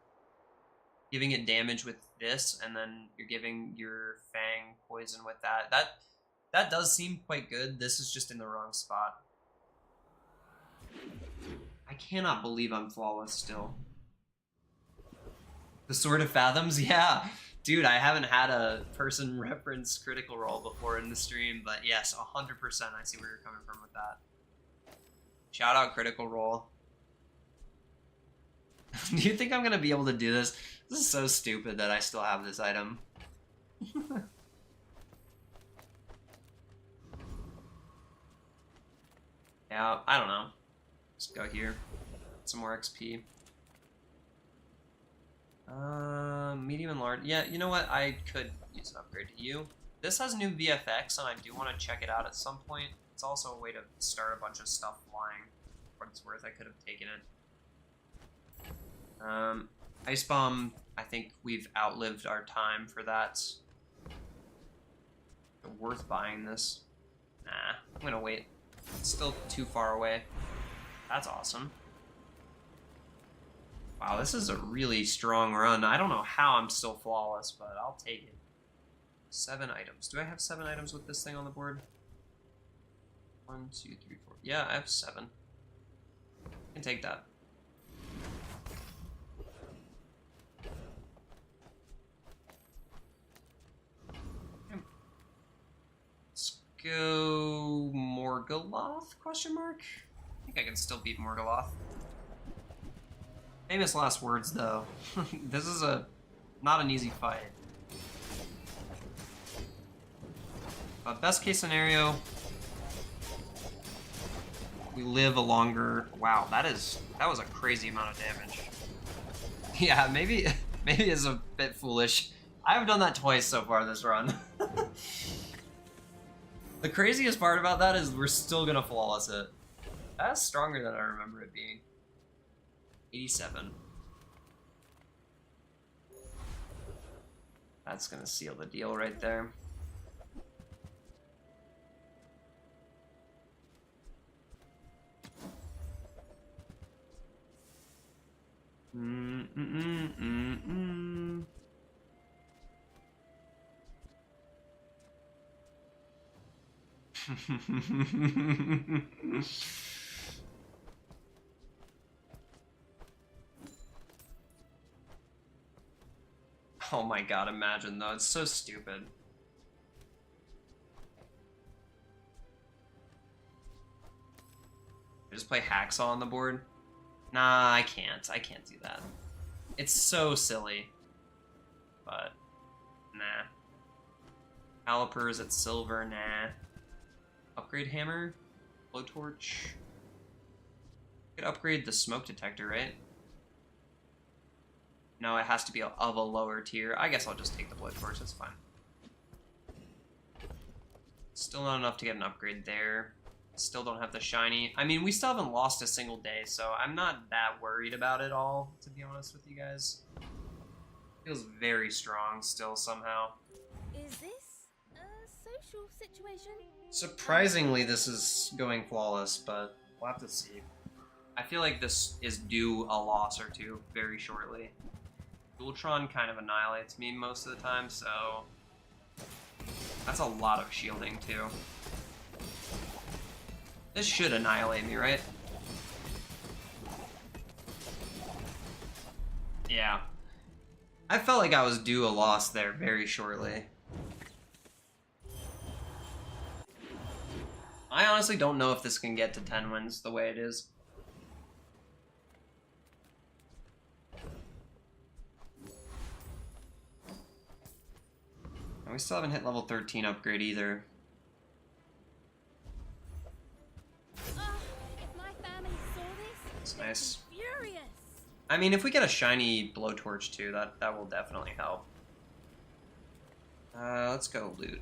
Giving it damage with this, and then you're giving your Fang poison with that. That does seem quite good. This is just in the wrong spot. I cannot believe I'm flawless still. The Sword of Fathoms? Yeah. Dude, I haven't had a person reference Critical Role before in the stream, but yes, 100% I see where you're coming from with that. Shout out Critical Role. Do you think I'm going to be able to do this? This is so stupid that I still have this item. Yeah, I don't know. Just go here. Some more XP. Medium and large. Yeah, you know what? I could use an upgrade to you. This has new VFX, and I do want to check it out at some point. It's also a way to start a bunch of stuff flying. For what it's worth, I could have taken it. Ice Bomb, I think we've outlived our time for that. Worth buying this? Nah, I'm gonna wait. It's still too far away. That's awesome. Wow, this is a really strong run. I don't know how I'm still flawless, but I'll take it. 7 items. Do I have 7 items with this thing on the board? 1, 2, 3, 4. Yeah, I have 7. I can take that. Let's go Morgaloth? Question mark? I think I can still beat Morgaloth. Famous last words, though. This is not an easy fight. But best case scenario, we live a longer. Wow, that was a crazy amount of damage. Yeah, maybe it's a bit foolish. I have done that twice so far this run. The craziest part about that is we're still gonna flawless it. That's stronger than I remember it being. 87. That's gonna seal the deal right there. Oh my god, imagine though, it's so stupid. Just play Hacksaw on the board? Nah, I can't do that. It's so silly. But, nah. Calipers at silver, nah. Upgrade hammer? Blowtorch? Could upgrade the smoke detector, right? No, it has to be of a lower tier. I guess I'll just take the blowtorch, that's fine. Still not enough to get an upgrade there. Still don't have the shiny. I mean, we still haven't lost a single day, so I'm not that worried about it all, to be honest with you guys. Feels very strong still somehow. Is this a social situation? Surprisingly, this is going flawless, but we'll have to see. I feel like this is due a loss or two very shortly. Dualtron kind of annihilates me most of the time, so that's a lot of shielding too. This should annihilate me, right? Yeah. I felt like I was due a loss there very shortly. I honestly don't know if this can get to 10 wins the way it is. And we still haven't hit level 13 upgrade either. If my family saw this, It's nice. they'd be furious. I mean, if we get a shiny blowtorch too, that will definitely help. Let's go loot.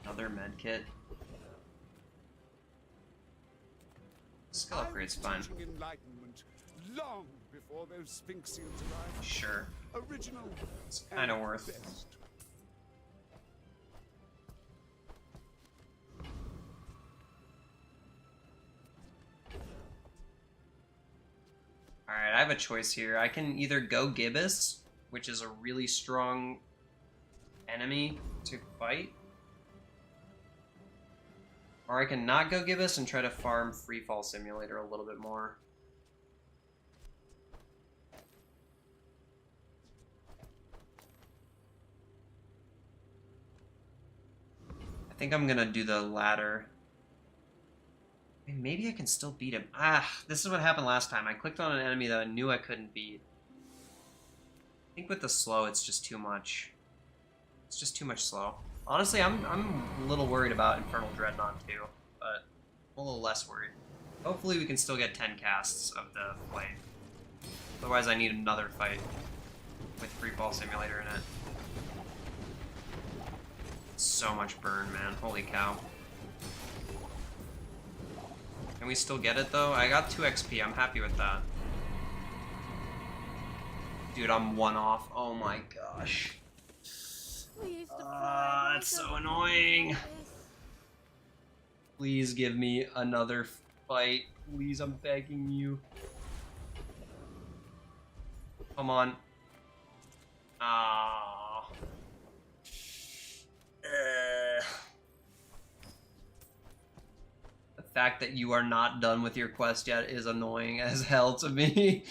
Another med kit. Skill upgrade's fine. Enlightenment long before those Sphinxians arrived. Sure. Original. It's kind of worth. Best. Alright, I have a choice here. I can either go Gibbous, which is a really strong enemy to fight, or I can not go Gibbous and try to farm Freefall Simulator a little bit more. I think I'm gonna do the latter. Maybe I can still beat him. Ah, this is what happened last time. I clicked on an enemy that I knew I couldn't beat. I think with the slow, it's just too much. It's just too much slow. Honestly, I'm a little worried about Infernal Dreadnought too, but I'm a little less worried. Hopefully we can still get 10 casts of the flame. Otherwise I need another fight with Freefall Simulator in it. So much burn, man. Holy cow. Can we still get it though? I got 2 XP, I'm happy with that. Dude, I'm 1 off. Oh my gosh. That's so annoying. Please give me another fight. Please, I'm begging you. Come on. Ah. The fact that you are not done with your quest yet is annoying as hell to me.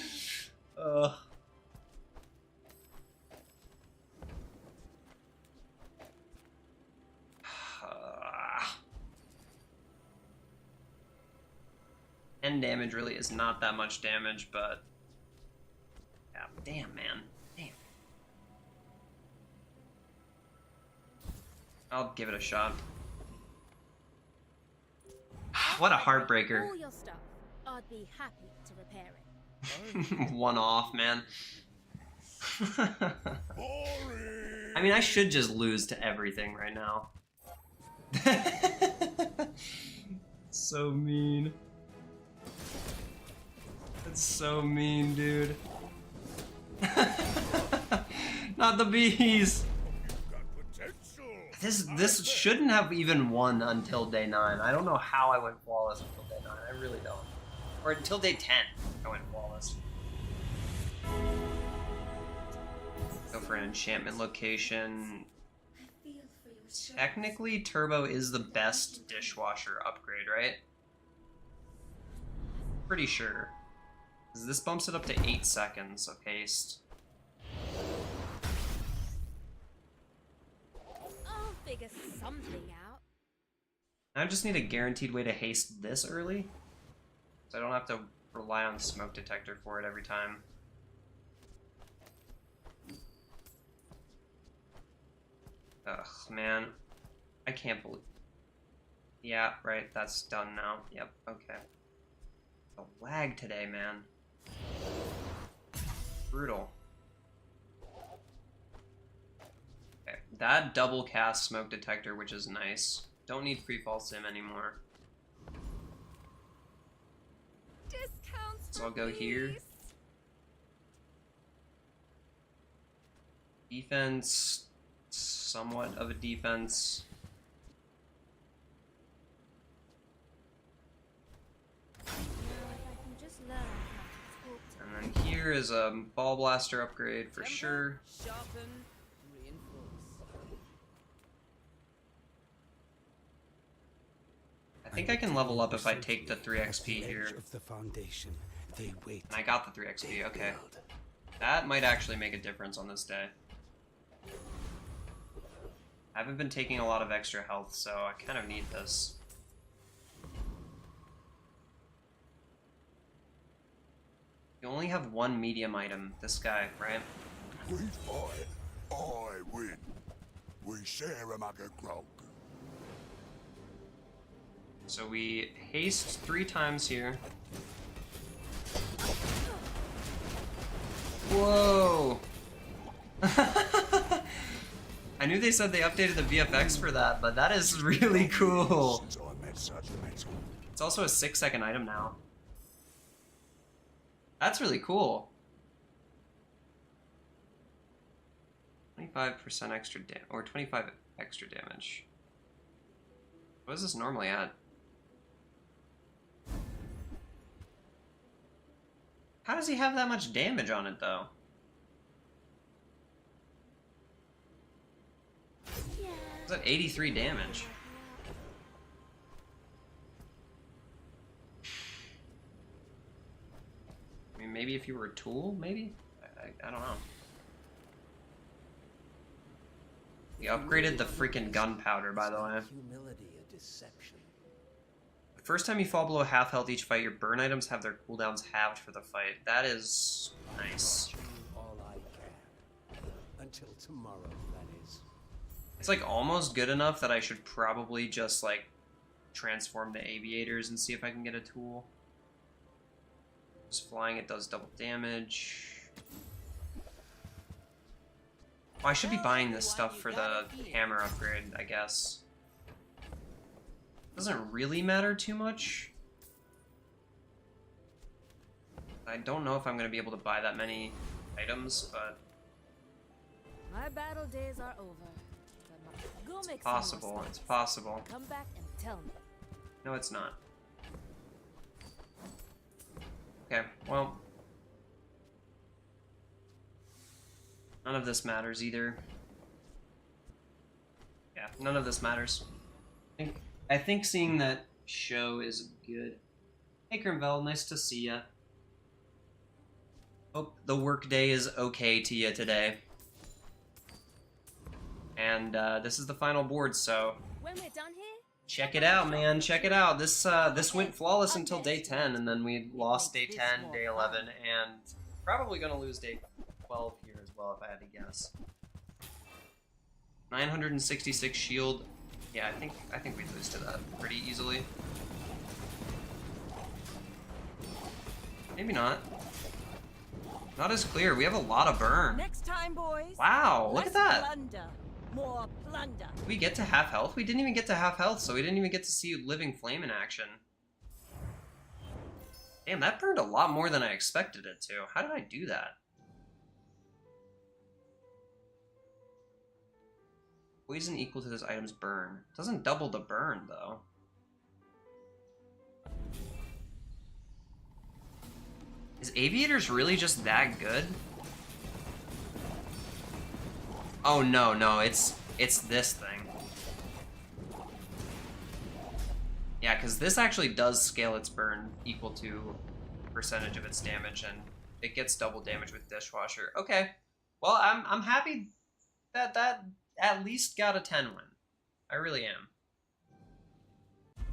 And damage really is not that much damage, but yeah, damn, man. Damn. I'll give it a shot. What a heartbreaker. All your stuff. I'd be happy to repair it. 1 off, man. I mean, I should just lose to everything right now. So mean. That's so mean, dude. Not the bees. This shouldn't have even won until day 9. I don't know how I went flawless until day 9. I really don't. Or until day 10, I went flawless. Go for an enchantment location. Technically, Turbo is the best dishwasher upgrade, right? Pretty sure. 'Cause this bumps it up to 8 seconds of haste. I'll figure something out. I just need a guaranteed way to haste this early, so I don't have to rely on smoke detector for it every time. Ugh, man. I can't believe... Yeah, right, that's done now. Yep, okay. The lag today, man. Brutal. Okay, that double cast smoke detector, which is nice. Don't need pre-fall sim anymore. Discounts. So I'll go here. Defense... somewhat of a defense. And then here is a ball blaster upgrade for sure. Sharpen, reinforce. I think I can level up if I take the 3 XP here. Of the foundation, they wait. And I got the 3 XP, okay. That might actually make a difference on this day. I haven't been taking a lot of extra health, so I kind of need this. You only have one medium item, this guy, right? We fight, I win. We share a mug of grog. So we haste 3 times here. Whoa! I knew they said they updated the VFX for that, but that is really cool. It's also a 6-second item now. That's really cool. 25% extra damage, or 25 extra damage. What is this normally at? How does he have that much damage on it, though? It's at 83 damage. I mean, maybe if you were a tool, maybe? I don't know. We upgraded the freaking gunpowder, by the way. Humility, a deception. The first time you fall below half health each fight, your burn items have their cooldowns halved for the fight. That is nice. All I can. Until tomorrow, that is. It's like almost good enough that I should probably just like transform to aviators and see if I can get a tool. Just flying it does double damage. Oh, I should be buying this stuff for the hammer upgrade, I guess. Doesn't really matter too much. I don't know if I'm going to be able to buy that many items, but... My battle days are over. Go make It's possible, it's possible. Come back and tell me. No, it's not. Okay, well... None of this matters either. Yeah, none of this matters. I think seeing that show is good. Hey Grimvel, nice to see ya. Hope the workday is okay to you today. And this is the final board, so When we're done here, check it out, man. Check it out. This went flawless until day 10, and then we lost day 10, day 11, and probably gonna lose day 12 here as well, if I had to guess. 966 shield. Yeah, I think we lose to that pretty easily. Maybe not. Not as clear. We have a lot of burn. Next time, boys. Wow, look at that. Plunder, more plunder. We get to half health? We didn't even get to half health, so we didn't even get to see Living Flame in action. Damn, that burned a lot more than I expected it to. How did I do that? Poison equal to this item's burn. Doesn't double the burn, though. Is Aviators really just that good? Oh no, it's this thing. Yeah, because this actually does scale its burn equal to percentage of its damage, and it gets double damage with Dishwasher. Okay, well I'm happy that that at least got a 10 win. I really am.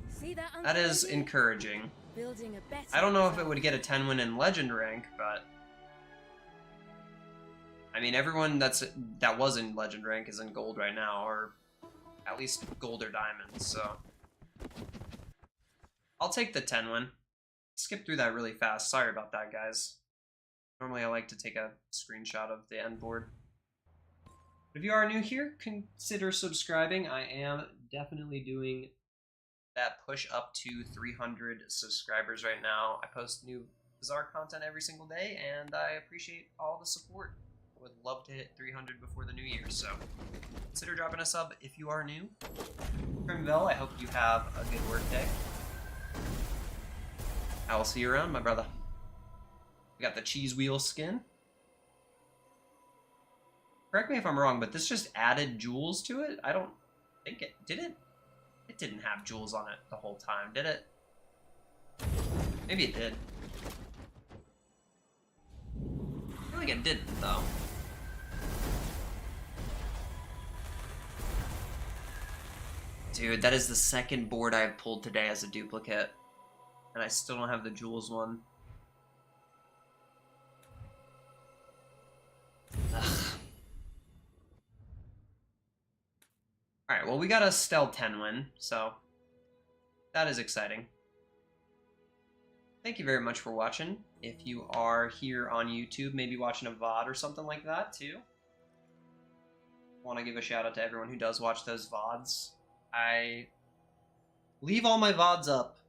See that? That is encouraging. Building a better I don't know if it would get a 10 win in Legend rank, but I mean everyone that was in Legend rank is in Gold right now, or at least Gold or Diamond, so I'll take the 10 win. Skip through that really fast. Sorry about that, guys. Normally I like to take a screenshot of the end board. If you are new here, consider subscribing. I am definitely doing that push up to 300 subscribers right now. I post new Bazaar content every single day, and I appreciate all the support. I would love to hit 300 before the new year, so consider dropping a sub if you are new. Primville, I hope you have a good work day. I will see you around, my brother. We got the cheese wheel skin. Correct me if I'm wrong, but this just added jewels to it? I don't think it... Did it? It didn't have jewels on it the whole time, did it? Maybe it did. I feel like it didn't, though. Dude, that is the second board I've pulled today as a duplicate. And I still don't have the jewels one. Ugh. Alright, well we got a Stealth 10 win, so that is exciting. Thank you very much for watching. If you are here on YouTube, maybe watching a VOD or something like that too, I want to give a shout out to everyone who does watch those VODs. I leave all my VODs up.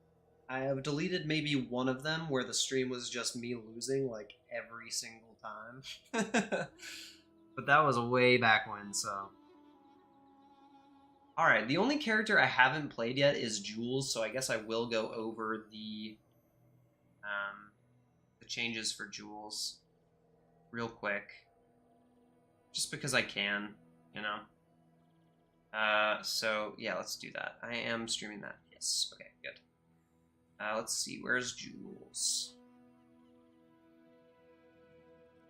I have deleted maybe one of them where the stream was just me losing like every single time. But that was way back when, so. Alright, the only character I haven't played yet is Jules, so I guess I will go over the changes for Jules real quick. Just because I can, you know. So, yeah, let's do that. I am streaming that. Yes, okay, good. Let's see, where's Jules?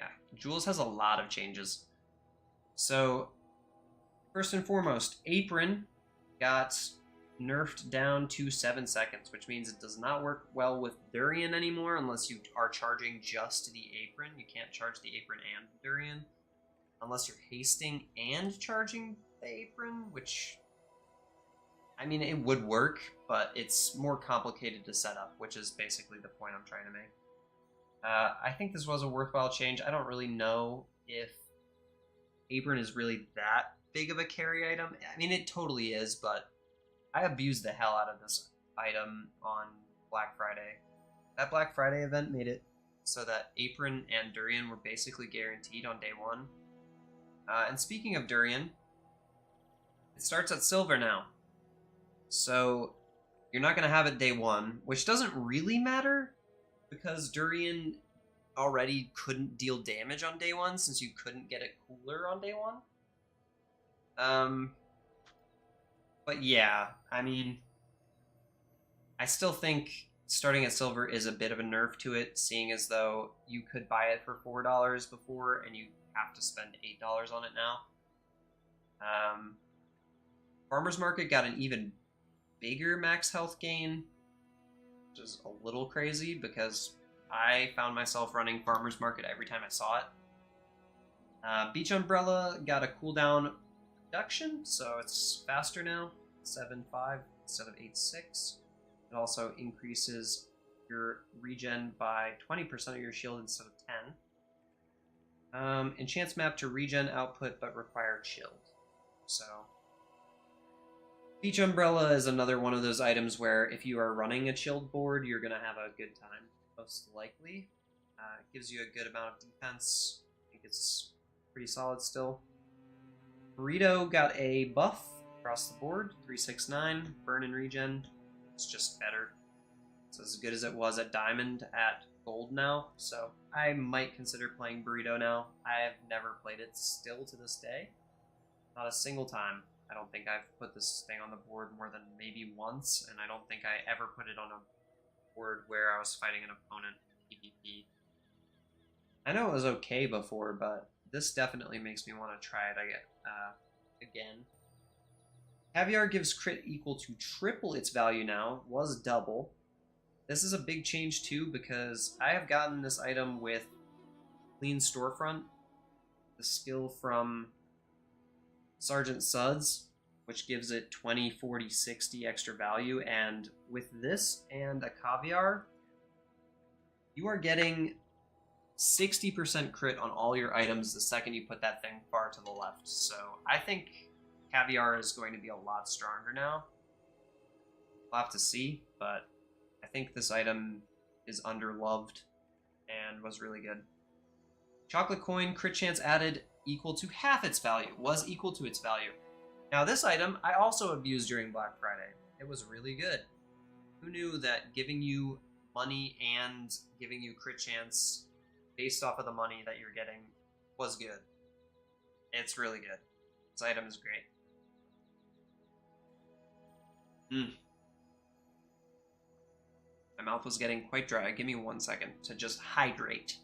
Yeah, Jules has a lot of changes. So, first and foremost, Apron got nerfed down to 7 seconds, which means it does not work well with Durian anymore unless you are charging just the Apron. You can't charge the Apron and Durian unless you're hasting and charging the Apron, which, I mean, it would work, but it's more complicated to set up, which is basically the point I'm trying to make. I think this was a worthwhile change. I don't really know if Apron is really that big of a carry item. I mean, it totally is, but I abused the hell out of this item on Black Friday. That Black Friday event made it so that Apron and Durian were basically guaranteed on day one. And speaking of Durian, it starts at Silver now. So you're not going to have it day one, which doesn't really matter because Durian already couldn't deal damage on day one since you couldn't get it cooler on day one. But yeah, I mean, I still think starting at Silver is a bit of a nerf to it, seeing as though you could buy it for $4 before and you have to spend $8 on it now. Farmer's Market got an even bigger max health gain, which is a little crazy because I found myself running Farmer's Market every time I saw it. Beach Umbrella got a cooldown reduction, so it's faster now, 7.5 instead of 8.6. It also increases your regen by 20% of your shield instead of 10. Enchants map to regen output but require chilled. So Beach Umbrella is another one of those items where if you are running a chilled board, you're going to have a good time, most likely. It gives you a good amount of defense. I think it's pretty solid still. Burrito got a buff across the board, 369, burn and regen. It's just better. It's as good as it was at Diamond at Gold now, so I might consider playing Burrito now. I have never played it still to this day. Not a single time. I don't think I've put this thing on the board more than maybe once, and I don't think I ever put it on a board where I was fighting an opponent in PvP. I know it was okay before, but this definitely makes me want to try it again. Caviar gives crit equal to triple its value now, was double. This is a big change too, because I have gotten this item with Clean Storefront, the skill from Sergeant Suds, which gives it 20, 40, 60 extra value, and with this and a Caviar, you are getting 60% crit on all your items the second you put that thing far to the left. So I think Caviar is going to be a lot stronger now. We'll have to see, but I think this item is underloved and was really good. Chocolate Coin, crit chance added equal to half its value, was equal to its value. Now this item I also abused during Black Friday. It was really good. Who knew that giving you money and giving you crit chance based off of the money that you're getting was good. It's really good. This item is great. My mouth was getting quite dry. Give me 1 second to just hydrate.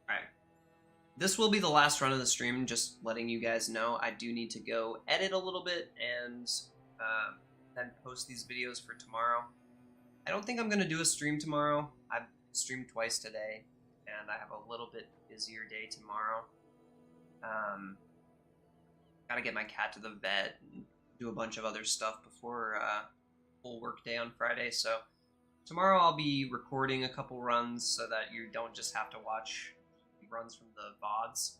Alright. This will be the last run of the stream, just letting you guys know. I do need to go edit a little bit and then post these videos for tomorrow. I don't think I'm going to do a stream tomorrow. I've streamed twice today, and I have a little bit busier day tomorrow. Gotta get my cat to the vet and do a bunch of other stuff before full work day on Friday, so tomorrow I'll be recording a couple runs so that you don't just have to watch runs from the VODs.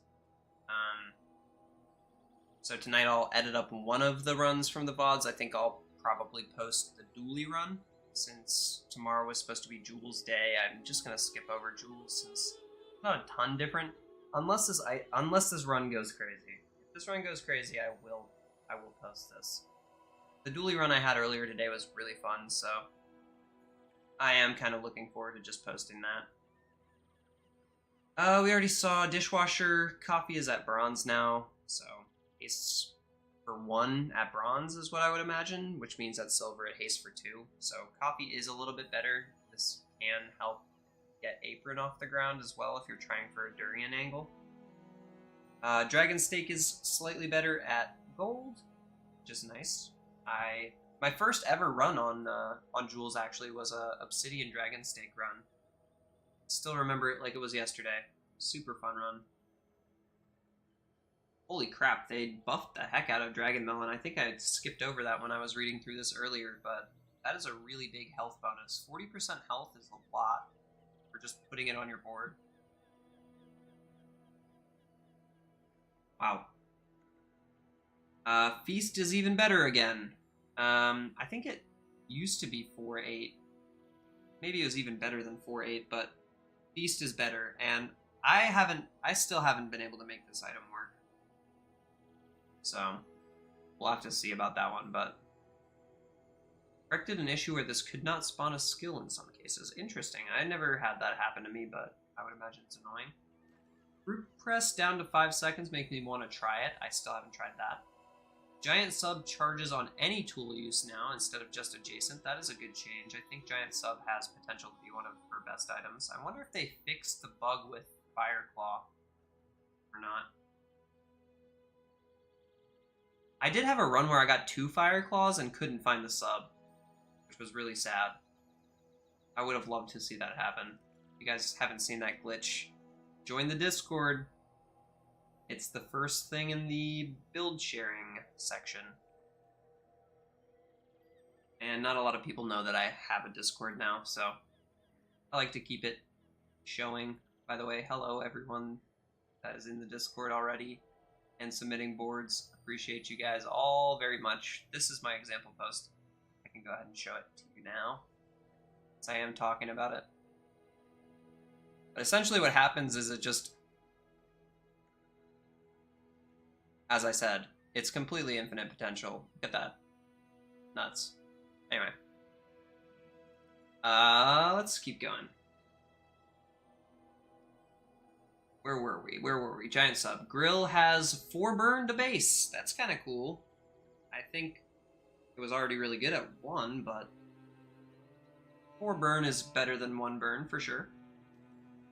So tonight I'll edit up one of the runs from the VODs. I think I'll probably post the Dooley run, since tomorrow was supposed to be Jules' day. I'm just gonna skip over Jules since it's not a ton different, unless this run goes crazy. If this run goes crazy, I will post this. The Dooley run I had earlier today was really fun, so I am kind of looking forward to just posting that. We already saw Dishwasher. Coffee is at bronze now, so haste for 1 at bronze is what I would imagine, which means at silver it haste for 2. So coffee is a little bit better. This can help get Apron off the ground as well if you're trying for a durian angle. Dragon Steak is slightly better at gold, which is nice. My first ever run on Jules actually was a Obsidian Dragon Steak run. Still remember it like it was yesterday. Super fun run. Holy crap, they buffed the heck out of Dragon Melon. I think I skipped over that when I was reading through this earlier, but that is a really big health bonus. 40% health is a lot for just putting it on your board. Wow. Feast is even better again. I think it used to be 4-8. Maybe it was even better than 4-8, but Feast is better, and I still haven't been able to make this item work. So, we'll have to see about that one, but corrected an issue where this could not spawn a skill in some cases. Interesting. I never had that happen to me, but I would imagine it's annoying. Root press down to 5 seconds make me want to try it. I still haven't tried that. Giant Sub charges on any tool use now instead of just adjacent. That is a good change. I think Giant Sub has potential to be one of her best items. I wonder if they fixed the bug with Fire Claw or not. I did have a run where I got 2 Fire Claws and couldn't find the sub, which was really sad. I would have loved to see that happen. If you guys haven't seen that glitch, join the Discord. It's the first thing in the build sharing section. And not a lot of people know that I have a Discord now, so I like to keep it showing. By the way, hello everyone that is in the Discord already and submitting boards. Appreciate you guys all very much. This is my example post. I can go ahead and show it to you now, as I am talking about it. But essentially what happens is it just, as I said, it's completely infinite potential. Look at that. Nuts. Anyway. Let's keep going. Where were we? Giant sub. Grill has 4 burn to base. That's kind of cool. I think it was already really good at 1, but 4 burn is better than 1 burn for sure.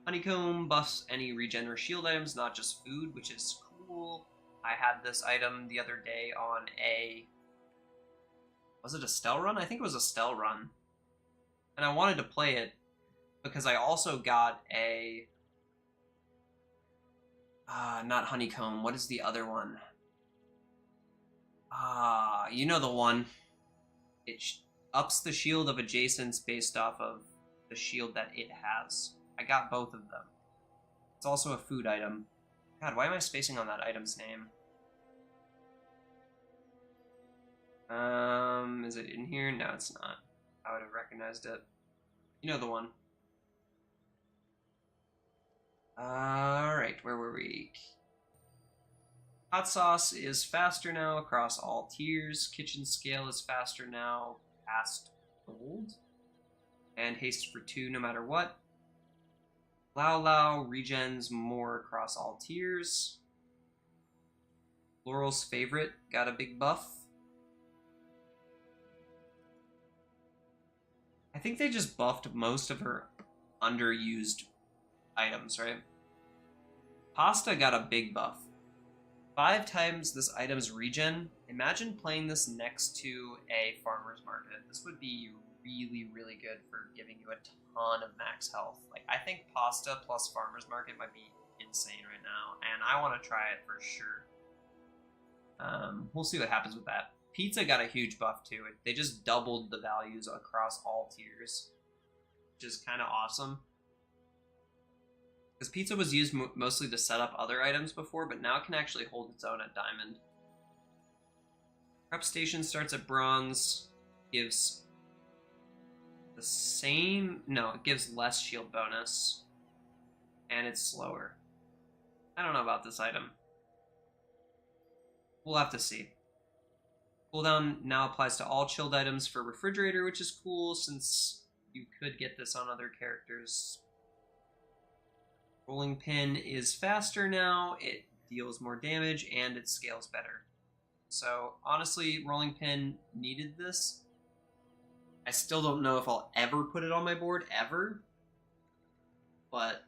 Honeycomb buffs any regen or shield items, not just food, which is cool. I had this item the other day on a... Was it a Stell run? I think it was a Stell run. And I wanted to play it because I also got a... not Honeycomb. What is the other one? You know the one. It ups the shield of adjacents based off of the shield that it has. I got both of them. It's also a food item. God, why am I spacing on that item's name? Is it in here? No, it's not. I would have recognized it. You know the one. Alright, where were we? Hot sauce is faster now across all tiers. Kitchen scale is faster now past gold. And haste for 2 no matter what. Lao Lao regens more across all tiers. Laurel's favorite got a big buff. I think they just buffed most of her underused items, right? Pasta got a big buff. 5 times this item's regen. Imagine playing this next to a farmer's market. This would be really, really good for giving you a ton of max health. Like, I think pasta plus farmer's market might be insane right now, and I want to try it for sure. We'll see what happens with that. Pizza got a huge buff too. They just doubled the values across all tiers, which is kind of awesome. Because pizza was used mostly to set up other items before, but now it can actually hold its own at diamond. Prep station starts at bronze, gives the same... No, it gives less shield bonus, and it's slower. I don't know about this item. We'll have to see. Cooldown now applies to all chilled items for refrigerator, which is cool since you could get this on other characters. Rolling pin is faster now, it deals more damage, and it scales better. So honestly, rolling pin needed this. I still don't know if I'll ever put it on my board, ever. But,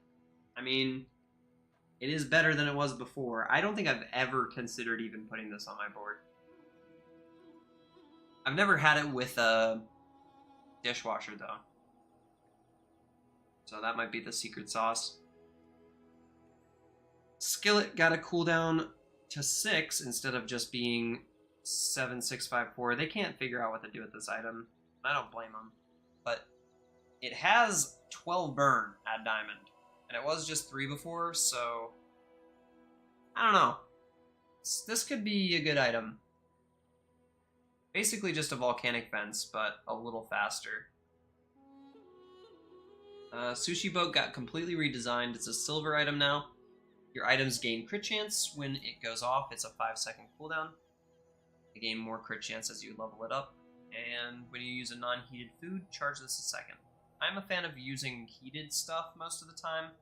I mean, it is better than it was before. I don't think I've ever considered even putting this on my board. I've never had it with a dishwasher, though. So that might be the secret sauce. Skillet got a cooldown to 6 instead of just being 7, 6, 5, 4. They can't figure out what to do with this item. I don't blame them. But it has 12 burn at diamond. And it was just 3 before, so... I don't know. This could be a good item. Basically just a volcanic fence, but a little faster. Sushi boat got completely redesigned. It's a silver item now. Your items gain crit chance when it goes off. It's a 5-second cooldown. You gain more crit chance as you level it up. And when you use a non-heated food, charge this a second. I'm a fan of using heated stuff most of the time,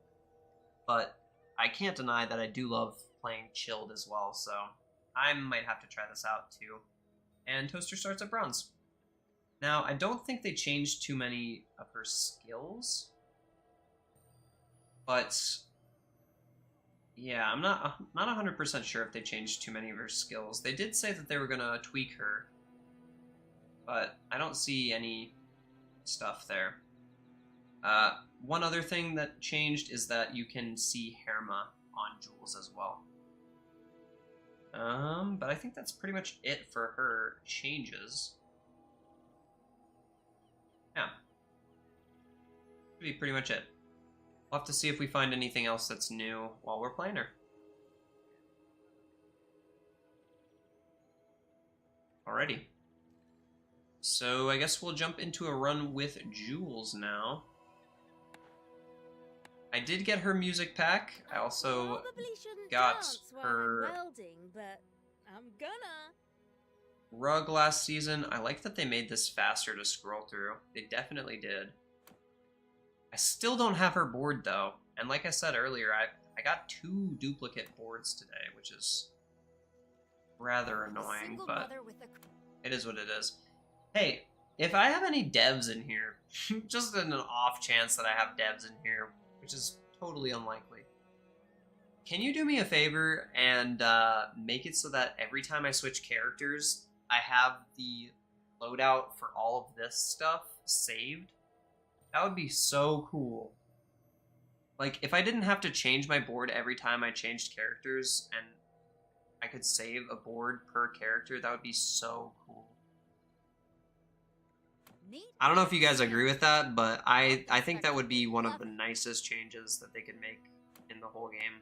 but I can't deny that I do love playing chilled as well, so I might have to try this out too. And Toaster starts at bronze. Now, I don't think they changed too many of her skills, but yeah, I'm not 100% sure if they changed too many of her skills. They did say that they were going to tweak her, but I don't see any stuff there. One other thing that changed is that you can see Herma on Jules as well. But I think that's pretty much it for her changes. be pretty much it. We'll have to see if we find anything else that's new while we're playing her. Alrighty. So I guess we'll jump into a run with Jules now. I did get her music pack. I also Probably shouldn't got dance while her I'm welding, but I'm gonna. rug last season. I like that they made this faster to scroll through. They definitely did. I still don't have her board though. And like I said earlier, I got 2 duplicate boards today, which is rather annoying, but it is what it is. Hey, if I have any devs in here, just in an off chance that I have devs in here, which is totally unlikely, can you do me a favor and make it so that every time I switch characters, I have the loadout for all of this stuff saved? That would be so cool. Like, if I didn't have to change my board every time I changed characters, and I could save a board per character, that would be so cool. I don't know if you guys agree with that, but I think that would be one of the nicest changes that they could make in the whole game,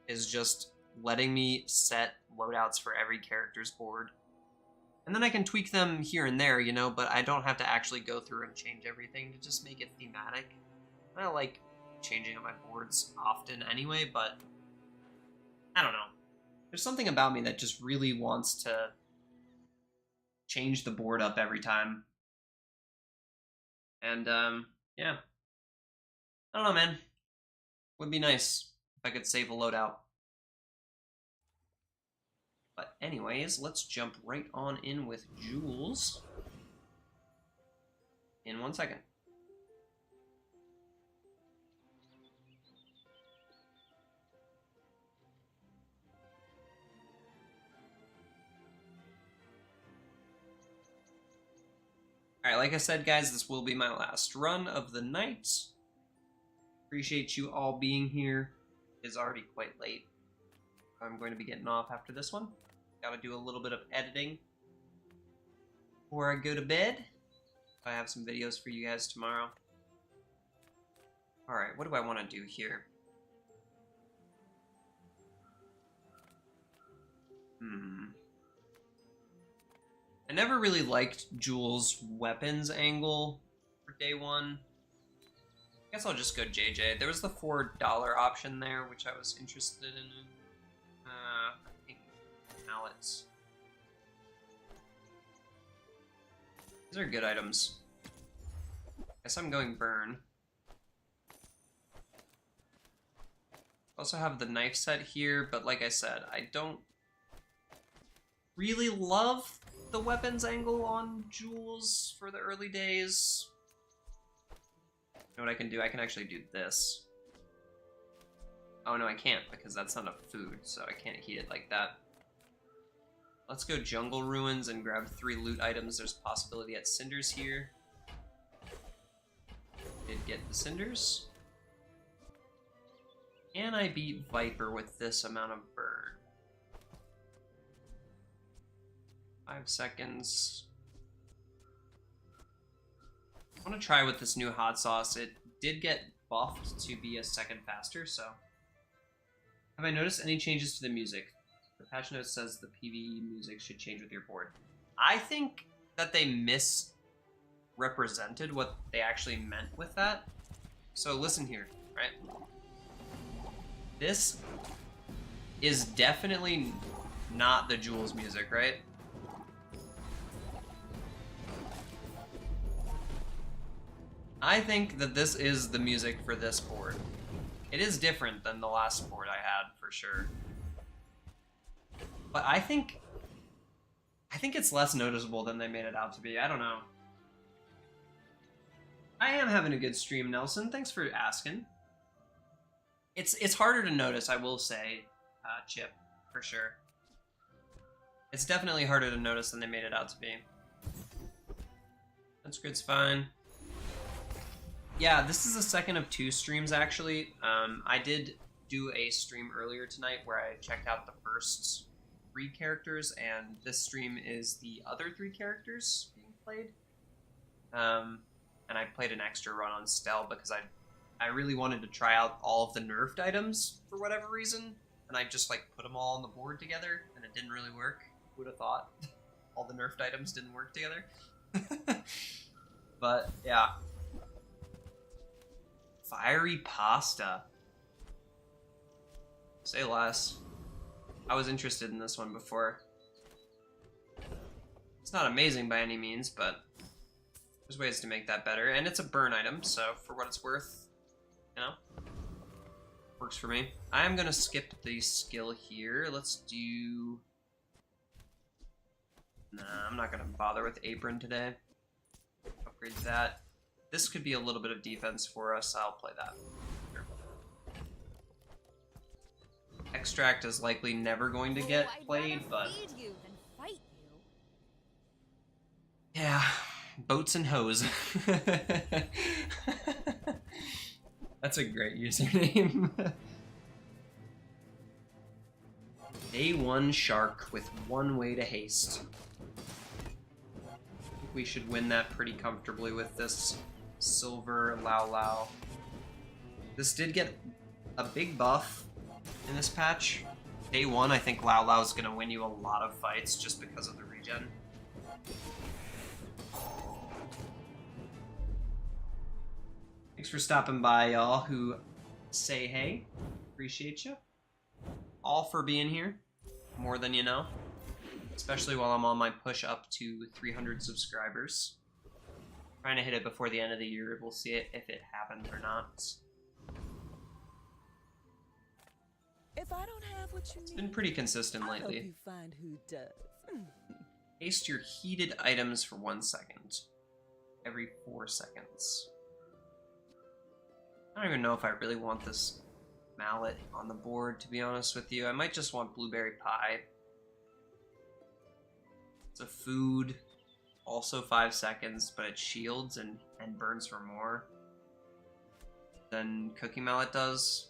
is just letting me set loadouts for every character's board. And then I can tweak them here and there, you know, but I don't have to actually go through and change everything to just make it thematic. I don't like changing up my boards often anyway, but I don't know. There's something about me that just really wants to change the board up every time. And, yeah. I don't know, man. Would be nice if I could save a loadout. But anyways, let's jump right on in with Jules in 1 second. Alright, like I said, guys, this will be my last run of the night. Appreciate you all being here. It's already quite late. I'm going to be getting off after this one. Gotta do a little bit of editing before I go to bed. I have some videos for you guys tomorrow. Alright, what do I want to do here? I never really liked Jules' weapons angle for day 1. I guess I'll just go JJ. There was the $4 option there, which I was interested in. I think mallets. These are good items. Guess I'm going burn. Also have the knife set here, but like I said, I don't really love the weapons angle on Jules for the early days. You know what I can do? I can actually do this. Oh no, I can't, because that's not a food, so I can't heat it like that. Let's go Jungle Ruins and grab 3 loot items. There's a possibility at Cinders here. Did get the Cinders. Can I beat Viper with this amount of burn? 5 seconds. I want to try with this new hot sauce. It did get buffed to be a second faster, so. Have I noticed any changes to the music? The patch note says the PvE music should change with your board. I think that they misrepresented what they actually meant with that. So listen here, right? This is definitely not the Jules music, right? I think that this is the music for this board. It is different than the last board I had, for sure. But I think it's less noticeable than they made it out to be. I don't know. I am having a good stream, Nelson. Thanks for asking. It's harder to notice, I will say, Chip, for sure. It's definitely harder to notice than they made it out to be. That's grid's fine. Yeah, this is the second of 2 streams, actually. I did do a stream earlier tonight where I checked out the first 3 characters, and this stream is the other 3 characters being played. and I played an extra run on Stell because I really wanted to try out all of the nerfed items for whatever reason, and I just like put them all on the board together, and it didn't really work. Who would have thought? All the nerfed items didn't work together. But yeah. Fiery pasta. Say less. I was interested in this one before. It's not amazing by any means, but there's ways to make that better. And it's a burn item, so for what it's worth, you know, works for me. I am gonna skip the skill here. Let's do... Nah, I'm not gonna bother with apron today. Upgrade that. This could be a little bit of defense for us. I'll play that. Sure. Extract is likely never going to get played, but... Yeah, boats and hoes. That's a great username. Day 1 shark with 1 way to haste. I think we should win that pretty comfortably with this silver Lao Lao. This did get a big buff in this patch. Day 1, I think Lao Lao is going to win you a lot of fights just because of the regen. Thanks for stopping by, y'all who say hey. Appreciate you. All for being here. More than you know. Especially while I'm on my push up to 300 subscribers. Trying to hit it before the end of the year. We'll see if it happens or not. If I don't have what you need, It's been pretty consistent lately. I'll help you find who does. Haste your heated items for 1 second. Every 4 seconds. I don't even know if I really want this mallet on the board, to be honest with you. I might just want blueberry pie. It's a food, also 5 seconds, but it shields and burns for more than cooking mallet does.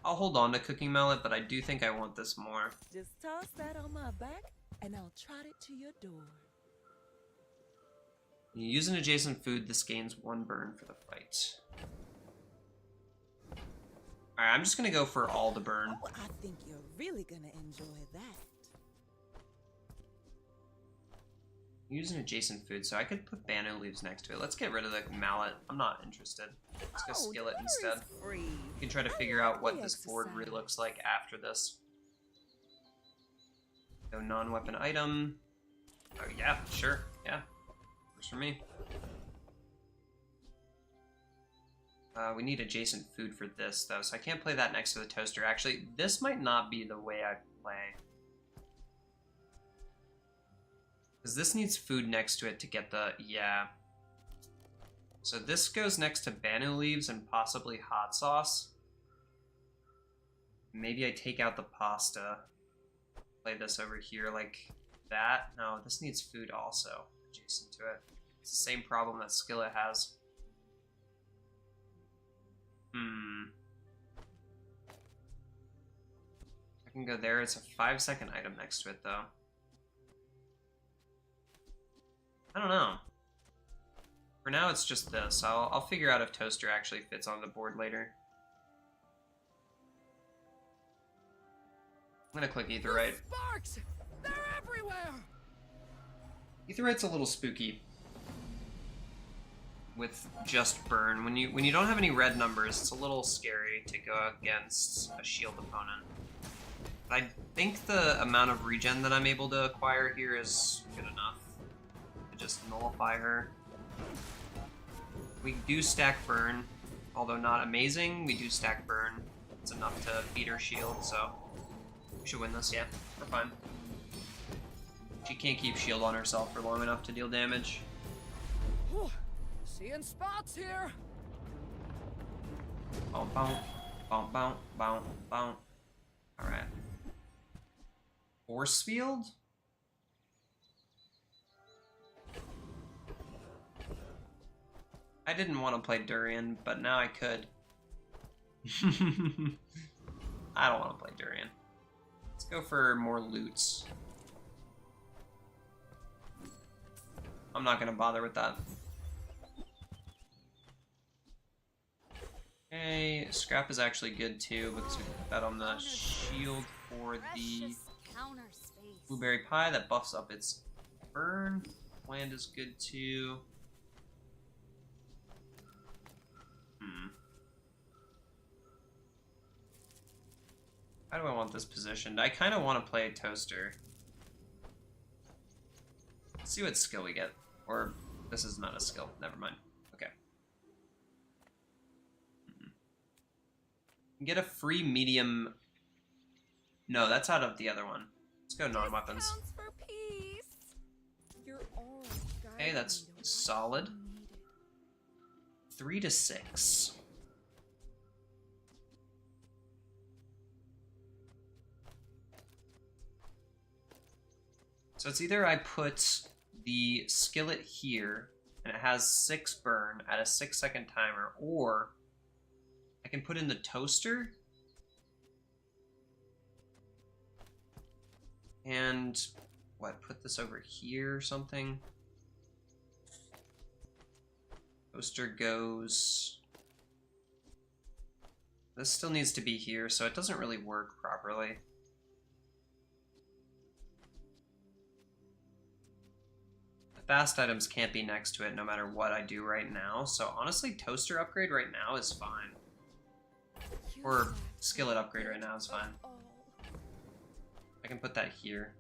I'll hold on to cooking mallet, but I do think I want this more. Just toss that on my back, and I'll trot it to your door. When you use an adjacent food, this gains 1 burn for the fight. Alright, I'm just gonna go for all the burn. Oh, I think you're really gonna enjoy that. Use an adjacent food, so I could put banu leaves next to it. Let's get rid of the mallet. I'm not interested. Let's go skillet instead. We can try to figure out what this board really looks like after this. No non-weapon item. Oh yeah, sure, yeah. Works for me. We need adjacent food for this, though, so I can't play that next to the toaster. Actually, this might not be the way I play. Because this needs food next to it to get the... yeah. So this goes next to banu leaves and possibly hot sauce. Maybe I take out the pasta. Play this over here like that. No, this needs food also adjacent to it. It's the same problem that skillet has. I can go there. It's a 5-second item next to it, though. I don't know. For now, it's just this. I'll figure out if toaster actually fits on the board later. I'm gonna click Aetherite. Sparks! They're everywhere! Aetherite's a little spooky with just burn. When you don't have any red numbers, it's a little scary to go against a shield opponent. But I think the amount of regen that I'm able to acquire here is good enough to just nullify her. We do stack burn, although not amazing. We do stack burn. It's enough to beat her shield, so we should win this. Yeah, we're fine. She can't keep shield on herself for long enough to deal damage. Whew. Seeing spots here. Boom, boom, boom, boom, boom, boom. All right. Force field. I didn't want to play Durian, but now I could. I don't want to play Durian. Let's go for more loots. I'm not gonna bother with that. Okay, scrap is actually good too because we put that on the shield for the Counter space. blueberry pie that buffs up its burn. Land is good too. How do I want this positioned? I kind of want to play a toaster. Let's see what skill we get. Or this is not a skill. Never mind. Okay. Get a free medium. No, that's out of the other one. Let's go non-weapons. Counts for peace. You're all Okay, that's solid. 3 to 6. So it's either I put the skillet here and it has 6 burn at a 6-second timer, or I can put in the toaster and what, put this over here or something. Toaster goes. This still needs to be here, so it doesn't really work properly. Fast items can't be next to it no matter what I do right now, so honestly, toaster upgrade right now is fine. Or skillet upgrade right now is fine. I can put that here,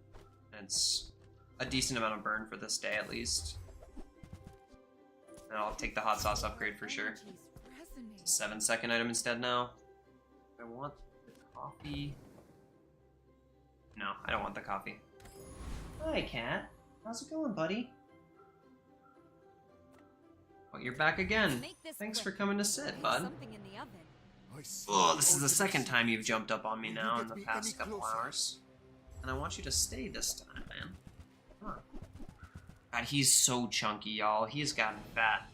and it's a decent amount of burn for this day at least. And I'll take the hot sauce upgrade for sure. It's a 7-second item instead now. I want the coffee. No, I don't want the coffee. Hi, cat. How's it going, buddy? Oh, you're back again. Thanks for coming to sit, bud. Something in the oven. Oh, this is the second time you've jumped up on me now in the past couple hours. And I want you to stay this time, man. Come on. God, he's so chunky, y'all. He's gotten fat.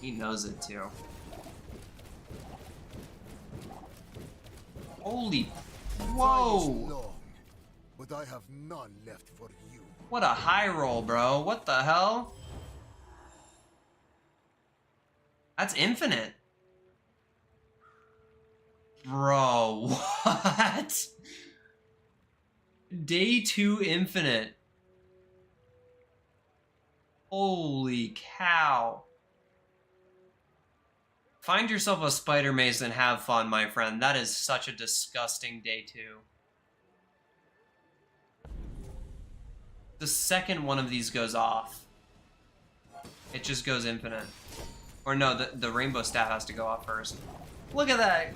He knows it, too. Holy... Whoa! Long, but I have none left for you. What a high roll, bro. What the hell? That's infinite. Bro, what? Day 2 infinite. Holy cow. Find yourself a spider mace and have fun, my friend. That is such a disgusting day 2. The second one of these goes off, it just goes infinite. Or no, the rainbow staff has to go off first. Look at that!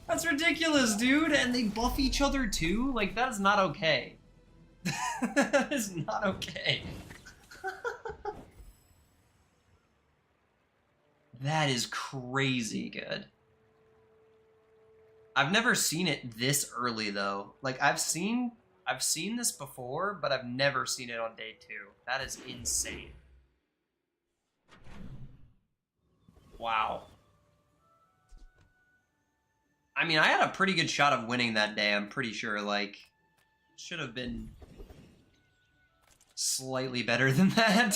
That's ridiculous, dude! And they buff each other too? Like, that is not okay. That is not okay. That is crazy good. I've never seen it this early though. Like, I've seen this before, but I've never seen it on day 2. That is insane. Wow. I mean, I had a pretty good shot of winning that day, I'm pretty sure. Like, should have been slightly better than that.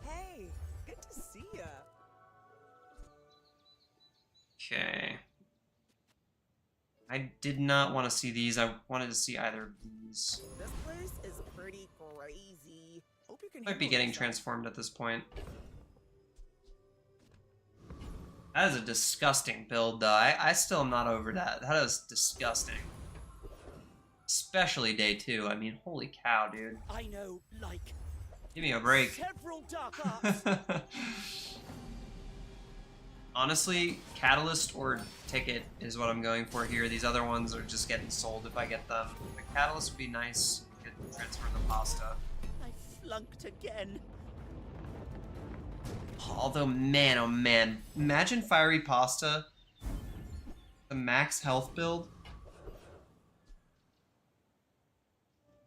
Hey, good to see ya. Okay. I did not want to see these. I wanted to see either of these. This place is pretty crazy. Hope you can Might be handle getting this. transformed at this point. That is a disgusting build, though. I still am not over that. That is disgusting. Especially day 2. I mean, holy cow, dude. I know, like, Give me a break. several dark arts. Honestly, Catalyst or Ticket is what I'm going for here. These other ones are just getting sold if I get them. The Catalyst would be nice. Could transfer the pasta. I flunked again. Although, man, oh man. Imagine Fiery Pasta. The max health build.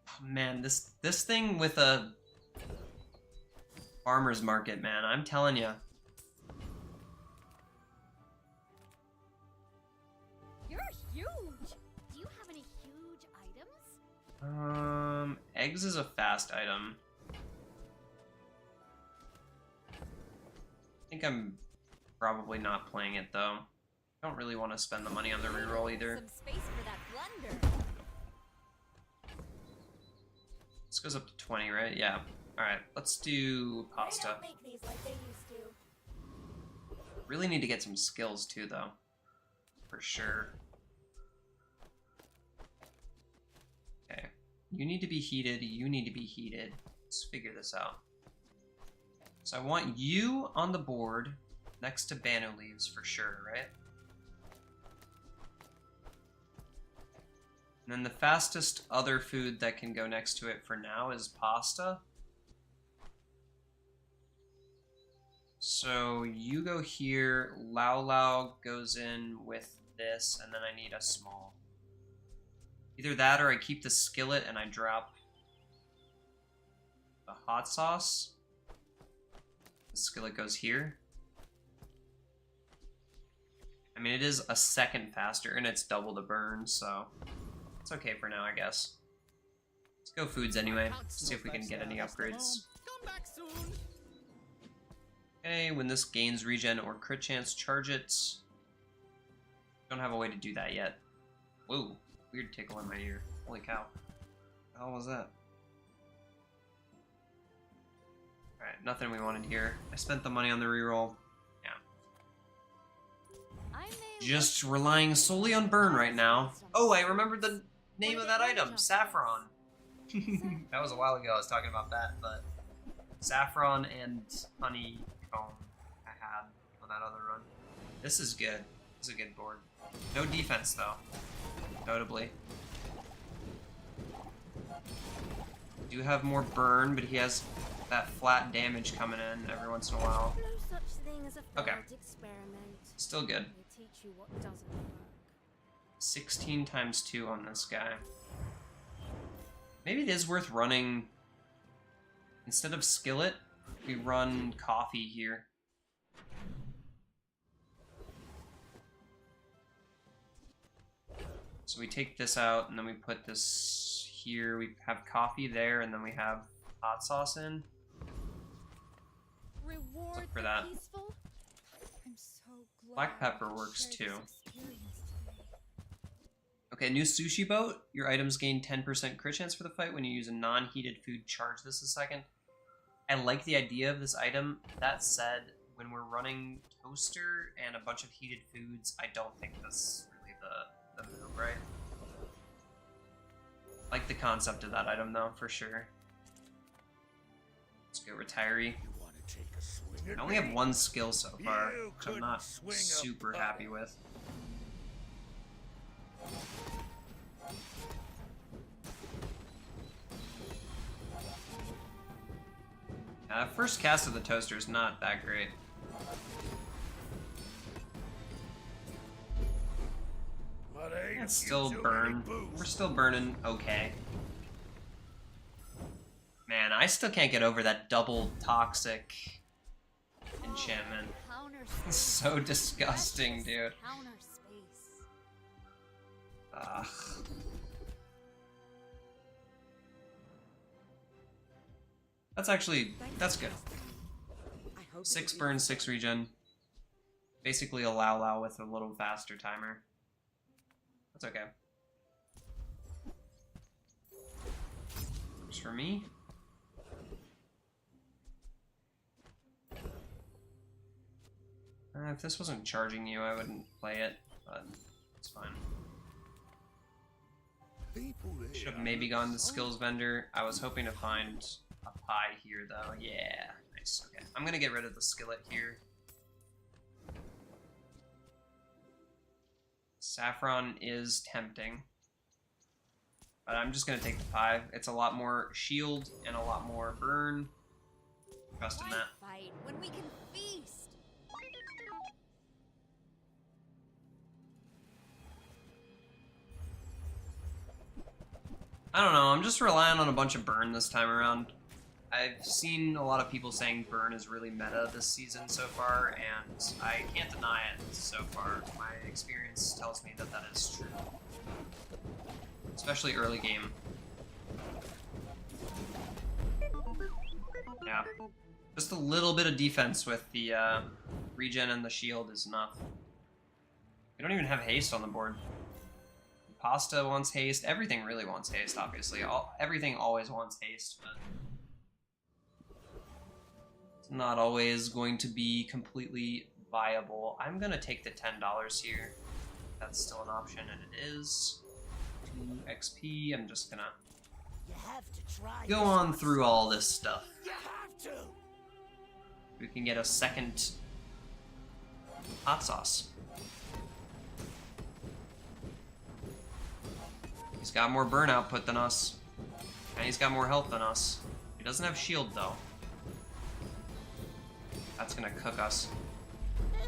Oh, man, this thing with a farmer's market, man. I'm telling you. You're huge. Do you have any huge items? Eggs is a fast item. I think I'm probably not playing it though. I don't really want to spend the money on the reroll either. Some space for that blunder. This goes up to 20, right? Yeah. Alright, let's do pasta. They don't make these like they used to. Really need to get some skills too, though. For sure. Okay. You need to be heated. You need to be heated. Let's figure this out. So I want you on the board next to Banu leaves for sure, right? And then the fastest other food that can go next to it for now is pasta. So you go here, Lao Lao goes in with this, and then I need a small. Either that or I keep the skillet and I drop the hot sauce. The skillet goes here. I mean, it is a second faster and it's double the burn, so it's okay for now, I guess. Let's go foods anyway, see if we can get any upgrades. Come back soon. Okay, when this gains regen or crit chance, charge it. Don't have a way to do that yet. Whoa, weird tickle in my ear. Holy cow. What the hell was that? Alright, nothing we wanted here. I spent the money on the reroll. Yeah. Just relying solely on burn right now. Oh, I remembered the name of that item. Saffron. That was a while ago I was talking about that, but saffron and honeycomb I had on that other run. This is good. This is a good board. No defense though, notably. Do have more burn, but he has that flat damage coming in every once in a while. No such thing as a Okay. failed experiment. Still good. They teach you what doesn't work. 16 times 2 on this guy. Maybe it is worth running, instead of skillet, we run coffee here. So we take this out and then we put this here. We have coffee there and then we have hot sauce in. Reward Look for the that. peaceful? I'm so glad Black pepper we works shared too. this experience today. Okay, new sushi boat. Your items gain 10% crit chance for the fight when you use a non-heated food. Charge this a second. I like the idea of this item. That said, when we're running toaster and a bunch of heated foods, I don't think this is really the move, right? Like the concept of that item though, for sure. Let's go retiree. I only have one skill so far, which I'm not super happy with. First cast of the toaster is not that great. It's still burn. We're still burning okay. Man, I still can't get over that double toxic enchantment. It's so disgusting, dude. Counter space. Ugh. That's good. 6 burn, 6 regen. Basically a Lao Lao with a little faster timer. That's okay. Works for me. If this wasn't charging you, I wouldn't play it, but it's fine. Should have maybe gone to skills vendor. I was hoping to find a pie here, though. Yeah, nice. Okay, I'm gonna get rid of the skillet here. Saffron is tempting, but I'm just gonna take the pie. It's a lot more shield and a lot more burn. Trust in that. Fight when we can feast. I don't know, I'm just relying on a bunch of burn this time around. I've seen a lot of people saying burn is really meta this season so far, and I can't deny it so far. My experience tells me that that is true. Especially early game. Yeah. Just a little bit of defense with the regen and the shield is enough. We don't even have haste on the board. Pasta wants haste. Everything really wants haste, obviously. Everything always wants haste, but it's not always going to be completely viable. I'm going to take the $10 here. That's still an option, and it is. 2 XP. I'm just going to go on through all this stuff. You have to. We can get a second hot sauce. He's got more burn output than us. And he's got more health than us. He doesn't have shield, though. That's gonna cook us.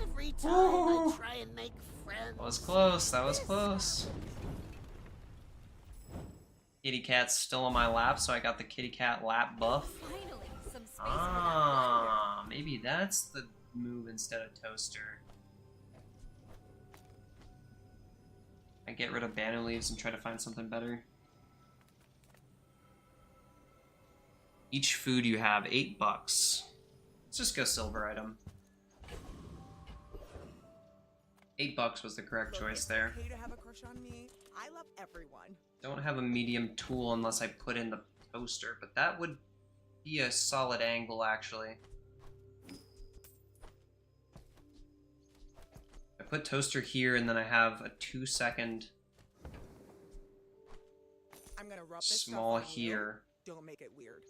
Every time I try and make friends. That was close, that was close. Kitty cat's still on my lap, so I got the kitty cat lap buff. Finally, some space Ah, maybe that's the move instead of toaster. I get rid of banner leaves and try to find something better. Each food you have, $8. Let's just go silver item. $8 was the correct choice there. Okay to have a crush on me. I love everyone. Don't have a medium tool unless I put in the toaster, but that would be a solid angle actually. I put toaster here and then I have a 2-second I'm gonna rub this small stuff on you. here. Don't make it weird.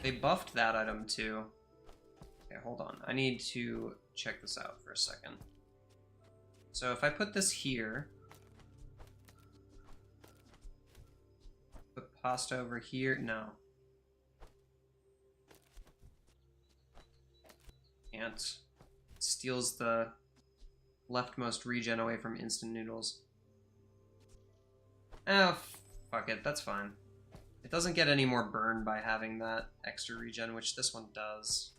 They buffed that item too. Okay, hold on. I need to check this out for a second. So if I put this here, put pasta over here, no. Can't. It steals the leftmost regen away from instant noodles. Oh, fuck it, that's fine. It doesn't get any more burn by having that extra regen, which this one does.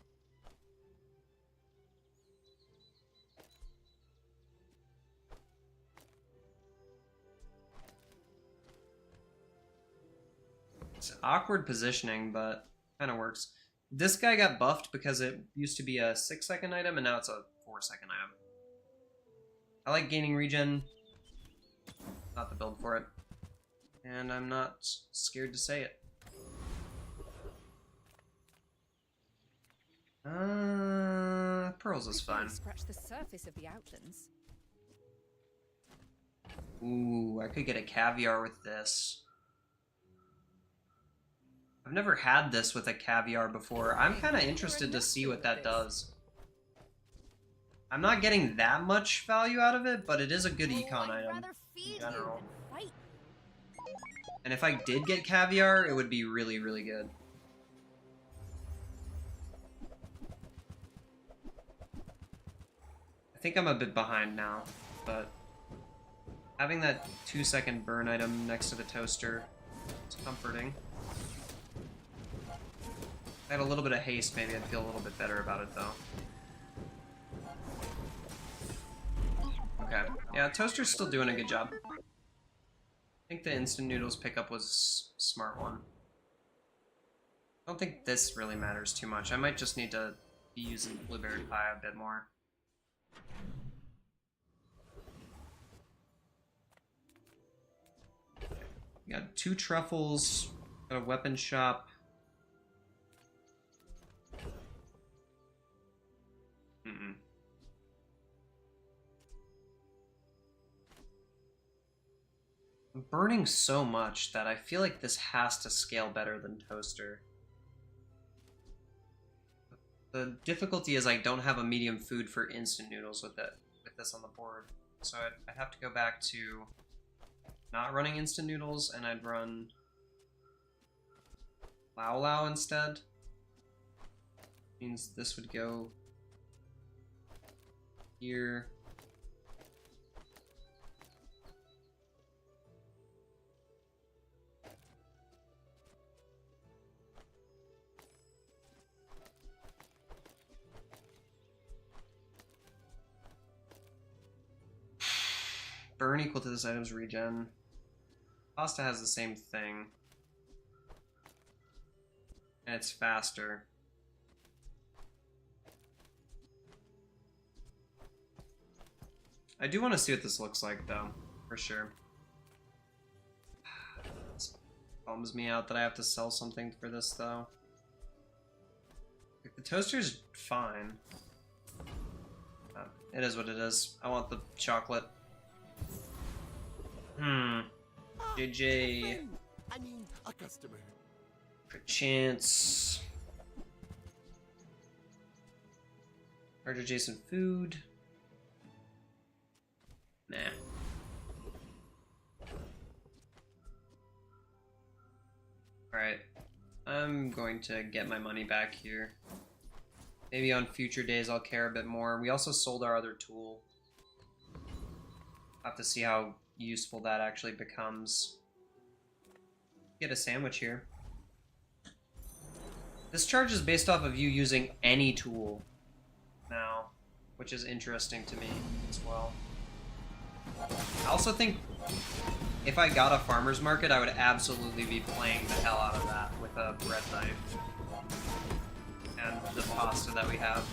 It's awkward positioning, but kind of works. This guy got buffed because it used to be a 6-second item, and now it's a 4-second item. I like gaining regen. Not the build for it. And I'm not scared to say it. Pearls is fine. Scratch the surface of the outlands. Ooh, I could get a caviar with this. I've never had this with a caviar before. I'm kind of interested to see what that does. I'm not getting that much value out of it, but it is a good econ item in general. And if I did get caviar, it would be really, really good. I think I'm a bit behind now, but having that 2-second burn item next to the toaster is comforting. If I had a little bit of haste, maybe I'd feel a little bit better about it, though. Okay. Yeah, toaster's still doing a good job. I think the instant noodles pickup was a smart one. I don't think this really matters too much. I might just need to be using blueberry pie a bit more. Got 2 truffles, got a weapon shop. I'm burning so much that I feel like this has to scale better than toaster. The difficulty is I don't have a medium food for instant noodles with this on the board. So I'd have to go back to not running instant noodles, and I'd run Lao Lao instead. Means this would go here. Burn equal to this item's regen. Pasta has the same thing. And it's faster. I do want to see what this looks like, though, for sure. This bums me out that I have to sell something for this, though. Like, the toaster's fine. It is what it is. I want the chocolate. JJ. I mean, a customer. Chance. Charge adjacent food. Nah. Alright. I'm going to get my money back here. Maybe on future days I'll care a bit more. We also sold our other tool. I'll have to see how useful that actually becomes. Get a sandwich here. This charge is based off of you using any tool now, which is interesting to me as well. I also think if I got a farmer's market, I would absolutely be playing the hell out of that with a bread knife and the pasta that we have.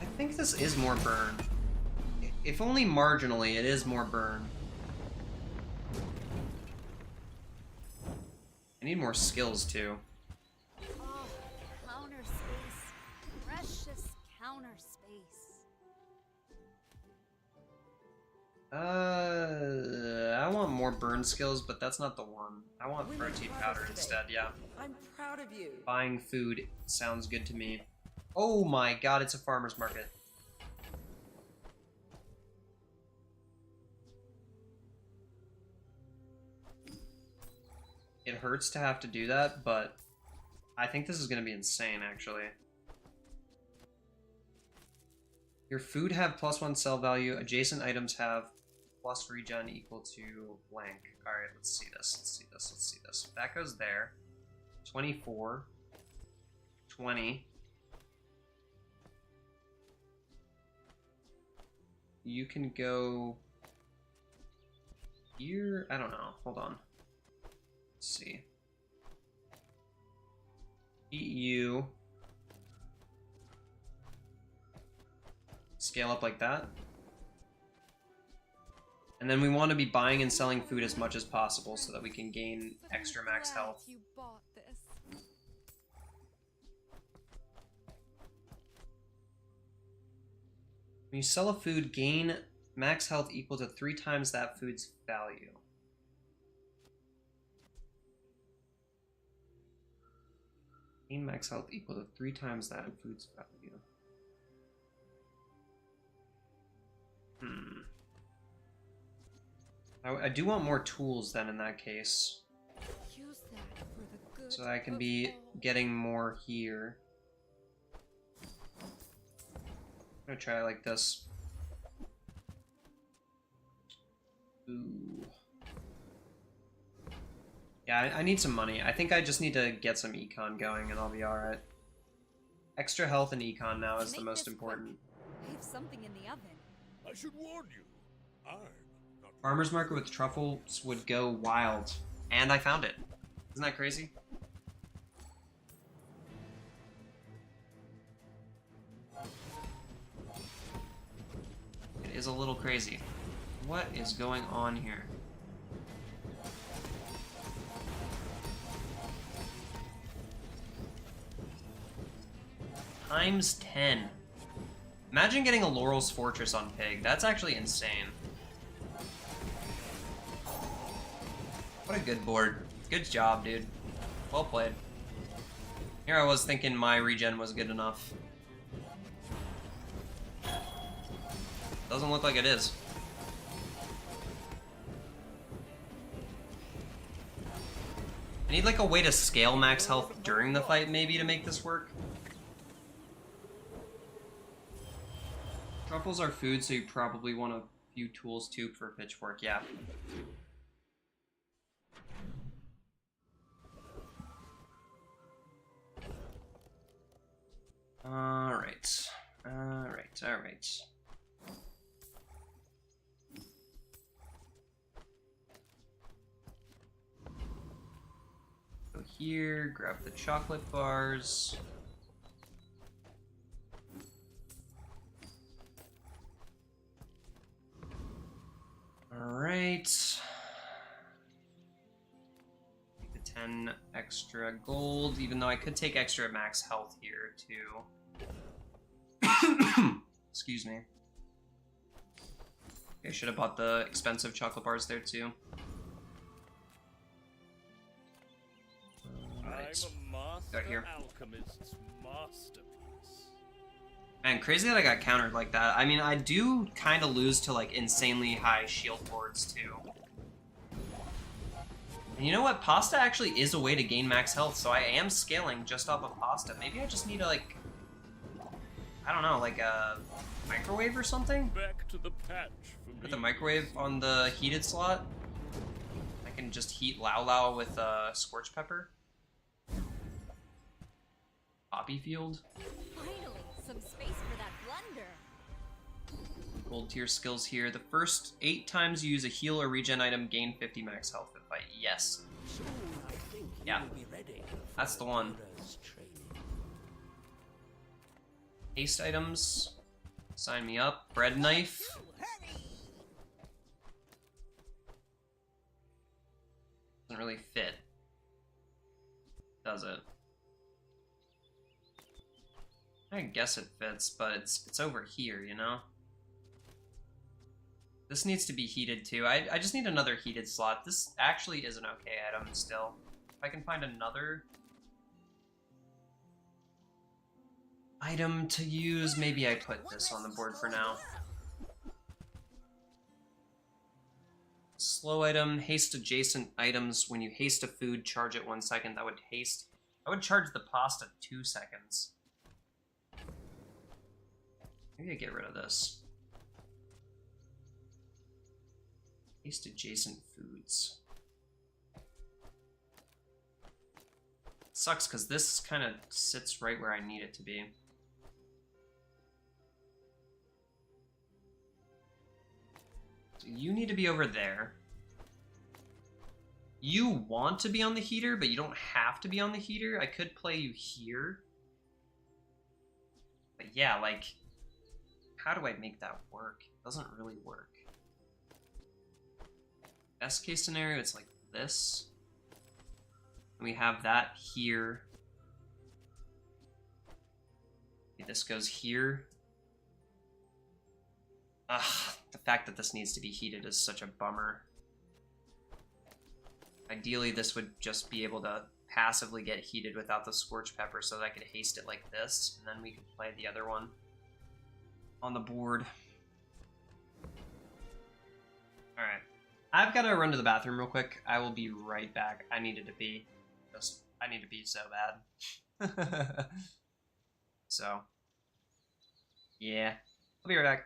I think this is more burn. If only marginally, it is more burn. I need more skills too. Oh, counter space. Precious counter space. I want more burn skills, but that's not the one. I want protein powder instead, yeah. I'm proud of you. Buying food sounds good to me. Oh my god, it's a farmer's market. It hurts to have to do that, but I think this is going to be insane, actually. Your food have +1 sell value. Adjacent items have plus regen equal to blank. Alright, let's see this. Let's see this. Let's see this. That goes there. 24. 20. You can go here. I don't know. Hold on. Let's see. EU. Scale up like that. And then we want to be buying and selling food as much as possible so that we can gain extra max health. You bought this. When you sell a food, gain max health equal to 3 times that food's value. Gain max health equal to 3 times that food's value. I do want more tools then in that case. Use that for the good So I can be getting more here. I'm gonna try it like this. Ooh. Yeah, I need some money. I think I just need to get some econ going and I'll be alright. Extra health and econ now is the most important. I have something in the oven. I should warn you. I'm not Farmer's market with truffles would go wild. And I found it. Isn't that crazy? It is a little crazy. What is going on here? Times 10. Imagine getting a Laurel's Fortress on Pig. That's actually insane. What a good board. Good job, dude. Well played. Here I was thinking my regen was good enough. Doesn't look like it is. I need like a way to scale max health during the fight maybe to make this work. Truffles are food, so you probably want a few tools too for a pitchfork, yeah. Alright. Alright. All right. Go here, grab the chocolate bars. All right. Take the 10 extra gold, even though I could take extra max health here too. Excuse me. I should have bought the expensive chocolate bars there too. Right. I'm a master Got here. alchemist's masterpiece. Man, crazy that I got countered like that. I mean, I do kind of lose to like insanely high shield boards too. And you know what? Pasta actually is a way to gain max health, so I am scaling just off of pasta. Maybe I just need to like, I don't know, like a microwave or something? Back to the patch for Put me. the microwave on the heated slot. I can just heat Lao Lao with scorch pepper. Poppy field. Finally, some space for that blunder. Gold tier skills here. The first 8 times you use a heal or regen item, gain 50 max health in fight. Yes. Soon I think Yeah. you'll be ready That's the one. Kira's training. Haste items. Sign me up. Bread knife. Doesn't really fit. Does it? I guess it fits, but it's over here, you know? This needs to be heated too. I just need another heated slot. This actually is an okay item still. If I can find another item to use, maybe I put this on the board for now. Slow item, haste adjacent items. When you haste a food, charge it 1 second. That would haste. I would charge the pasta 2 seconds. Maybe I get rid of this. Haste adjacent foods. Sucks because this kind of sits right where I need it to be. So you need to be over there. You want to be on the heater, but you don't have to be on the heater. I could play you here. But yeah, like, how do I make that work? It doesn't really work. Best case scenario, it's like this. And we have that here. Okay, this goes here. Ugh, the fact that this needs to be heated is such a bummer. Ideally, this would just be able to passively get heated without the scorch pepper so that I could haste it like this, and then we could play the other one on the board. Alright. I've got to run to the bathroom real quick. I will be right back. I needed to pee. I need to pee so bad. So, yeah. I'll be right back.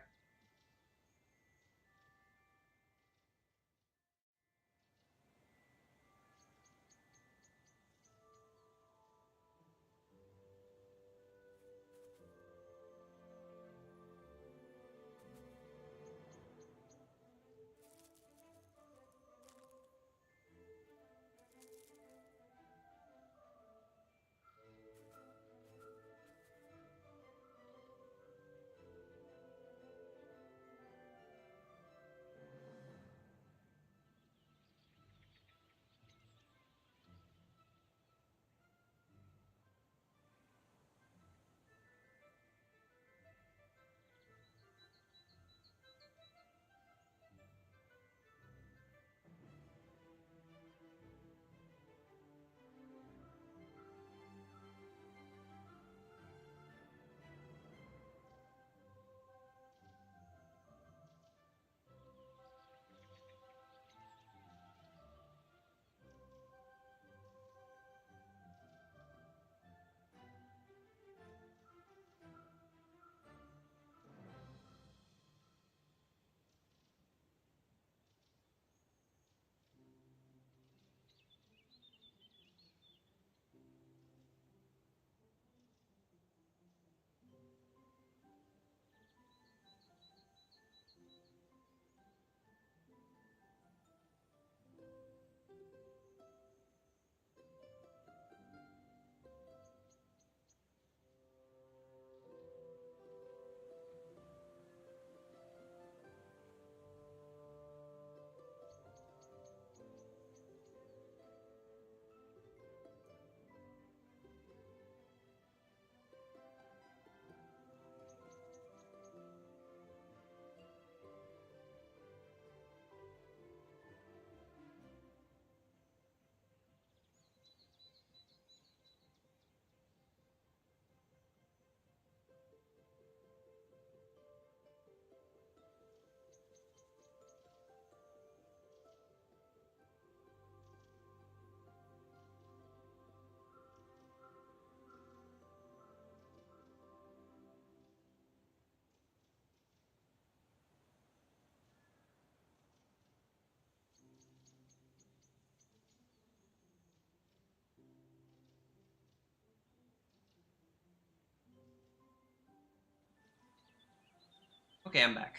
Okay, I'm back.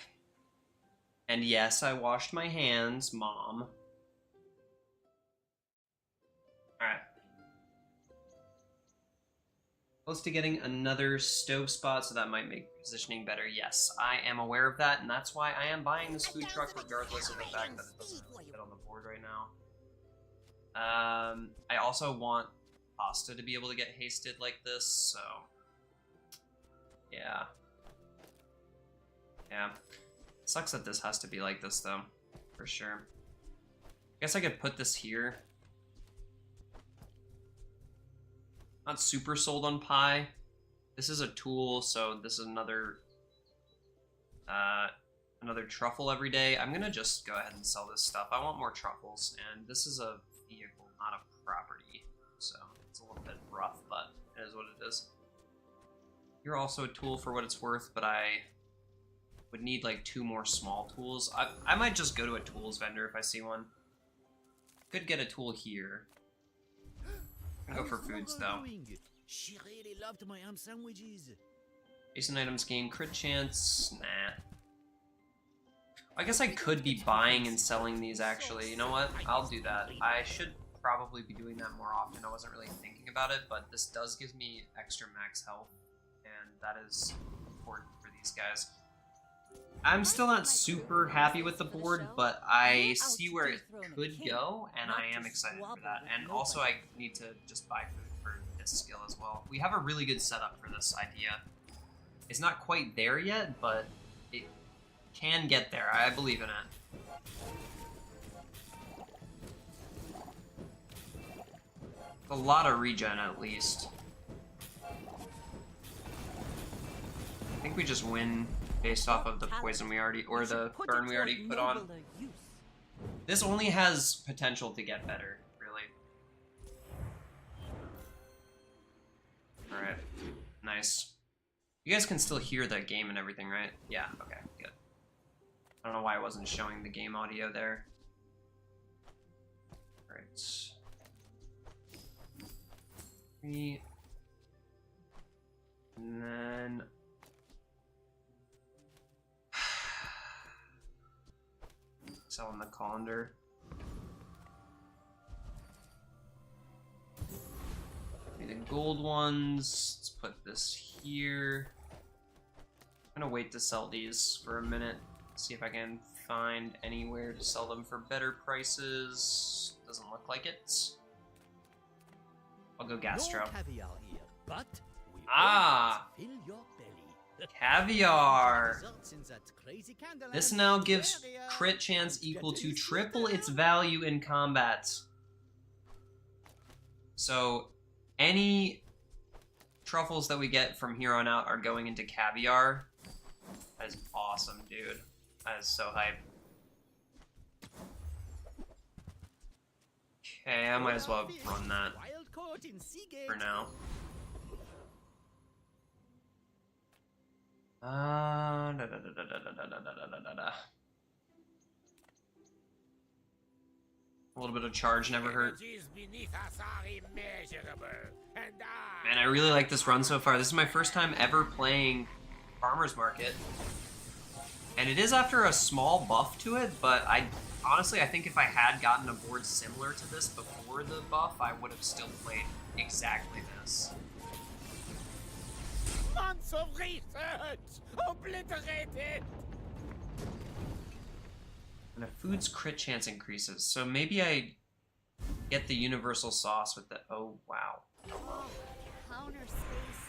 And yes, I washed my hands, Mom. Alright. Close to getting another stove spot, so that might make positioning better. Yes, I am aware of that, and that's why I am buying this food truck regardless of the fact that it doesn't really fit on the board right now. I also want pasta to be able to get hasted like this, so... yeah. Yeah. Sucks that this has to be like this, though, for sure. I guess I could put this here. Not super sold on pie. This is a tool, so this is another truffle every day. I'm gonna just go ahead and sell this stuff. I want more truffles, and this is a vehicle, not a property, so it's a little bit rough, but it is what it is. You're also a tool for what it's worth, but I would need like 2 more small tools. I might just go to a tools vendor if I see one. Could get a tool here. I'll go for foods though. She really loved my ham sandwiches. Jason items gain crit chance. Nah. I guess I could be buying and selling these actually. You know what? I'll do that. I should probably be doing that more often. I wasn't really thinking about it, but this does give me extra max health, and that is important for these guys. I'm still not super happy with the board, but I see where it could go, and I am excited for that. And also, I need to just buy food for this skill as well. We have a really good setup for this idea. It's not quite there yet, but it can get there. I believe in it. A lot of regen, at least. I think we just win based off of the poison we already, or the burn we already put on. This only has potential to get better, really. Alright, nice. You guys can still hear the game and everything, right? Yeah, okay, good. I don't know why I wasn't showing the game audio there. Alright. 3. And then... selling the colander. Need the gold ones. Let's put this here. I'm gonna wait to sell these for a minute. See if I can find anywhere to sell them for better prices. Doesn't look like it. I'll go gastro. No caviar here, but we Ah! fill your belly. Caviar! In that crazy candleland This now gives area. crit chance equal to triple its value in combat. So, any truffles that we get from here on out are going into caviar. That is awesome, dude. That is so hype. Okay, I might as well run that Wild coat in Seagate. for now. A little bit of charge never hurt. Man, I really like this run so far. This is my first time ever playing Farmer's Market. And it is after a small buff to it, but honestly, I think if I had gotten a board similar to this before the buff, I would have still played exactly this. Months of research! Obliterated! And a food's crit chance increases, so maybe I get the universal sauce with the... oh, wow. Oh, counter space.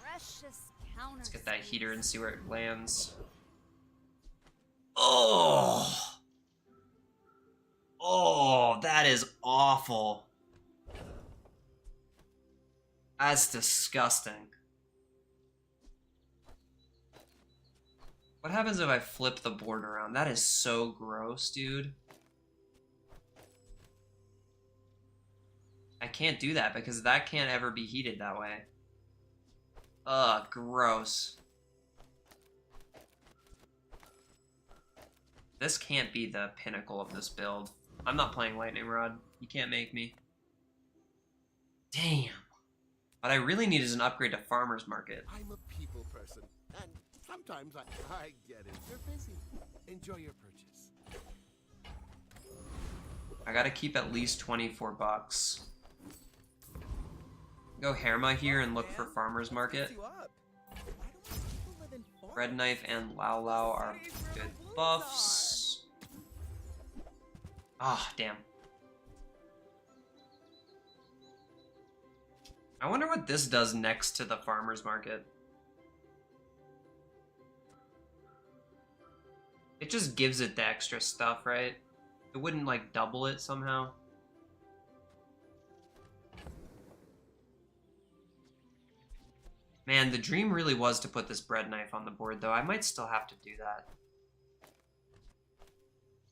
Precious counter Let's get that space. heater and see where it lands. Oh! Oh, that is awful. That's disgusting. What happens if I flip the board around? That is so gross, dude. I can't do that because that can't ever be heated that way. Ugh, gross. This can't be the pinnacle of this build. I'm not playing Lightning Rod. You can't make me. Damn. What I really need is an upgrade to Farmer's Market. I'm a people person, and sometimes I get it. You're busy. Enjoy your purchase. I gotta keep at least 24 bucks. Go Herma here and look for farmer's market. Bread knife and Lao Lao are good buffs. Ah, damn. I wonder what this does next to the farmer's market. It just gives it the extra stuff, right? It wouldn't, like, double it somehow. Man, the dream really was to put this bread knife on the board, though. I might still have to do that.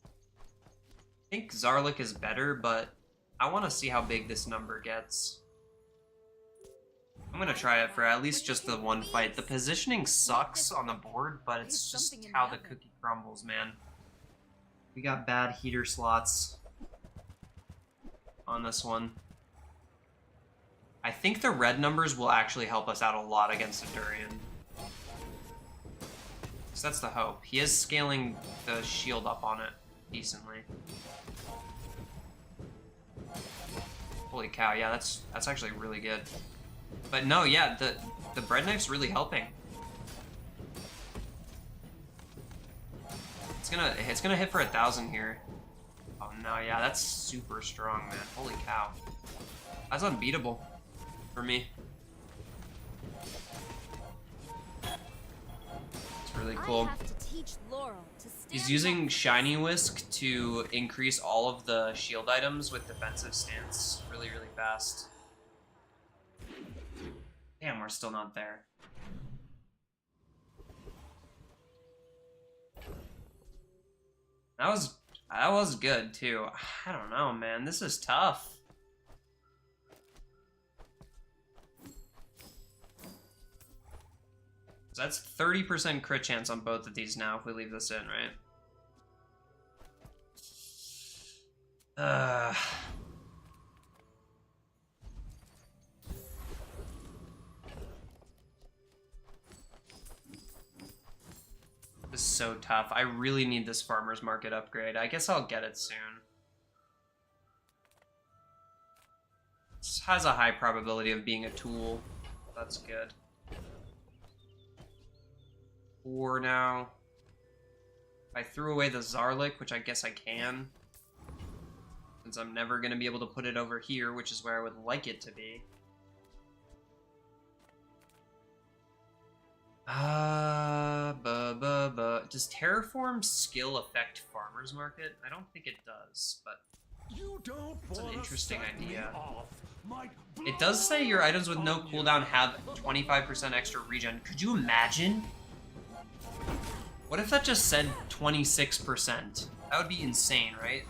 I think Zarlik is better, but I want to see how big this number gets. I'm going to try it for at least just the one fight. The positioning sucks on the board, but it's just how the cookie crumbles, man. We got bad heater slots on this one. I think the red numbers will actually help us out a lot against a Durian. So that's the hope. He is scaling the shield up on it decently. Holy cow, yeah, that's actually really good. But no, yeah, the bread knife's really helping. It's gonna hit for 1,000 here. Oh no, yeah, that's super strong, man. Holy cow. That's unbeatable for me. It's really cool. He's using Shiny Whisk to increase all of the shield items with defensive stance really, really fast. Damn, we're still not there. That was good too. I don't know, man. This is tough. So that's 30% crit chance on both of these now if we leave this in, right? This is so tough. I really need this farmer's market upgrade. I guess I'll get it soon. This has a high probability of being a tool. That's good. 4 now. I threw away the Zarlik, which I guess I can. Since I'm never going to be able to put it over here, which is where I would like it to be. Does Terraform skill affect Farmer's Market? I don't think it does, but it's an interesting idea. It does say your items with no cooldown have 25% extra regen. Could you imagine? What if that just said 26%? That would be insane, right?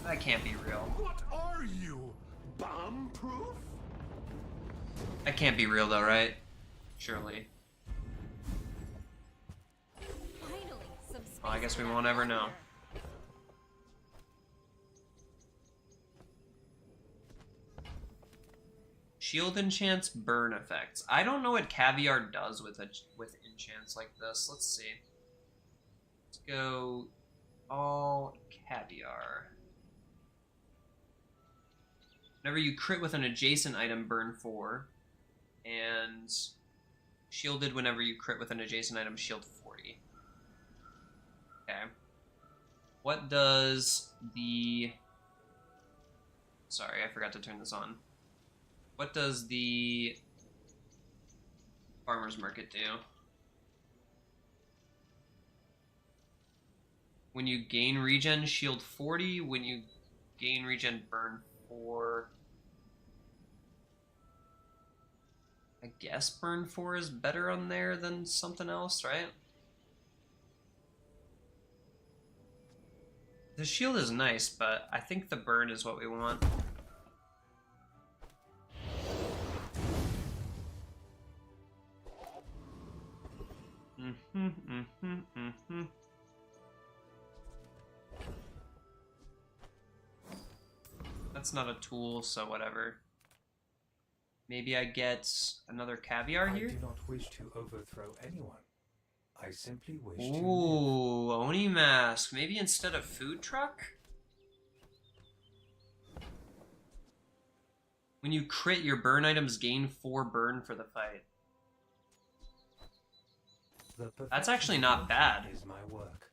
That can't be real. What are you? Bomb-proof? That can't be real though, right? Surely. Well, I guess we won't ever know. Shield enchants, burn effects. I don't know what Caviar does with enchants like this. Let's see. Let's go all Caviar. Whenever you crit with an adjacent item, burn 4. And shielded whenever you crit with an adjacent item, shield 40. Okay. What does the... Sorry, I forgot to turn this on. What does the Farmer's Market do? When you gain regen, shield 40. When you gain regen, burn 4. I guess burn 4 is better on there than something else, right? The shield is nice, but I think the burn is what we want. That's not a tool, so whatever. Maybe I get another caviar here? I do not wish to overthrow anyone. I simply wish to live. Ooh, Oni mask. Maybe instead of food truck? When you crit, your burn items gain 4 burn for the fight. That's actually not bad. Is my work.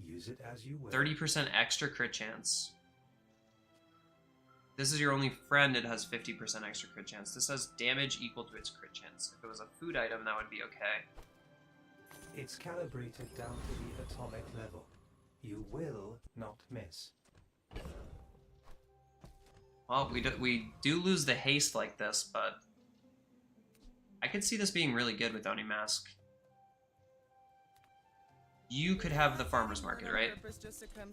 Use it as you will. 30% extra crit chance. This is your only friend, it has 50% extra crit chance. This has damage equal to its crit chance. If it was a food item, that would be okay. It's calibrated down to the atomic level. You will not miss. Well, we do lose the haste like this, but I could see this being really good with Oni Mask. You could have the farmer's market, right?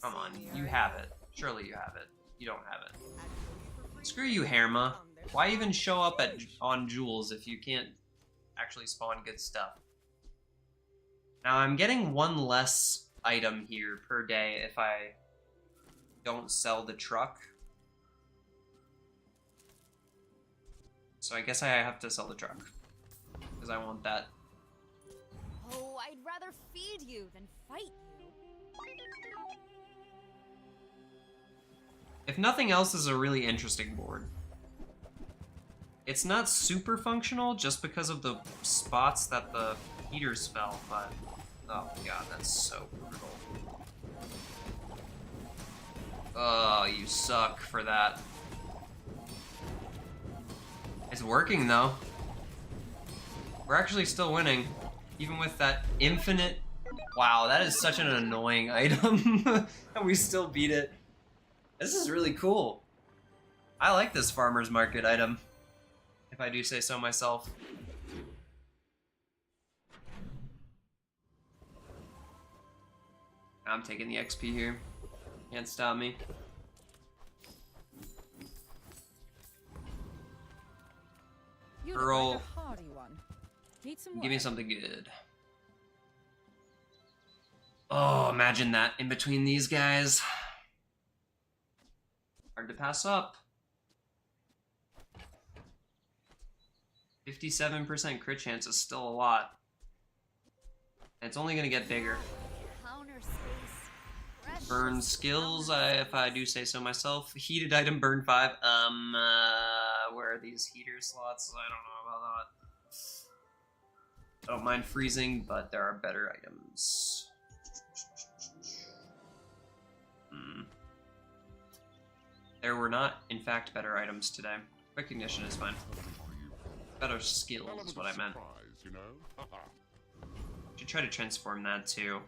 Come on, you have it. Surely you have it. You don't have it. Screw you, Herma. Why even show up on Jewels if you can't actually spawn good stuff? Now, I'm getting 1 less item here per day if I don't sell the truck. So I guess I have to sell the truck. Because I want that. Oh, I'd rather feed you than fight you. If nothing else, is a really interesting board. It's not super functional just because of the spots that the heaters fell, but oh god, that's so brutal. Oh, you suck for that. It's working though. We're actually still winning, even with that infinite. Wow, that is such an annoying item, and we still beat it. This is really cool. I like this farmer's market item, if I do say so myself. I'm taking the XP here. Can't stop me. You Earl, look like a hardy one. Need some give me work? something good. Oh, imagine that in between these guys. Hard to pass up. 57% crit chance is still a lot. And it's only gonna get bigger. Counter space. Burn skills, if I do say so myself. Heated item, burn 5. Where are these heater slots? I don't know about that. I don't mind freezing, but there are better items. There were not, in fact, better items today. Recognition is fine. Better skills is what I meant. Should try to transform that too.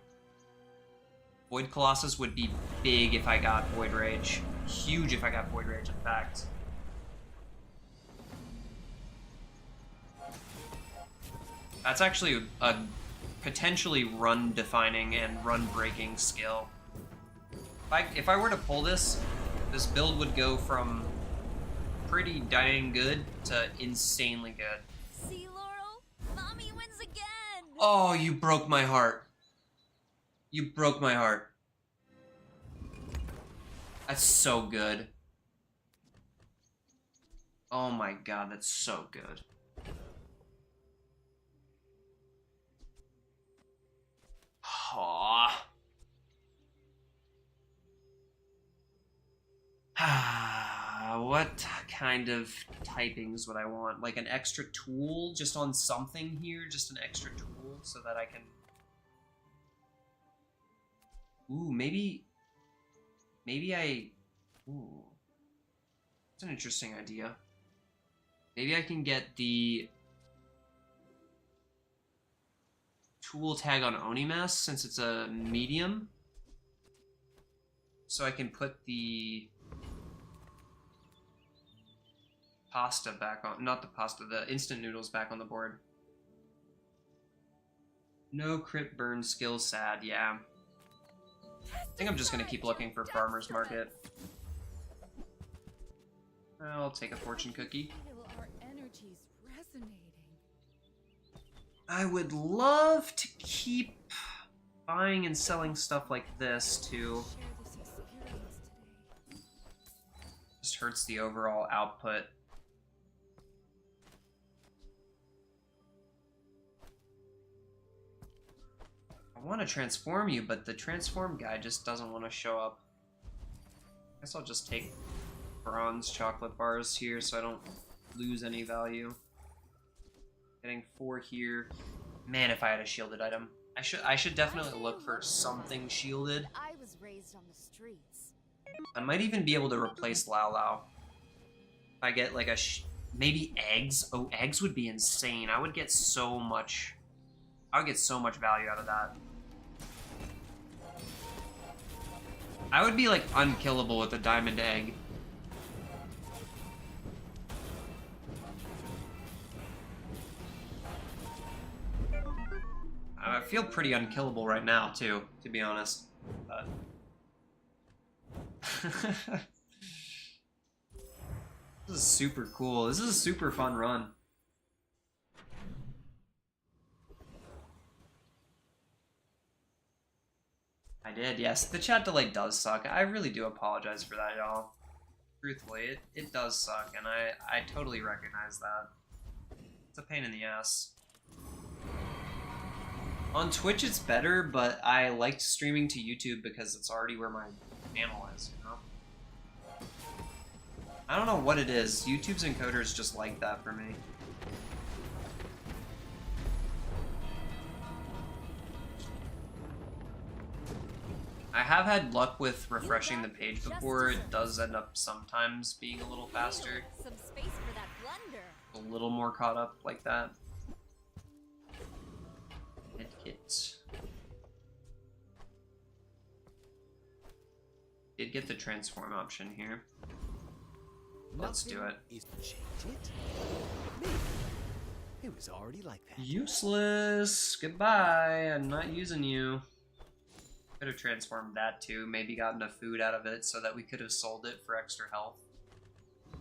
Void Colossus would be big if I got Void Rage. Huge if I got Void Rage, in fact. That's actually a potentially run-defining and run-breaking skill. If I were to pull this, this build would go from pretty dang good to insanely good. See, Laurel? Mommy wins again! Oh, you broke my heart. You broke my heart. That's so good. Oh my god, that's so good. Aww. What kind of typings would I want? Like an extra tool just on something here? Just an extra tool so that I can... Ooh, maybe I... Ooh. That's an interesting idea. Maybe I can get the tool tag on Onimas since it's a medium. So I can put the pasta back on, not the pasta, the instant noodles back on the board. No crit burn skill, sad, yeah. I think I'm just gonna keep looking for farmer's market. I'll take a fortune cookie. Our energy's resonating. I would love to keep buying and selling stuff like this too. Just hurts the overall output. I want to transform you, but the transform guy just doesn't want to show up. I guess I'll just take bronze chocolate bars here so I don't lose any value. Getting 4 here. Man, if I had a shielded item. I should definitely look for something shielded. I was raised on the streets. I might even be able to replace Lao Lao. If I get like a maybe eggs. Oh, eggs would be insane. I would get so much. I would get so much value out of that. I would be like unkillable with a diamond egg. I feel pretty unkillable right now too, to be honest. But... This is super cool. This is a super fun run. I did, yes. The chat delay does suck. I really do apologize for that, y'all. Truthfully, it does suck, and I totally recognize that. It's a pain in the ass. On Twitch it's better, but I liked streaming to YouTube because it's already where my channel is, you know? I don't know what it is. YouTube's encoders just like that for me. I have had luck with refreshing the page before. It does end up sometimes being a little faster. Some space for that blunder. A little more caught up like that. Medkit. Did get the transform option here. Let's do it. It was already like that. Useless. Goodbye. I'm not using you. Could have transformed that too. Maybe gotten a food out of it so that we could have sold it for extra health. I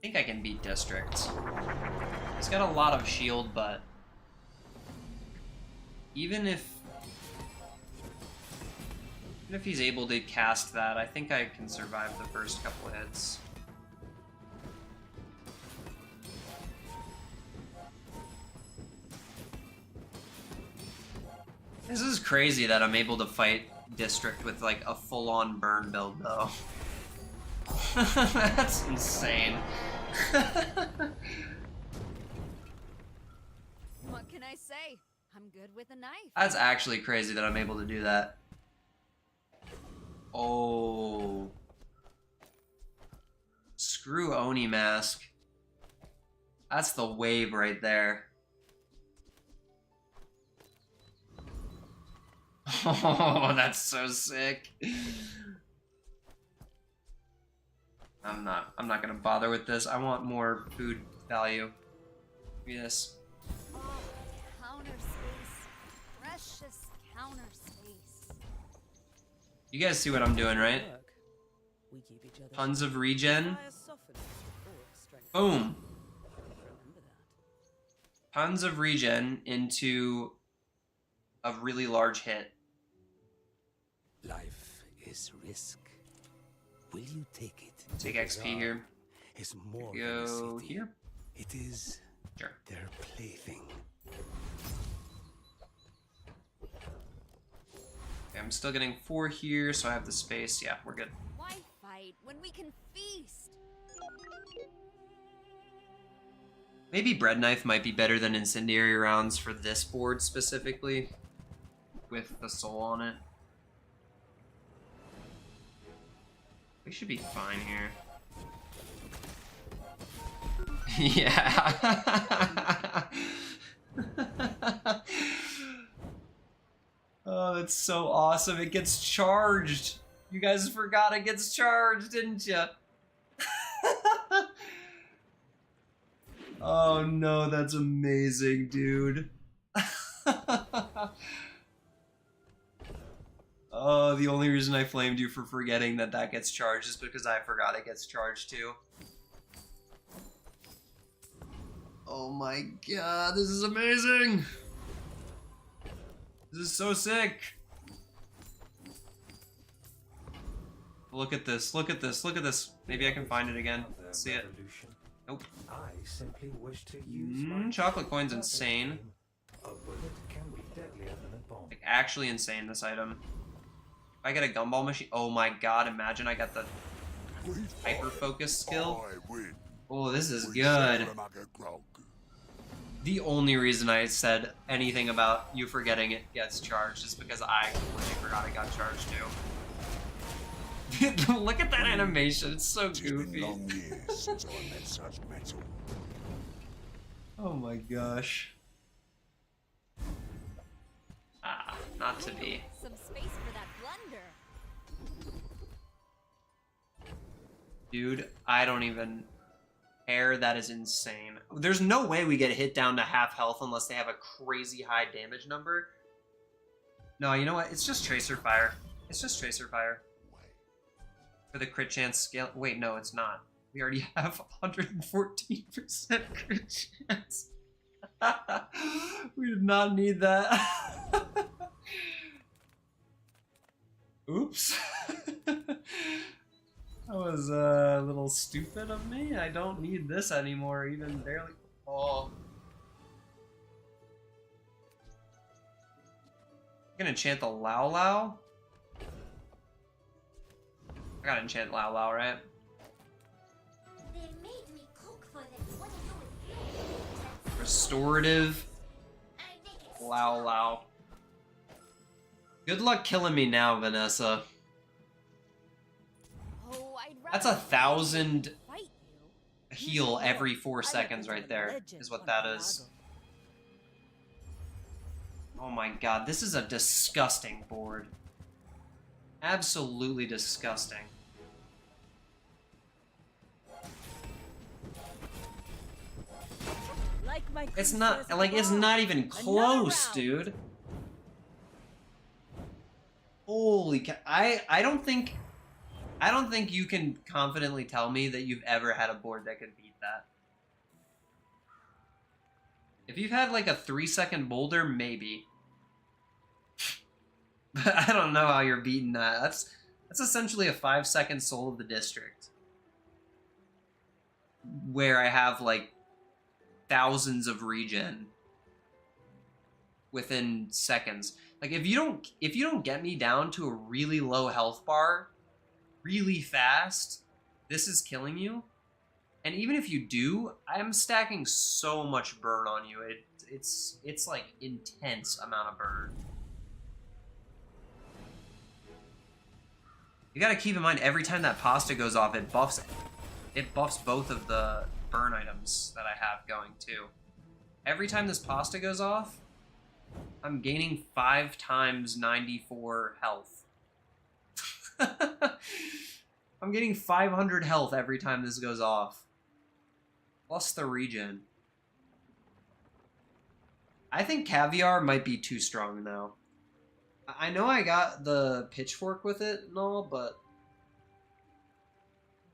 think I can beat District. He's got a lot of shield, but even if he's able to cast that, I think I can survive the first couple of hits. This is crazy that I'm able to fight District with like a full-on burn build though. That's insane. What can I say? I'm good with a knife. That's actually crazy that I'm able to do that. Oh. Screw Oni Mask. That's the wave right there. Oh, that's so sick. I'm not gonna bother with this. I want more food value. Give me this. Oh, counter space. Precious counter space. You guys see what I'm doing, right? We keep each other. Tons of regen. Fire softens or strengthens. Boom. Remember that. Tons of regen into a really large hit. Life is risk. Will you take it? Take XP here. Is more Go here. It is Sure. their plaything. Okay, I'm still getting 4 here, so I have the space. Yeah, we're good. Why fight when we can feast? Maybe Bread Knife might be better than Incendiary Rounds for this board specifically, with the soul on it. We should be fine here. Yeah. Oh, that's so awesome. It gets charged. You guys forgot it gets charged, didn't you? Oh no, that's amazing, dude. Oh, the only reason I flamed you for forgetting that that gets charged is because I forgot it gets charged too. Oh my god, this is amazing! This is so sick! Look at this, look at this, look at this. Maybe I can find it again. Let's see it. Nope. I simply wish to use my Chocolate coin's insane. a bullet actually insane, this item. If I get a gumball machine, oh my god, imagine I got the hyper focus skill. Oh, this is good. The only reason I said anything about you forgetting it gets charged is because I completely forgot it got charged too. Look at that animation, it's so goofy. Oh my gosh. Ah, not to be. Some space for that blunder. Dude, I don't even care. That is insane. There's no way we get hit down to half health unless they have a crazy high damage number. No, you know what? It's just Tracer Fire. It's just Tracer Fire. For the crit chance scale. Wait, no, it's not. We already have 114% crit chance. We did not need that. Oops. That was a little stupid of me. I don't need this anymore, even barely. Oh. I'm gonna enchant the Lao Lao. I gotta enchant Lao Lao, right? They made me cook for them. What to do with you? Restorative Lao Lao. Good luck killing me now, Vanessa. Oh, I'd That's 1,000 heal every 4 seconds right there, is what that is. Oh my god, this is a disgusting board. Absolutely disgusting. It's not, like, it's not even close, dude. Holy cow. I don't think you can confidently tell me that you've ever had a board that could beat that. If you've had like a 3-second boulder, maybe. But I don't know how you're beating that. That's essentially a 5-second Soul of the District. Where I have like thousands of regen within seconds. Like if you don't get me down to a really low health bar really fast, this is killing you. And even if you do, I'm stacking so much burn on you. It's like intense amount of burn. You gotta keep in mind, every time that pasta goes off, it buffs both of the burn items that I have going too. Every time this pasta goes off, I'm gaining 5 times 94 health. I'm getting 500 health every time this goes off. Plus the regen. I think Caviar might be too strong now. I know I got the pitchfork with it and all, but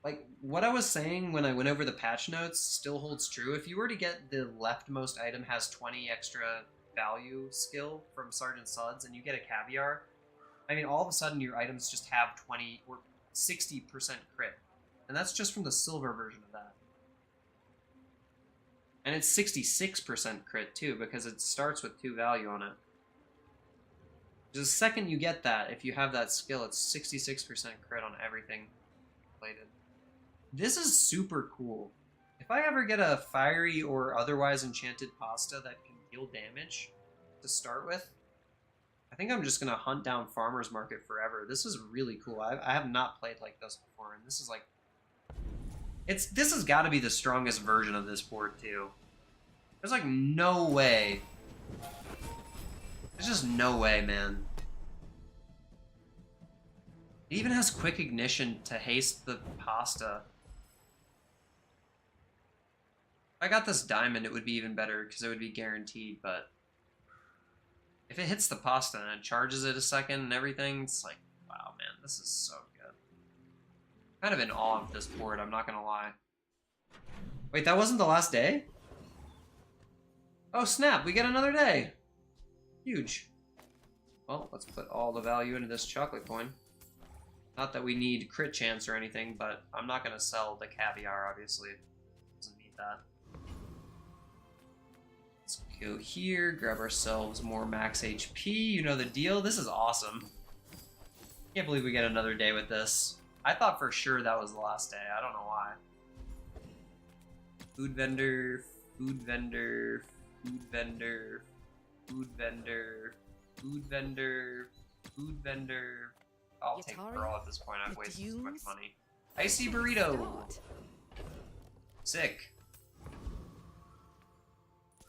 like what I was saying when I went over the patch notes still holds true. If you were to get the leftmost item has 20 extra value skill from Sergeant Suds and you get a Caviar, I mean all of a sudden your items just have 20 or 60% crit. And that's just from the silver version of that. And it's 66% crit too because it starts with 2 value on it. The second you get that, if you have that skill, it's 66% crit on everything related. This is super cool. If I ever get a fiery or otherwise enchanted pasta that can deal damage to start with, I think I'm just going to hunt down Farmer's Market forever. This is really cool. I have not played like this before, and this is like... This has got to be the strongest version of this board, too. There's like no way... There's just no way, man. It even has quick ignition to haste the pasta. If I got this diamond, it would be even better because it would be guaranteed, but if it hits the pasta and it charges it a second and everything, it's like, wow, man, this is so good. I'm kind of in awe of this board, I'm not gonna lie. Wait, that wasn't the last day? Oh snap, we get another day! Huge. Well, let's put all the value into this chocolate coin. Not that we need crit chance or anything, but I'm not going to sell the Caviar, obviously. Doesn't need that. Let's Go here, grab ourselves more max HP. You know the deal. This is awesome. Can't believe we get another day with this. I thought for sure that was the last day. I don't know why. Food vendor, food vendor, food vendor, food vendor, food vendor, food vendor. I'll take Pearl at this point. I've wasted too much money. Icy burrito. Sick.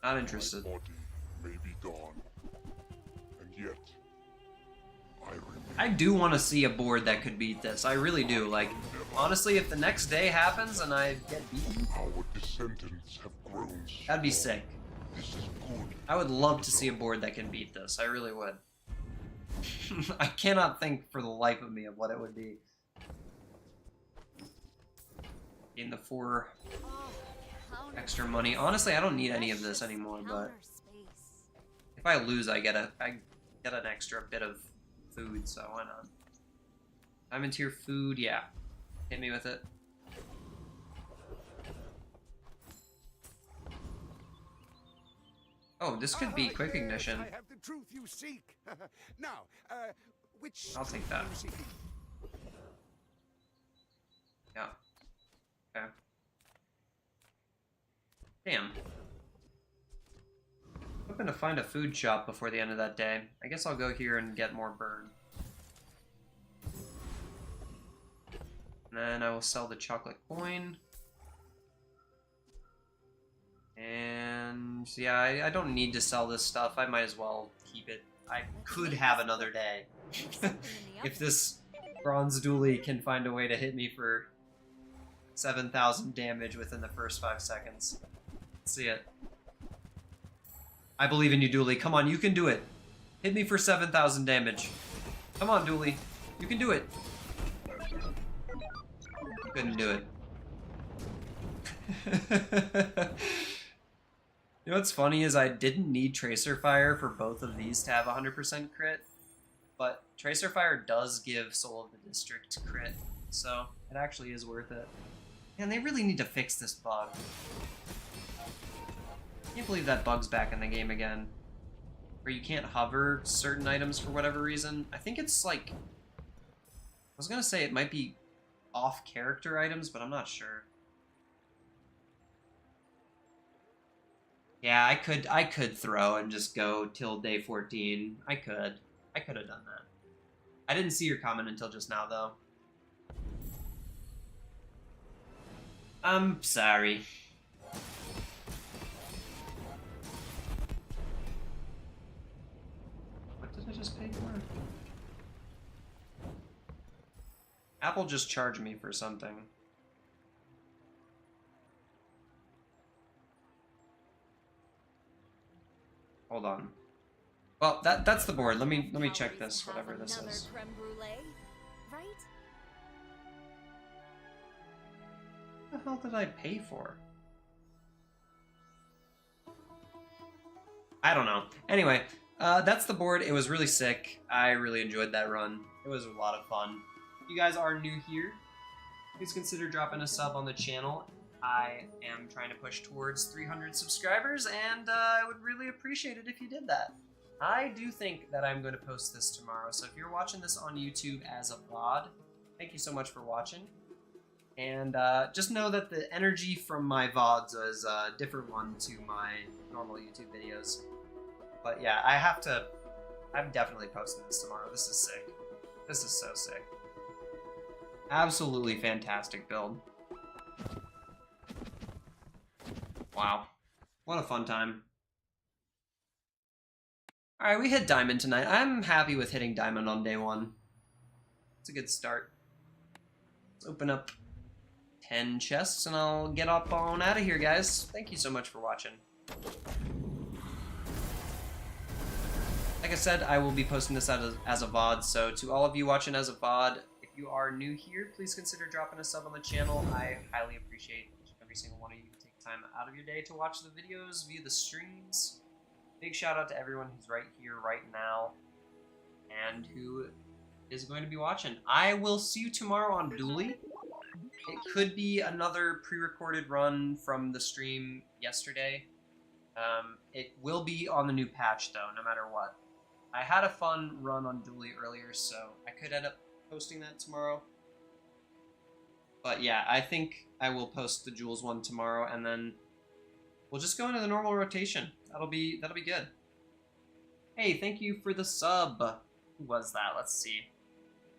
Not interested. My body may be gone, and yet I remain. I do want to see a board that could beat this. I really do. Like, honestly, if the next day happens and I get beaten, Our descendants have grown. that'd be sick. This is good. I would love to see a board that can beat this. I really would. I cannot think for the life of me of what it would be. In the 4 extra money. Honestly, I don't need any of this anymore, but if I lose, I get an extra bit of food, so why not? Diamond tier food, yeah. Hit me with it. Oh, this could be quick ignition. I have the truth you seek. Now, which I'll take that. truth are you seeking? Yeah. Okay. Damn. Hoping to find a food shop before the end of that day. I guess I'll go here and get more burn. And then I will sell the chocolate coin. And yeah, I don't need to sell this stuff. I might as well keep it. I could have another day. If this bronze dually can find a way to hit me for 7,000 damage within the first 5 seconds. Let's see it. I believe in you, Dooley. Come on, you can do it. Hit me for 7,000 damage. Come on, Dooley. You can do it. Couldn't do it. You know what's funny is I didn't need Tracer Fire for both of these to have 100% crit, but Tracer Fire does give Soul of the District crit, so it actually is worth it. Man, they really need to fix this bug. I can't believe that bug's back in the game again. Where you can't hover certain items for whatever reason. I think it's like... I was gonna say it might be off-character items, but I'm not sure. Yeah, I could throw and just go till day 14. I could have done that. I didn't see your comment until just now, though. I'm sorry. What did I just pay for? Apple just charged me for something. Hold on. Well, that's the board. Let me check this, whatever this is. Creme brulee, right? What the hell did I pay for? I don't know. Anyway, that's the board. It was really sick. I really enjoyed that run. It was a lot of fun. If you guys are new here, please consider dropping a sub on the channel. I am trying to push towards 300 subscribers, and I would really appreciate it if you did that. I do think that I'm going to post this tomorrow, so if you're watching this on YouTube as a VOD, thank you so much for watching. And just know that the energy from my VODs is a different one to my normal YouTube videos. But yeah, I'm definitely posting this tomorrow. This is sick. This is so sick. Absolutely fantastic build. Wow. What a fun time. Alright, we hit Diamond tonight. I'm happy with hitting Diamond on day 1. It's a good start. Let's open up 10 chests and I'll get up on out of here, guys. Thank you so much for watching. Like I said, I will be posting this out as a VOD, so to all of you watching as a VOD, if you are new here, please consider dropping a sub on the channel. I highly appreciate every single one of you who take time out of your day to watch the videos, view the streams. Big shout out to everyone who's right here, right now, and who is going to be watching. I will see you tomorrow on Dually. It could be another pre-recorded run from the stream yesterday. It will be on the new patch, though, no matter what. I had a fun run on Dually earlier, so I could end up posting that tomorrow. But yeah, I think I will post the Jules one tomorrow, and then we'll just go into the normal rotation. That'll be good. Hey, thank you for the sub. Who was that? Let's see.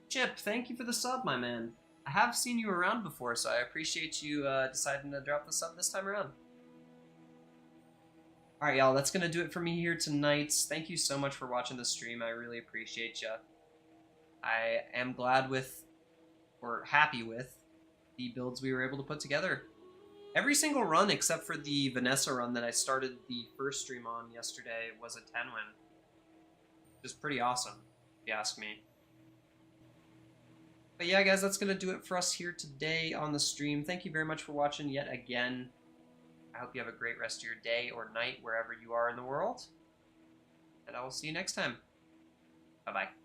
Chip, thank you for the sub, my man. I have seen you around before, so I appreciate you deciding to drop the sub this time around. Alright, y'all, that's going to do it for me here tonight. Thank you so much for watching the stream. I really appreciate you. I am glad with, or happy with, the builds we were able to put together. Every single run except for the Vanessa run that I started the first stream on yesterday was a 10 win. Which is pretty awesome, if you ask me. But yeah, guys, that's going to do it for us here today on the stream. Thank you very much for watching yet again. I hope you have a great rest of your day or night wherever you are in the world. And I will see you next time. Bye-bye.